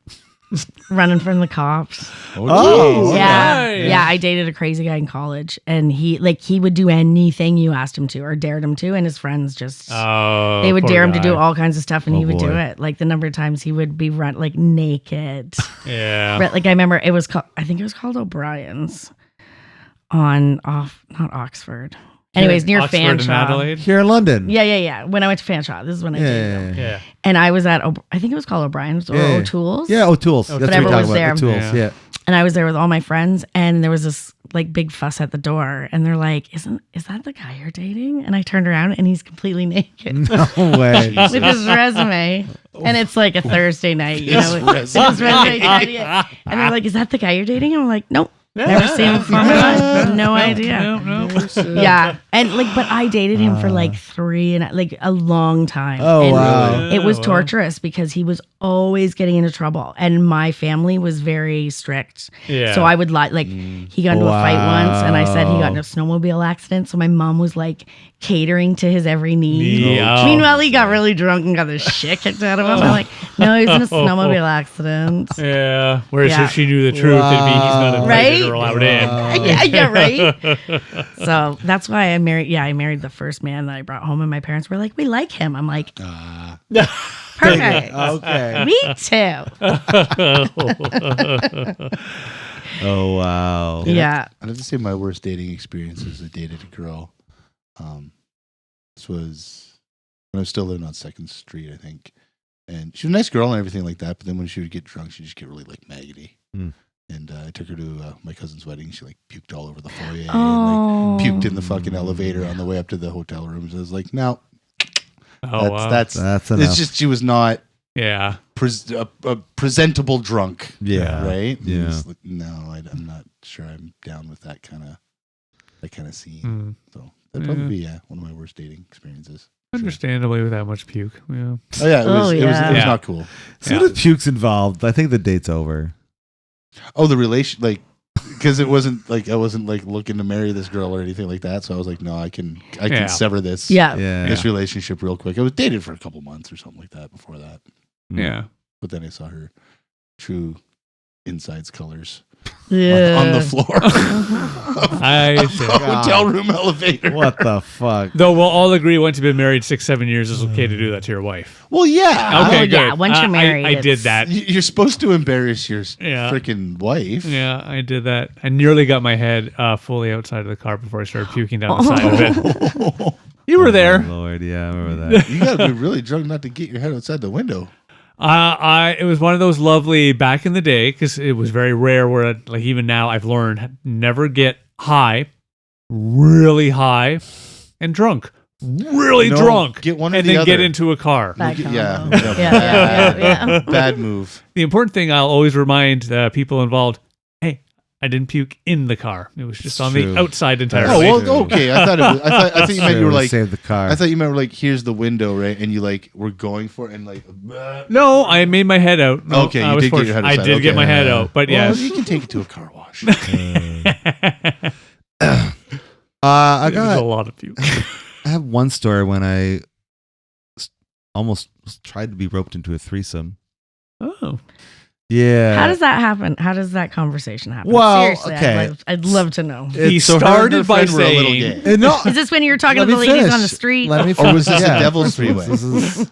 Speaker 6: Running from the cops.
Speaker 1: Oh,
Speaker 6: Yeah.
Speaker 5: nice.
Speaker 6: Yeah, I dated a crazy guy in college, and he would do anything you asked him to or dared him to, and his friends just
Speaker 5: Oh,
Speaker 6: they would
Speaker 5: poor
Speaker 6: dare him to do
Speaker 5: guy.
Speaker 6: all kinds of stuff, and
Speaker 1: Oh,
Speaker 6: he would do
Speaker 1: boy.
Speaker 6: it. Like the number of times he would be run like naked.
Speaker 5: Yeah.
Speaker 6: But, like, I remember it was called, I think it was called O'Brien's not Oxford. Anyways, near
Speaker 5: Oxford and
Speaker 6: Fanshawe.
Speaker 5: Adelaide.
Speaker 1: Here in London.
Speaker 6: Yeah. When I went to Fanshawe, this is when I dated him.
Speaker 5: Yeah.
Speaker 6: And I was at, I think it was called O'Brien's or
Speaker 1: Yeah.
Speaker 6: O'Toole's.
Speaker 1: Yeah, O'Toole's. That's what
Speaker 6: Whatever
Speaker 1: you're talking
Speaker 6: was
Speaker 1: about.
Speaker 6: there.
Speaker 1: O'Toole's.
Speaker 5: Yeah.
Speaker 1: Yeah.
Speaker 6: And I was there with all my friends, and there was this like big fuss at the door, and they're like, is that the guy you're dating? And I turned around, and he's completely naked
Speaker 1: No way.
Speaker 6: with his resume. And it's like a Thursday night, you know. His resume. And they're like, is that the guy you're dating? And I'm like, nope. Never seen him before in my life. No idea.
Speaker 5: No.
Speaker 6: Yeah. And like, but I dated him for like a long time.
Speaker 1: Oh,
Speaker 6: and
Speaker 1: wow.
Speaker 6: It was
Speaker 5: Wow.
Speaker 6: torturous because he was always getting into trouble. And my family was very strict.
Speaker 5: Yeah.
Speaker 6: So I would he got into a fight once, and I said he got in a snowmobile accident. So my mom was like catering to his every need.
Speaker 5: Yeah.
Speaker 6: Meanwhile, he got really drunk and got the shit kicked out of him. I'm like, No, he's in a snowmobile accident.
Speaker 5: Yeah. Whereas
Speaker 6: Yeah.
Speaker 5: if she knew the truth, it'd be he's not invited
Speaker 6: Right?
Speaker 5: or allowed in.
Speaker 6: Yeah, right. So that's why I married. Yeah, I married the first man that I brought home, and my parents were like, "We like him." I'm like, "Perfect,
Speaker 1: Okay.
Speaker 6: me too."
Speaker 1: Oh wow.
Speaker 6: Yeah.
Speaker 4: I'd have to say my worst dating experience is I dated a girl. This was when I was still living on 2nd Street, I think. And she was a nice girl and everything like that. But then when she would get drunk, she'd just get really like maggoty.
Speaker 1: Mm.
Speaker 4: And I took her to my cousin's wedding. She like puked all over the foyer
Speaker 6: Oh.
Speaker 4: and like puked in the fucking elevator on the way up to the hotel rooms. I was like, no,
Speaker 5: Oh, wow.
Speaker 1: That's enough.
Speaker 4: it's just she was not
Speaker 5: Yeah.
Speaker 4: a presentable drunk.
Speaker 1: Yeah.
Speaker 4: Right? And
Speaker 1: Yeah.
Speaker 4: it's like, no, I'm not sure I'm down with that kind of scene.
Speaker 5: Mm.
Speaker 4: So that'd probably be one of my worst dating experiences.
Speaker 5: Understandably with that much puke. Yeah.
Speaker 4: Oh yeah, it was
Speaker 6: Oh,
Speaker 4: it was
Speaker 6: yeah.
Speaker 4: it was
Speaker 5: Yeah.
Speaker 4: not cool.
Speaker 1: As soon as puke's involved, I think the date's over.
Speaker 4: Oh, the relation like because it wasn't like I wasn't like looking to marry this girl or anything like that. So I was like, no, I can
Speaker 5: Yeah.
Speaker 4: sever this
Speaker 6: Yeah.
Speaker 1: Yeah.
Speaker 4: this relationship real quick. I was dated for a couple months or something like that before that.
Speaker 5: Yeah.
Speaker 4: But then I saw her true insides colors
Speaker 6: Yeah.
Speaker 4: on the floor.
Speaker 5: I see.
Speaker 4: Hotel room elevator.
Speaker 1: What the fuck?
Speaker 5: Though we'll all agree once you've been married 6-7 years, it's okay to do that to your wife.
Speaker 4: Well, yeah.
Speaker 5: Okay,
Speaker 6: Oh, yeah,
Speaker 5: good.
Speaker 6: once you're married,
Speaker 5: I did
Speaker 6: it's-
Speaker 5: that.
Speaker 4: You're supposed to embarrass your
Speaker 5: Yeah.
Speaker 4: freaking wife.
Speaker 5: Yeah, I did that. I nearly got my head fully outside of the car before I started puking down the side of it. You were there.
Speaker 1: Oh, Lord, yeah, I remember that.
Speaker 4: You gotta be really drunk not to get your head outside the window.
Speaker 5: It was one of those lovely back in the day because it was very rare. Where like even now I've learned never get high, really high, and drunk, really
Speaker 4: No,
Speaker 5: drunk,
Speaker 4: get one or
Speaker 5: and
Speaker 4: the
Speaker 5: then get
Speaker 4: other.
Speaker 5: into a car.
Speaker 6: Bad
Speaker 4: Yeah.
Speaker 6: combo. Yeah.
Speaker 4: Bad move.
Speaker 5: The important thing I'll always remind people involved: hey, I didn't puke in the car. It was just on
Speaker 1: True.
Speaker 5: the outside
Speaker 4: Oh,
Speaker 5: entirely.
Speaker 4: well, okay. I thought I thought you meant you were like
Speaker 1: save the car.
Speaker 4: I thought you meant like here's the window, right? And you like were going for it and like
Speaker 5: No, I made my head out. No,
Speaker 4: Okay,
Speaker 5: I
Speaker 4: you
Speaker 5: was
Speaker 4: did get your
Speaker 5: fortunate.
Speaker 4: head
Speaker 5: I
Speaker 4: outside.
Speaker 5: did get
Speaker 4: Okay.
Speaker 5: my head out, but
Speaker 4: well,
Speaker 5: yeah.
Speaker 4: you can take it to a car wash.
Speaker 1: I
Speaker 5: It was a
Speaker 1: got.
Speaker 5: lot of puke.
Speaker 1: I have one story when I almost tried to be roped into a threesome.
Speaker 5: Oh.
Speaker 1: Yeah.
Speaker 6: How does that happen? How does that conversation happen?
Speaker 1: Well,
Speaker 6: Seriously,
Speaker 1: okay.
Speaker 6: I'd love to know.
Speaker 5: He
Speaker 4: So her and her
Speaker 5: started by
Speaker 4: friend were a little
Speaker 5: saying,
Speaker 4: gay.
Speaker 1: No.
Speaker 6: Is this when you were talking
Speaker 1: Let
Speaker 6: to the
Speaker 1: me
Speaker 6: ladies on
Speaker 1: finish.
Speaker 6: the street?
Speaker 1: Let me
Speaker 4: Or was this
Speaker 1: yeah.
Speaker 4: a devil's three-way?
Speaker 1: This is-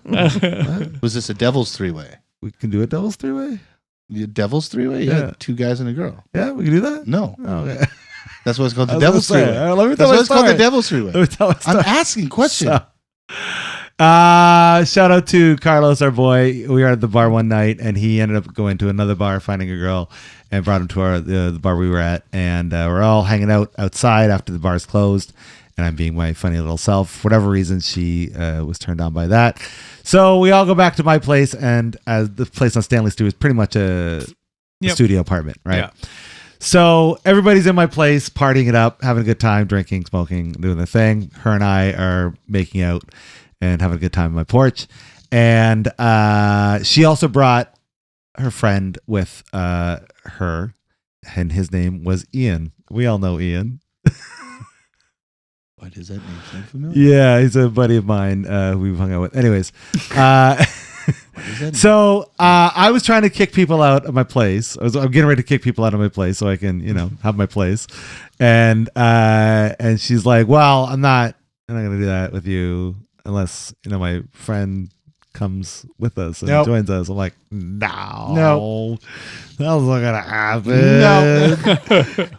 Speaker 4: Was this a devil's three-way?
Speaker 1: we can do a devil's three-way?
Speaker 4: The devil's three-way?
Speaker 1: Yeah.
Speaker 4: Yeah, two guys and a girl.
Speaker 1: Yeah, we can do that?
Speaker 4: No,
Speaker 1: Oh, okay.
Speaker 4: that's why it's called
Speaker 1: I
Speaker 4: the
Speaker 1: was
Speaker 4: devil's
Speaker 1: gonna say,
Speaker 4: three-way.
Speaker 1: all right, let me
Speaker 4: That's
Speaker 1: tell
Speaker 4: why
Speaker 1: my
Speaker 4: it's called the
Speaker 1: story.
Speaker 4: devil's three-way.
Speaker 1: Let me tell my story.
Speaker 4: I'm asking questions.
Speaker 1: Shout out to Carlos, our boy. We were at the bar one night, and he ended up going to another bar, finding a girl, and brought him to the bar we were at. And we're all hanging out outside after the bar's closed. And I'm being my funny little self. For whatever reason, she was turned on by that. So we all go back to my place, and the place on Stanley Street is pretty much a studio apartment, right?
Speaker 5: Yeah.
Speaker 1: So everybody's in my place, partying it up, having a good time, drinking, smoking, doing the thing. Her and I are making out and having a good time on my porch. And she also brought her friend with her, and his name was Ian. We all know Ian.
Speaker 4: What is that name? Sound familiar?
Speaker 1: Yeah, he's a buddy of mine who we've hung out with. Anyways,
Speaker 4: What is that name?
Speaker 1: so I was trying to kick people out of my place. I'm getting ready to kick people out of my place so I can, have my place. And she's like, "Well, I'm not going to do that with you unless my friend comes with us and
Speaker 4: Nope.
Speaker 1: joins us." I'm like, "No,
Speaker 4: No.
Speaker 1: that's not gonna happen."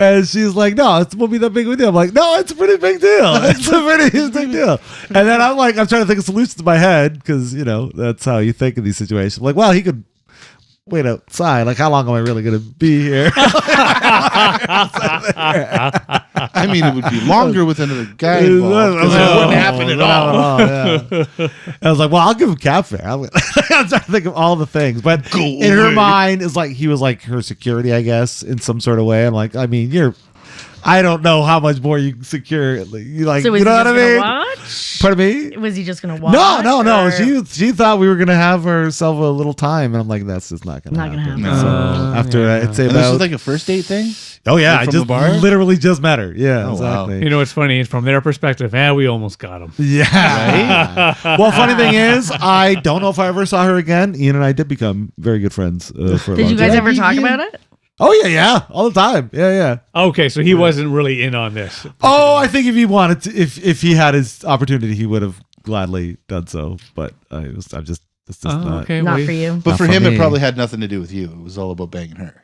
Speaker 1: And she's like, "No, it won't be that big of a deal." I'm like, "No, it's a pretty big deal. It's a pretty big deal." And then I'm like, I'm trying to think of solutions in my head because that's how you think in these situations. I'm like, well, he could wait outside. Like, how long am I really gonna be here?
Speaker 4: I mean, it would be longer with another guy involved. 'Cause it wouldn't happen at all.
Speaker 1: Yeah. I was like, well, I'll give him cab fare. I'm trying to think of all the things, but
Speaker 4: Go
Speaker 1: in her
Speaker 4: away.
Speaker 1: mind, is like he was like her security, I guess, in some sort of way. I'm like, I mean, I don't know how much more you can secure. You like,
Speaker 6: So
Speaker 1: you know what I mean?
Speaker 6: What?
Speaker 1: Pardon me?
Speaker 6: Was he just gonna watch?
Speaker 1: No.
Speaker 6: or-
Speaker 1: She thought we were gonna have herself a little time, and I'm like, that's just not gonna
Speaker 6: Not gonna
Speaker 1: happen.
Speaker 6: happen.
Speaker 1: So after I'd say
Speaker 4: And this
Speaker 1: about
Speaker 4: is like a first date thing?
Speaker 1: oh yeah,
Speaker 4: like
Speaker 1: I
Speaker 4: from
Speaker 1: just
Speaker 4: the bar?
Speaker 1: literally just met her. Yeah,
Speaker 4: Oh, wow.
Speaker 1: exactly.
Speaker 5: You know what's funny? From their perspective, we almost got him.
Speaker 1: Yeah. Well, funny thing is, I don't know if I ever saw her again. Ian and I did become very good friends for a
Speaker 6: Did
Speaker 1: long
Speaker 6: you guys
Speaker 1: time.
Speaker 6: ever talk about it?
Speaker 1: Oh yeah, all the time. Yeah.
Speaker 5: Okay, so he wasn't really in on this.
Speaker 1: Oh, I think if he wanted to, if he had his opportunity, he would have gladly done so. But it's just not.
Speaker 5: Okay,
Speaker 6: Not
Speaker 5: well,
Speaker 6: for you.
Speaker 4: But
Speaker 1: Not
Speaker 4: for
Speaker 1: for
Speaker 4: him,
Speaker 1: me.
Speaker 4: it probably had nothing to do with you. It was all about banging her.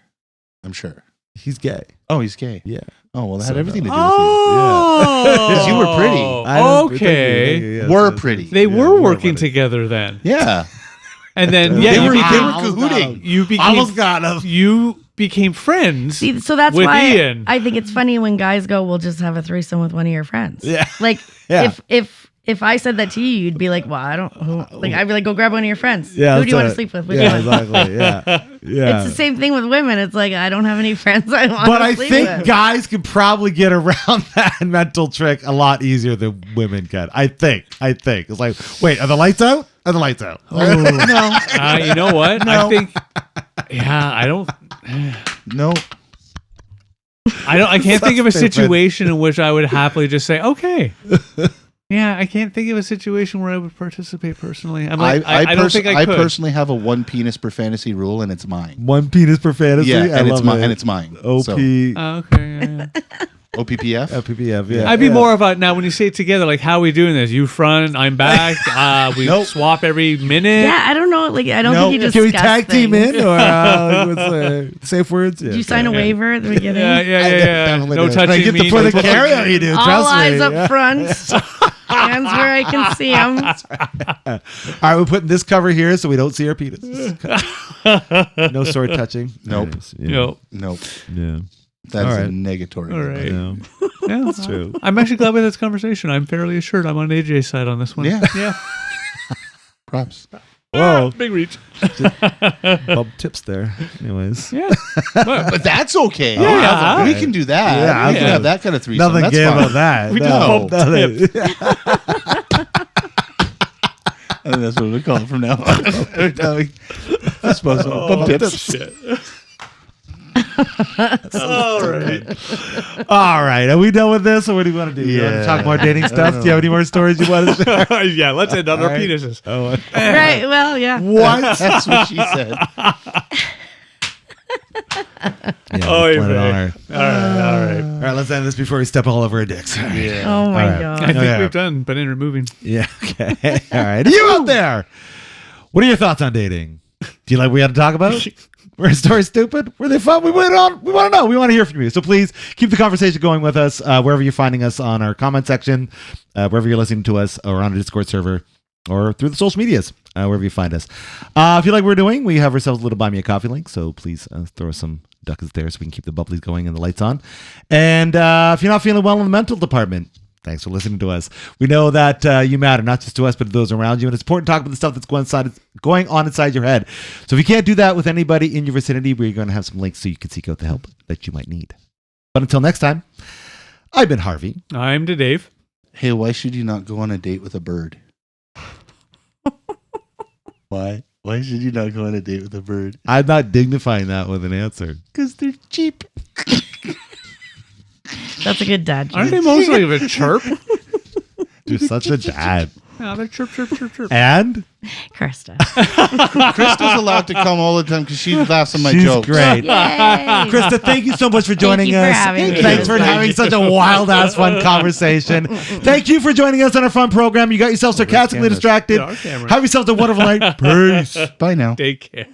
Speaker 4: I'm sure.
Speaker 1: He's gay.
Speaker 4: Oh, he's gay.
Speaker 1: Yeah.
Speaker 4: Oh, well, that
Speaker 1: So
Speaker 4: had everything to do
Speaker 5: Oh,
Speaker 4: Because you were pretty.
Speaker 5: Okay,
Speaker 1: Yeah,
Speaker 4: with you. Were pretty.
Speaker 5: they
Speaker 1: Yeah,
Speaker 5: were
Speaker 1: we're
Speaker 5: working
Speaker 1: buddies.
Speaker 5: together then,
Speaker 4: Yeah.
Speaker 5: and then
Speaker 4: They
Speaker 5: you
Speaker 4: were
Speaker 5: became
Speaker 4: cahooting.
Speaker 5: you became
Speaker 1: Almost got him.
Speaker 5: you became friends.
Speaker 6: See, so that's
Speaker 5: With
Speaker 6: why
Speaker 5: Ian.
Speaker 6: I think it's funny when guys go, "We'll just have a threesome with one of your friends."
Speaker 1: Yeah.
Speaker 6: Like
Speaker 1: Yeah.
Speaker 6: if I said that to you, you'd be like, "Well, I don't." Like I'd be like, "Go grab one of your friends."
Speaker 1: Yeah.
Speaker 6: Who do you want to
Speaker 1: that's
Speaker 6: sleep with?
Speaker 1: it.
Speaker 6: Which one?
Speaker 1: Exactly. Yeah.
Speaker 6: It's the same thing with women. It's like I don't have any friends I want
Speaker 1: But
Speaker 6: to
Speaker 1: I
Speaker 6: sleep
Speaker 1: think
Speaker 6: with.
Speaker 1: guys can probably get around that mental trick a lot easier than women can. I think. It's like, wait, are the lights out? Are the lights out?
Speaker 5: You know what? I think. Yeah,
Speaker 4: No.
Speaker 5: I can't think of a
Speaker 1: Stupid.
Speaker 5: situation in which I would happily just say, okay. Yeah, I can't think of a situation where I would participate personally. I'm like, I don't think I could.
Speaker 4: personally have a one penis per fantasy rule, and it's mine.
Speaker 1: One penis per fantasy.
Speaker 4: Yeah,
Speaker 1: I
Speaker 4: and it's
Speaker 1: love
Speaker 4: mine.
Speaker 1: it.
Speaker 4: And it's mine.
Speaker 1: OP.
Speaker 4: So,
Speaker 5: Okay, yeah.
Speaker 4: OPPF.
Speaker 1: PPF. Yeah.
Speaker 5: I'd be more about now when you say it together, like how are we doing this? You front, I'm back. We
Speaker 4: Nope.
Speaker 5: swap every minute.
Speaker 6: Yeah, I don't know. Like I don't
Speaker 4: No.
Speaker 6: think you
Speaker 1: Can we
Speaker 6: discuss
Speaker 1: tag team
Speaker 6: things.
Speaker 1: in or what's the safe words?
Speaker 6: Did you sign a waiver at the beginning?
Speaker 5: Yeah.
Speaker 1: definitely
Speaker 5: No
Speaker 1: did.
Speaker 5: touching
Speaker 1: I get
Speaker 5: me.
Speaker 1: to put
Speaker 5: no
Speaker 1: a
Speaker 5: touching
Speaker 1: carry
Speaker 5: me.
Speaker 1: on you, dude.
Speaker 6: All
Speaker 1: Trust
Speaker 6: eyes
Speaker 1: me.
Speaker 6: up
Speaker 1: Yeah.
Speaker 6: front, hands where I can see them.
Speaker 1: All right, we're putting this cover here so we don't see our penises. No sword touching.
Speaker 4: Nope.
Speaker 1: Anyways, yeah.
Speaker 5: Yo.
Speaker 4: Nope.
Speaker 1: Yeah.
Speaker 4: That
Speaker 1: All
Speaker 4: is a
Speaker 1: right.
Speaker 4: negatory.
Speaker 5: All right.
Speaker 1: Yeah.
Speaker 5: Yeah,
Speaker 1: That's true.
Speaker 5: I'm actually glad with this conversation. I'm fairly assured I'm on AJ's side on this one.
Speaker 4: Yeah.
Speaker 5: Yeah.
Speaker 4: Props.
Speaker 1: Whoa.
Speaker 5: Big reach.
Speaker 1: Bump tips there. Anyways.
Speaker 5: Yeah. But
Speaker 4: But that's okay.
Speaker 5: Yeah.
Speaker 4: We can do that.
Speaker 1: Yeah,
Speaker 4: we can
Speaker 5: yeah.
Speaker 4: have that kind of threesome.
Speaker 1: Nothing
Speaker 4: That's
Speaker 1: gay
Speaker 4: fine.
Speaker 1: about that.
Speaker 5: We
Speaker 1: No.
Speaker 5: just bump
Speaker 4: I think that's what we call it from now on. I suppose so. Bump tips.
Speaker 5: All right.
Speaker 1: All right. Are we done with this or what do you want to do? You want to
Speaker 4: Yeah.
Speaker 1: talk more dating stuff? Do you have any more stories you want to share?
Speaker 5: Yeah, let's end on our
Speaker 1: All right.
Speaker 5: penises.
Speaker 1: Oh,
Speaker 6: Right. Well, yeah.
Speaker 1: what?
Speaker 4: That's what she said.
Speaker 1: Yeah,
Speaker 5: Oh,
Speaker 1: let's
Speaker 5: you're
Speaker 1: put it on
Speaker 5: right.
Speaker 1: our-
Speaker 5: All right.
Speaker 1: All right, let's end this before we step all over our dicks.
Speaker 4: Yeah.
Speaker 6: Oh my
Speaker 1: All right.
Speaker 5: I
Speaker 6: god.
Speaker 5: think
Speaker 1: yeah.
Speaker 5: we've done, but in removing.
Speaker 1: Yeah. Okay. All right. You out there? What are your thoughts on dating? Do you like what we had to talk about? Were our stories stupid? Were they fun? We want to know. We want to hear from you. So please keep the conversation going with us wherever you're finding us on our comment section, wherever you're listening to us, or on our Discord server, or through the social medias, wherever you find us. If you like what we're doing, we have ourselves a little Buy Me a Coffee link. So please throw us some ducats there so we can keep the bubblies going and the lights on. And if you're not feeling well in the mental department, thanks for listening to us. We know that you matter, not just to us, but to those around you. And it's important to talk about the stuff that's going on inside your head. So if you can't do that with anybody in your vicinity, we're going to have some links so you can seek out the help that you might need. But until next time, I've been Harvey.
Speaker 5: I'm to Dave.
Speaker 4: Hey, why should you not go on a date with a bird? Why? Why should you not go on a date with a bird?
Speaker 1: I'm not dignifying that with an answer.
Speaker 4: Because they're cheap.
Speaker 6: That's a good dad joke.
Speaker 5: Aren't they mostly of a chirp?
Speaker 1: You're such a dad.
Speaker 5: Yeah, they're chirp, chirp, chirp, chirp.
Speaker 1: And
Speaker 6: Krista.
Speaker 4: Krista's allowed to come all the time because she laughs at my
Speaker 1: she's
Speaker 4: jokes.
Speaker 1: great.
Speaker 6: Yay.
Speaker 1: Krista, thank you so much for joining
Speaker 6: you for
Speaker 1: us.
Speaker 6: having me.
Speaker 1: Thanks for having such a wild ass fun conversation. Thank you for joining us on our fun program. You got yourself sarcastically
Speaker 4: cameras.
Speaker 1: distracted.
Speaker 5: Yeah, our camera.
Speaker 1: Have yourself a wonderful night. Peace.
Speaker 4: Bye now.
Speaker 5: Take care.